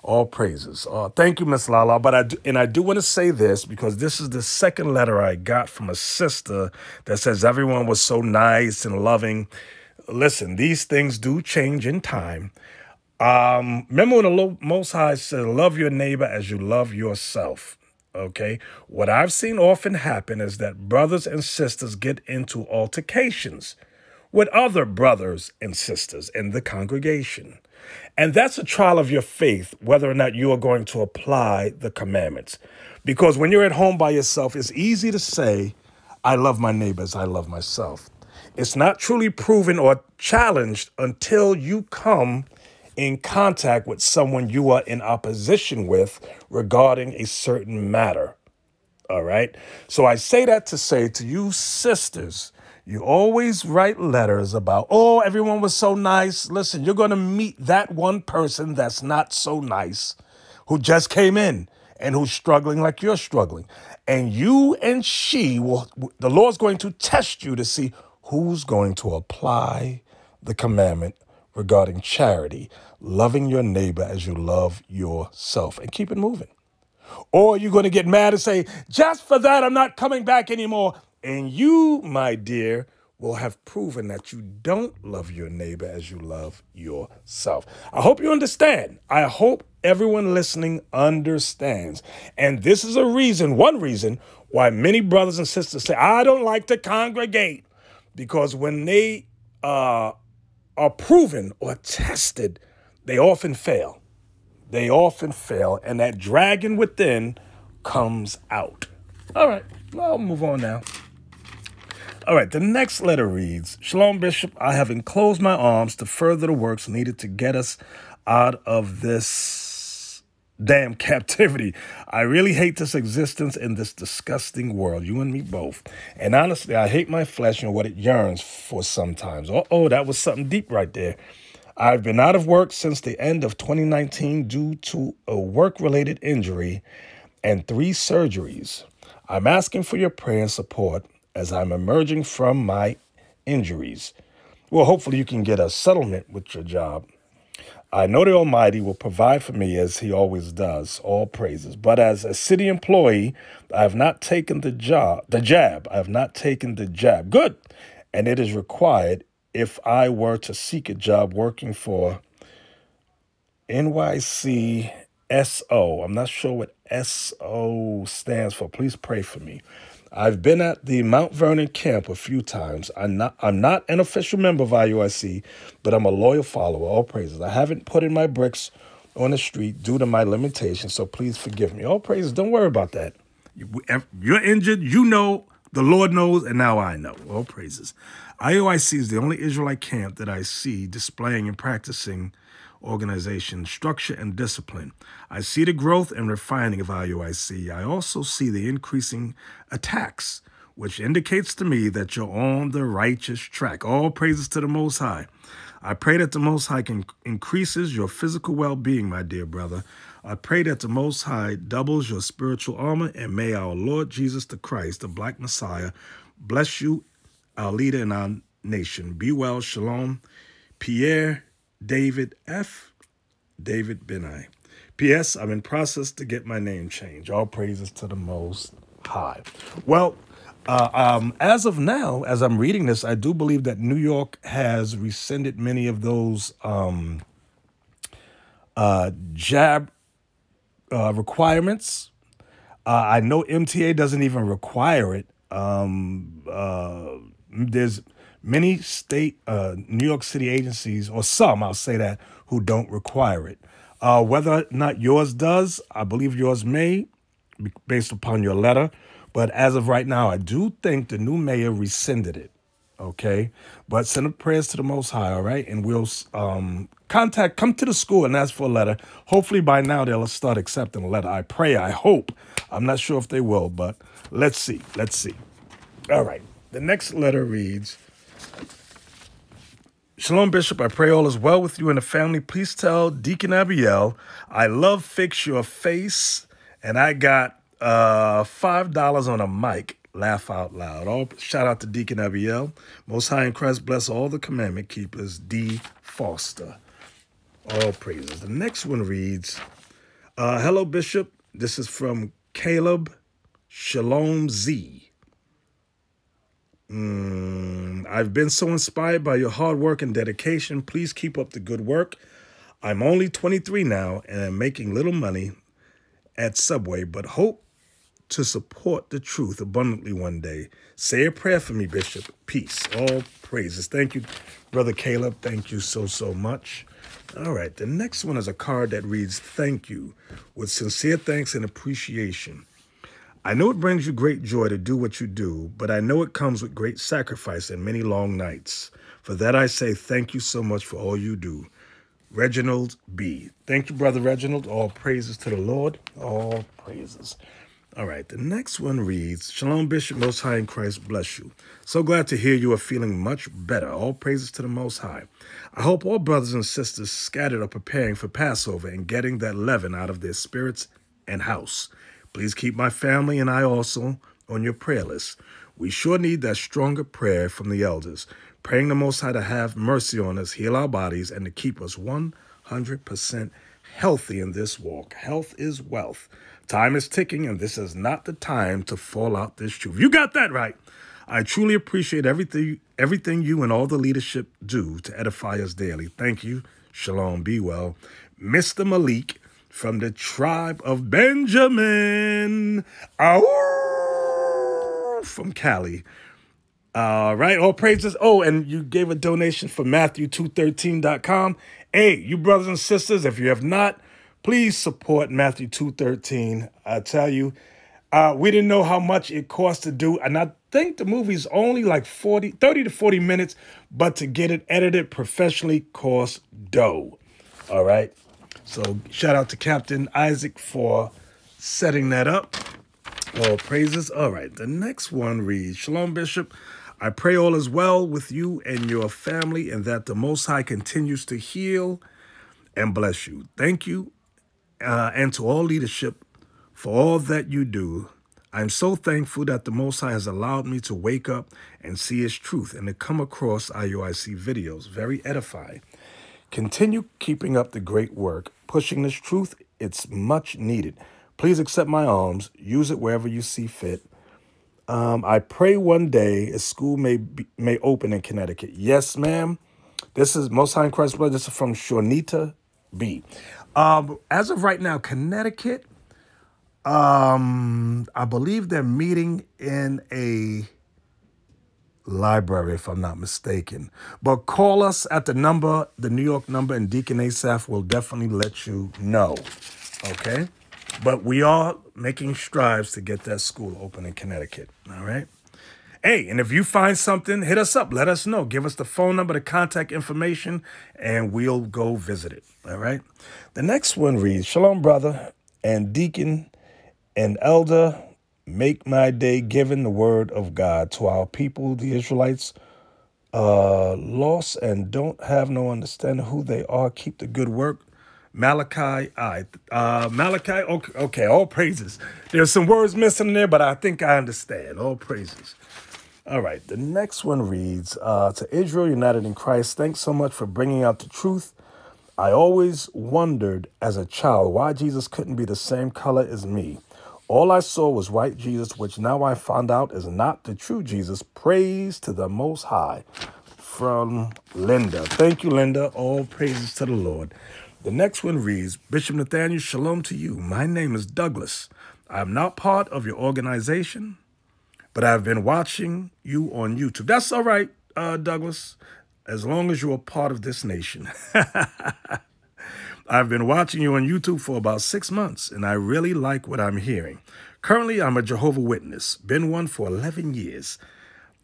All praises. Thank you, Miss Lala. But I do want to say this because this is the second letter I got from a sister that says everyone was so nice and loving. Listen, these things do change in time. Remember when the Most High said, love your neighbor as you love yourself. Okay. What I've seen often happen is that brothers and sisters get into altercations with other brothers and sisters in the congregation. And that's a trial of your faith, whether or not you are going to apply the commandments. Because when you're at home by yourself, it's easy to say, I love my neighbors, I love myself. It's not truly proven or challenged until you come in contact with someone you are in opposition with regarding a certain matter. All right. So I say that to say to you sisters, you always write letters about, oh, everyone was so nice. Listen, you're going to meet that one person that's not so nice, who just came in and who's struggling like you're struggling. And you and she will, the Lord's going to test you to see who's going to apply the commandment regarding charity, loving your neighbor as you love yourself, and keep it moving. Or you're going to get mad and say, just for that, I'm not coming back anymore. And you, my dear, will have proven that you don't love your neighbor as you love yourself. I hope you understand. I hope everyone listening understands. And this is one reason why many brothers and sisters say, I don't like to congregate. Because when they are proven or tested, they often fail. They often fail, and that dragon within comes out. All right, I'll move on now. All right, the next letter reads, Shalom, Bishop. I have enclosed my arms to further the works needed to get us out of this damn captivity. I really hate this existence in this disgusting world, you and me both. And honestly, I hate my flesh and what it yearns for sometimes. Oh, that was something deep right there. I've been out of work since the end of 2019 due to a work-related injury and 3 surgeries. I'm asking for your prayer and support as I'm emerging from my injuries. Well, hopefully you can get a settlement with your job. I know the Almighty will provide for me as he always does, all praises. But as a city employee, I have not taken the jab. I have not taken the jab. Good. And it is required if I were to seek a job working for NYCSO. I'm not sure what SO stands for. Please pray for me. I've been at the Mount Vernon camp a few times. I'm not an official member of IUIC, but I'm a loyal follower. All praises. I haven't put in my bricks on the street due to my limitations, so please forgive me. All praises. Don't worry about that. You're injured. You know. The Lord knows, and now I know. All praises. IUIC is the only Israelite camp that I see displaying and practicing organization, structure, and discipline. I see the growth and refining of IUIC. I also see the increasing attacks, which indicates to me that you're on the righteous track. All praises to the Most High. I pray that the Most High increases your physical well-being, my dear brother. I pray that the Most High doubles your spiritual armor, and may our Lord Jesus the Christ, the Black Messiah, bless you, our leader in our nation. Be well, Shalom. Pierre David F. David Benai. P.S. I'm in process to get my name changed. All praises to the Most High. Well, as of now, as I'm reading this, I do believe that New York has rescinded many of those jab requirements. I know MTA doesn't even require it. There's many state, New York City agencies, or some, I'll say that, who don't require it. Whether or not yours does, I believe yours may, based upon your letter. But as of right now, I do think the new mayor rescinded it. Okay. But send up prayers to the Most High. All right. And we'll come to the school and ask for a letter. Hopefully by now they'll start accepting a letter. I pray, I hope. I'm not sure if they will, but let's see. Let's see. All right. The next letter reads, Shalom, Bishop. I pray all is well with you and the family. Please tell Deacon Abiel, I love Fix Your Face. And I got $5 on a mic. Laugh out loud. Shout out to Deacon Abiel. Most High in Christ bless all the commandment keepers. D. Foster. All praises. The next one reads, hello, Bishop. This is from Caleb Shalom Z. I've been so inspired by your hard work and dedication. Please keep up the good work. I'm only 23 now and I'm making little money at Subway, but hope to support the truth abundantly one day. Say a prayer for me, Bishop. Peace. All praises. Thank you, Brother Caleb. Thank you so, so much. All right, the next one is a card that reads, thank you, with sincere thanks and appreciation. I know it brings you great joy to do what you do, but I know it comes with great sacrifice and many long nights. For that I say thank you so much for all you do. Reginald B. Thank you, Brother Reginald. All praises to the Lord. All praises. All right, the next one reads, Shalom, Bishop, Most High in Christ bless you. So glad to hear you are feeling much better. All praises to the Most High. I hope all brothers and sisters scattered are preparing for Passover and getting that leaven out of their spirits and house. Please keep my family and I also on your prayer list. We sure need that stronger prayer from the elders, praying the Most High to have mercy on us, heal our bodies, and to keep us 100% healthy in this walk. Health is wealth. Time is ticking, and this is not the time to fall out this truth. You got that right. I truly appreciate everything you and all the leadership do to edify us daily. Thank you. Shalom. Be well. Mr. Malik from the tribe of Benjamin. From Cali. All right. All praises. Oh, and you gave a donation for Matthew213.com. Hey, you brothers and sisters, if you have not, please support Matthew 2:13. I tell you, we didn't know how much it cost to do, and I think the movie's only like 30 to 40 minutes, but to get it edited professionally costs dough. All right. So shout out to Captain Isaac for setting that up. All praises. All right. The next one reads, Shalom, Bishop. I pray all is well with you and your family and that the Most High continues to heal and bless you. Thank you. And to all leadership for all that you do. I'm so thankful that the Most High has allowed me to wake up and see His truth and to come across IUIC videos. Very edifying. Continue keeping up the great work, pushing this truth. It's much needed. Please accept my alms. Use it wherever you see fit. I pray one day a school may open in Connecticut. Yes, ma'am. This is Most High in Christ Blood. This is from Shornita B. As of right now, Connecticut, I believe they're meeting in a library, if I'm not mistaken. But call us at the number, the New York number, and Deacon Asaph will definitely let you know. Okay? But we are making strides to get that school open in Connecticut. All right? Hey, and if you find something, hit us up. Let us know. Give us the phone number, the contact information, and we'll go visit it. All right? The next one reads, Shalom, brother and deacon and elder, make my day giving the word of God to our people, the Israelites, lost and don't have no understanding who they are. Keep the good work. Malachi, Malachi, okay, all praises. There's some words missing in there, but I think I understand. All praises. All right, the next one reads, to Israel United in Christ, thanks so much for bringing out the truth. I always wondered as a child why Jesus couldn't be the same color as me. All I saw was white Jesus, which now I found out is not the true Jesus. Praise to the Most High. From Linda. Thank you, Linda. All praises to the Lord. The next one reads, Bishop Nathaniel, shalom to you. My name is Douglas. I'm not part of your organization, but I've been watching you on YouTube. That's all right, Douglas, as long as you're a part of this nation. I've been watching you on YouTube for about 6 months, and I really like what I'm hearing. Currently, I'm a Jehovah's Witness. Been one for 11 years.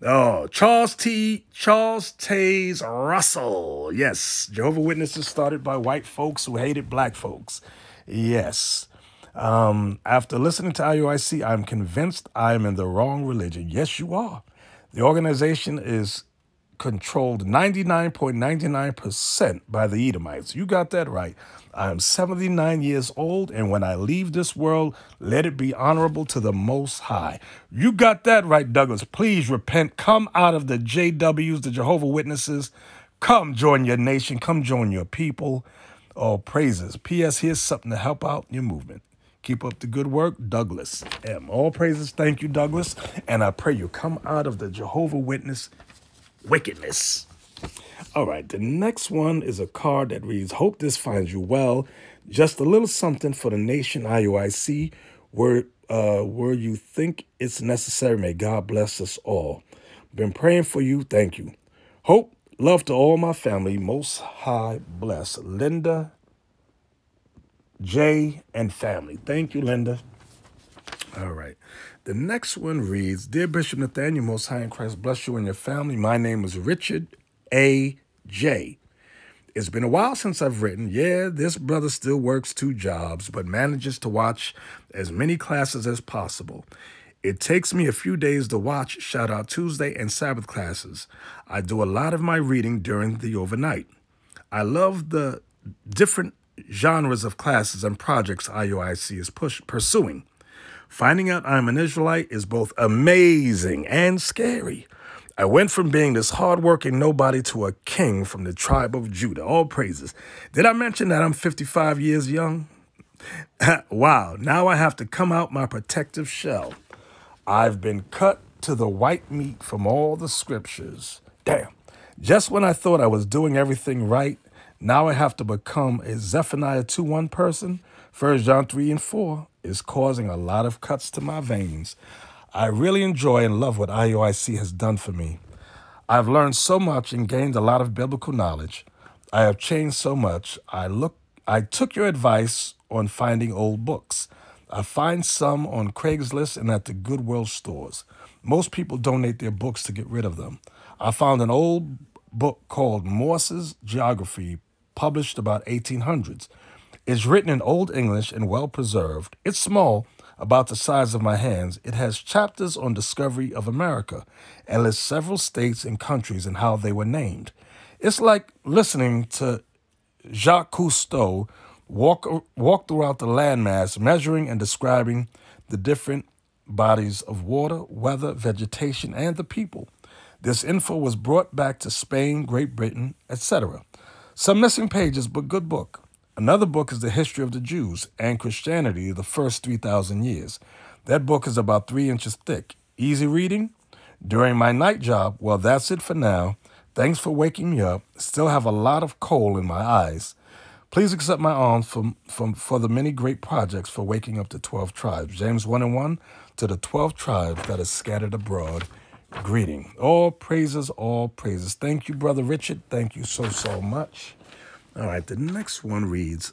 Oh, Charles Taze Russell. Yes, Jehovah's Witnesses started by white folks who hated black folks. Yes. After listening to IUIC, I'm convinced I'm in the wrong religion. Yes, you are. The organization is controlled 99.99% by the Edomites. You got that right. I am 79 years old, and when I leave this world, let it be honorable to the Most High. You got that right, Douglas. Please repent. Come out of the JWs, the Jehovah's Witnesses. Come join your nation. Come join your people. All praises. P.S. Here's something to help out your movement. Keep up the good work, Douglas M. All praises. Thank you, Douglas. And I pray you come out of the Jehovah's Witness wickedness. All right, the next one is a card that reads, hope this finds you well. Just a little something for the nation IUIC. where you think it's necessary. May God bless us all. Been praying for you. Thank you. Hope, love to all my family. Most High bless. Linda, Jay, and family. Thank you, Linda. All right. The next one reads, Dear Bishop Nathaniel, Most High in Christ, bless you and your family. My name is Richard A.J. It's been a while since I've written. Yeah, this brother still works 2 jobs, but manages to watch as many classes as possible. It takes me a few days to watch Shout Out Tuesday and Sabbath classes. I do a lot of my reading during the overnight. I love the different genres of classes and projects IUIC is pursuing. Finding out I'm an Israelite is both amazing and scary. I went from being this hardworking nobody to a king from the tribe of Judah. All praises. Did I mention that I'm 55 years young? Wow, now I have to come out my protective shell. I've been cut to the white meat from all the scriptures. Damn. Just when I thought I was doing everything right, now I have to become a Zephaniah 2:1 person. 1 John 3 and 4 is causing a lot of cuts to my veins. I really enjoy and love what IUIC has done for me. I've learned so much and gained a lot of biblical knowledge. I have changed so much. I took your advice on finding old books. I find some on Craigslist and at the Goodwill stores. Most people donate their books to get rid of them. I found an old book called Morse's Geography, published about 1800s. It's written in Old English and well preserved. It's small, about the size of my hands. It has chapters on discovery of America and lists several states and countries and how they were named. It's like listening to Jacques Cousteau walk throughout the landmass, measuring and describing the different bodies of water, weather, vegetation, and the people. This info was brought back to Spain, Great Britain, etc. Some missing pages, but good book. Another book is The History of the Jews and Christianity, the first 3,000 years. That book is about 3 inches thick. Easy reading? During my night job, well, that's it for now. Thanks for waking me up. Still have a lot of coal in my eyes. Please accept my alms for the many great projects for waking up the 12 tribes. James 1:1, to the 12 tribes that are scattered abroad. Greeting. All praises, all praises. Thank you, Brother Richard. Thank you so much. All right, the next one reads,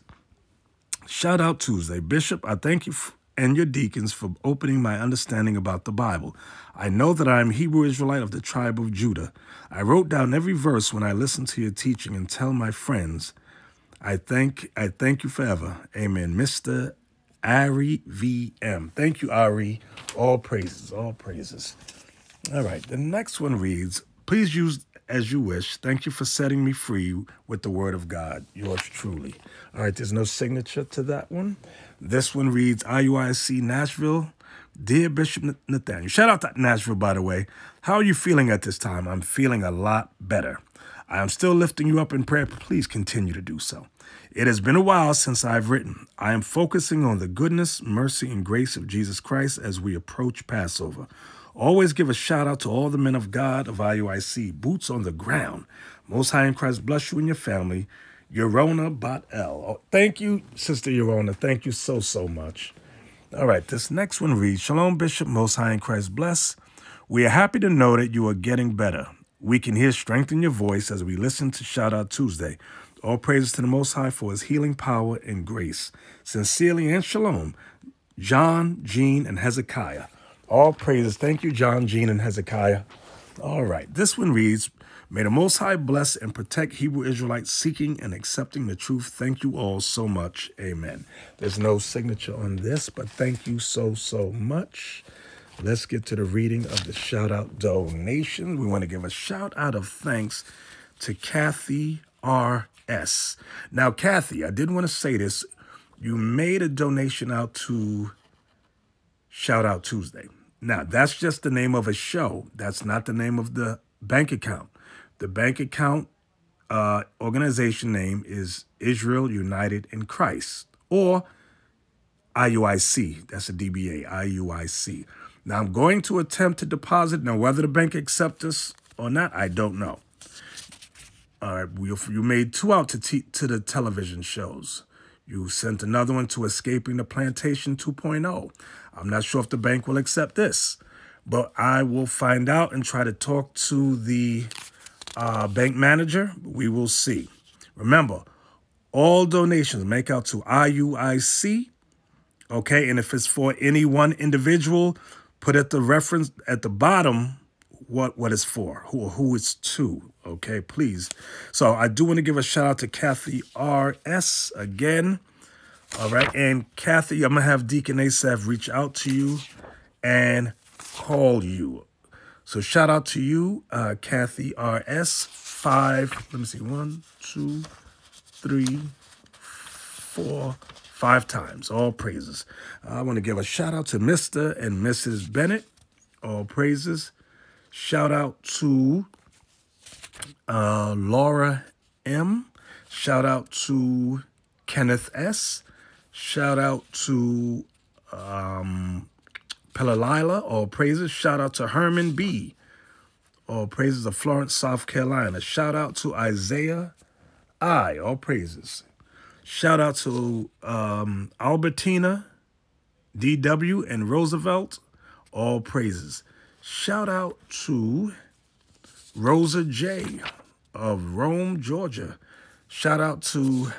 Shout Out Tuesday. Bishop, I thank you and your deacons for opening my understanding about the Bible. I know that I am Hebrew Israelite of the tribe of Judah. I wrote down every verse when I listened to your teaching and tell my friends, I thank you forever. Amen. Mr. Ari VM. Thank you, Ari. All praises, all praises. All right, the next one reads, Please use as you wish. Thank you for setting me free with the word of God. Yours truly. All right, there's no signature to that one. This one reads, IUIC Nashville. Dear Bishop Nathaniel. Shout out to Nashville, by the way. How are you feeling at this time? I'm feeling a lot better. I am still lifting you up in prayer. Please continue to do so. It has been a while since I've written. I am focusing on the goodness, mercy, and grace of Jesus Christ as we approach Passover. Always give a shout out to all the men of God of IUIC, boots on the ground. Most High in Christ bless you and your family. Yorona Bat-El. Oh, thank you, Sister Yorona. Thank you so much. All right, this next one reads, Shalom, Bishop, Most High in Christ bless. We are happy to know that you are getting better. We can hear strength in your voice as we listen to Shout Out Tuesday. All praises to the Most High for his healing power and grace. Sincerely and shalom, John, Jean, and Hezekiah. All praises. Thank you, John, Jean, and Hezekiah. All right. This one reads, May the Most High bless and protect Hebrew Israelites seeking and accepting the truth. Thank you all so much. Amen. There's no signature on this, but thank you so much. Let's get to the reading of the shout-out donation. We want to give a shout-out of thanks to Kathy R.S. Now, Kathy, I did want to say this. You made a donation out to Shout Out Tuesday. Now, that's just the name of a show. That's not the name of the bank account. The bank account organization name is Israel United in Christ, or IUIC. That's a DBA, IUIC. Now, I'm going to attempt to deposit. Now, whether the bank accepts us or not, I don't know. All right, you made 2 out to the television shows. You sent another one to Escaping the Plantation 2.0. I'm not sure if the bank will accept this, but I will find out and try to talk to the bank manager. We will see. Remember, all donations make out to IUIC, okay? And if it's for any one individual, put at the reference at the bottom what it's for, who it's to, okay, please. So I do want to give a shout out to Kathy R.S. again. All right, and Kathy, I'm going to have Deacon Asaph reach out to you and call you. So shout out to you, Kathy R.S. 5, let me see, 1, 2, 3, 4, 5 times. All praises. I want to give a shout out to Mr. and Mrs. Bennett. All praises. Shout out to Laura M. Shout out to Kenneth S. Shout out to Pelalila. All praises. Shout out to Herman B. All praises of Florence, South Carolina. Shout out to Isaiah I. All praises. Shout out to Albertina, DW, and Roosevelt. All praises. Shout out to Rosa J. of Rome, Georgia. Shout out to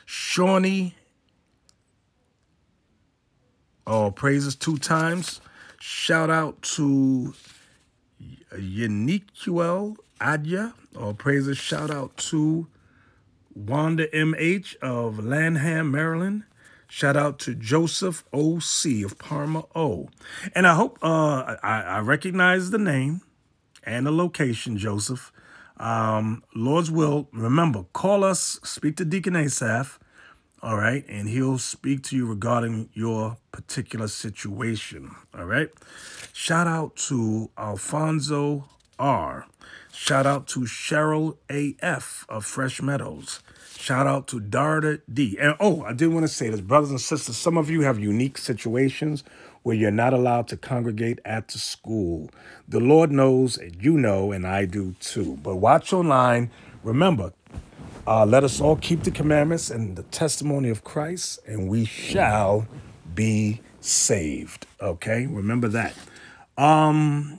Shawnee. All praises 2 times. Shout out to Uniquel Adya. All praises. Shout out to Wanda M.H. of Lanham, Maryland. Shout out to Joseph O.C. of Parma, O. And I hope I recognize the name and the location, Joseph. Lord's will, remember, call us, speak to Deacon Asaph, all right, and he'll speak to you regarding your particular situation, all right? Shout out to Alfonso R. Shout out to Cheryl A.F. of Fresh Meadows. Shout out to Darda D. And I did want to say this, brothers and sisters, some of you have unique situations where you're not allowed to congregate at the school. The Lord knows, and you know, and I do too. But watch online. Remember, let us all keep the commandments and the testimony of Christ, and we shall be saved. Okay? Remember that.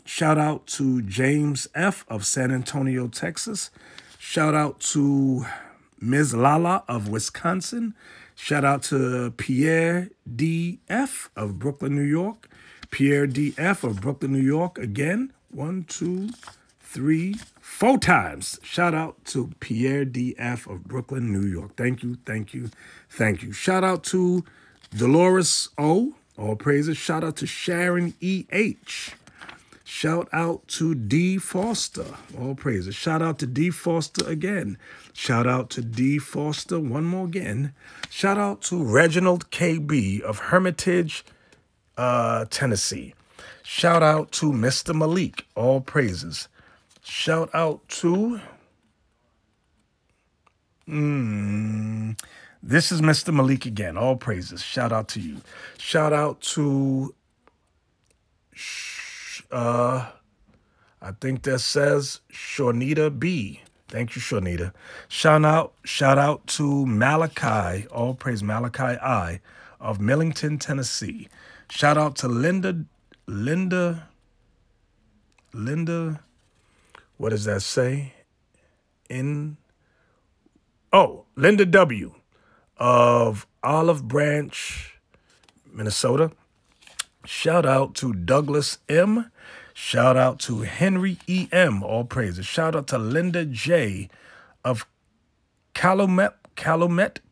Shout out to James F. of San Antonio, Texas. Shout out to Ms. Lala of Wisconsin. Shout out to Pierre D.F. of Brooklyn, New York. Pierre D.F. of Brooklyn, New York. Again, 1, 2, 3, 4 times. Shout out to Pierre D.F. of Brooklyn, New York. Thank you, thank you, thank you. Shout out to Dolores O. All praises. Shout out to Sharon E.H. Shout out to D. Foster. All praises. Shout out to D. Foster again. Shout out to D. Foster one more again. Shout out to Reginald K.B. of Hermitage, Tennessee. Shout out to Mr. Malik. All praises. Shout out to... This is Mr. Malik again. All praises. Shout out to you. Shout out to... I think that says Shornita B. Thank you, Shornita. Shout out to Malachi, all praise Malachi I of Millington, Tennessee. Shout out to Linda, what does that say? Linda W. of Olive Branch, Minnesota. Shout out to Douglas M. Shout out to Henry E.M. All praises. Shout out to Linda J. of Calumet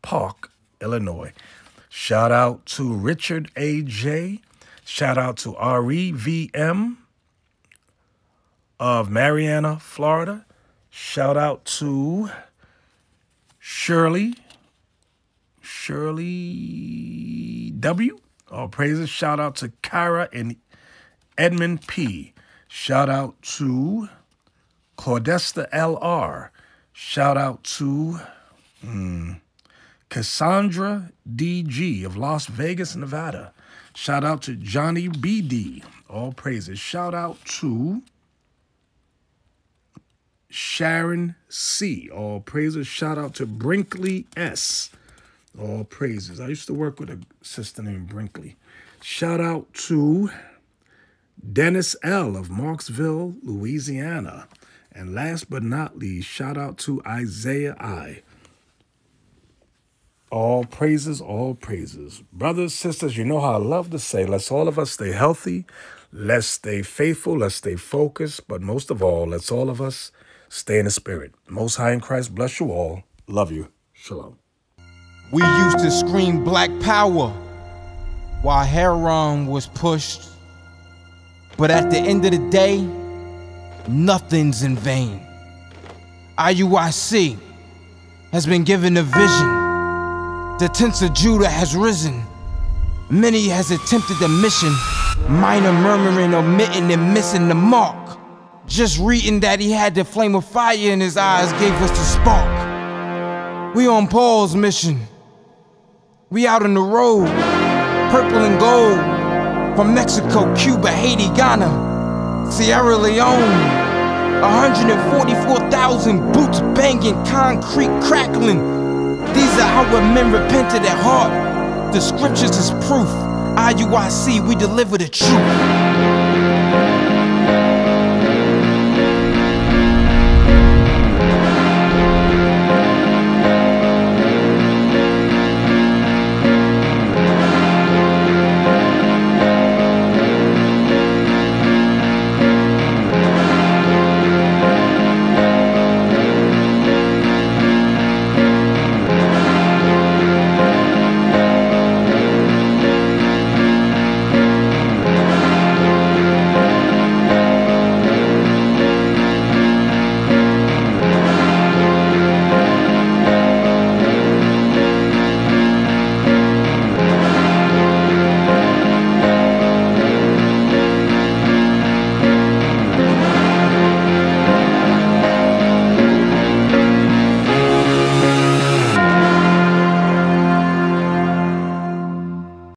Park, Illinois. Shout out to Richard A.J. Shout out to R.E.V.M. of Marianna, Florida. Shout out to Shirley W. All praises. Shout out to Kyra and Edmund P. Shout out to Claudesta L.R. Shout out to Cassandra D.G. of Las Vegas, Nevada. Shout out to Johnny B.D. All praises. Shout out to Sharon C. All praises. Shout out to Brinkley S. All praises. I used to work with a sister named Brinkley. Shout out to Dennis L. of Marksville, Louisiana. And last but not least, shout out to Isaiah I. All praises, all praises. Brothers, sisters, you know how I love to say, let's all of us stay healthy, let's stay faithful, let's stay focused, but most of all, let's all of us stay in the spirit. Most High in Christ bless you all. Love you. Shalom. We used to scream black power while heroin was pushed. But at the end of the day, nothing's in vain. IUIC has been given a vision. The tents of Judah has risen. Many has attempted the mission. Minor murmuring, omitting, and missing the mark. Just reading that he had the flame of fire in his eyes gave us the spark. We on Paul's mission. We out on the road, purple and gold. From Mexico, Cuba, Haiti, Ghana, Sierra Leone. 144,000 boots banging, concrete crackling. These are our men repented at heart. The scriptures is proof. IUIC, we deliver the truth.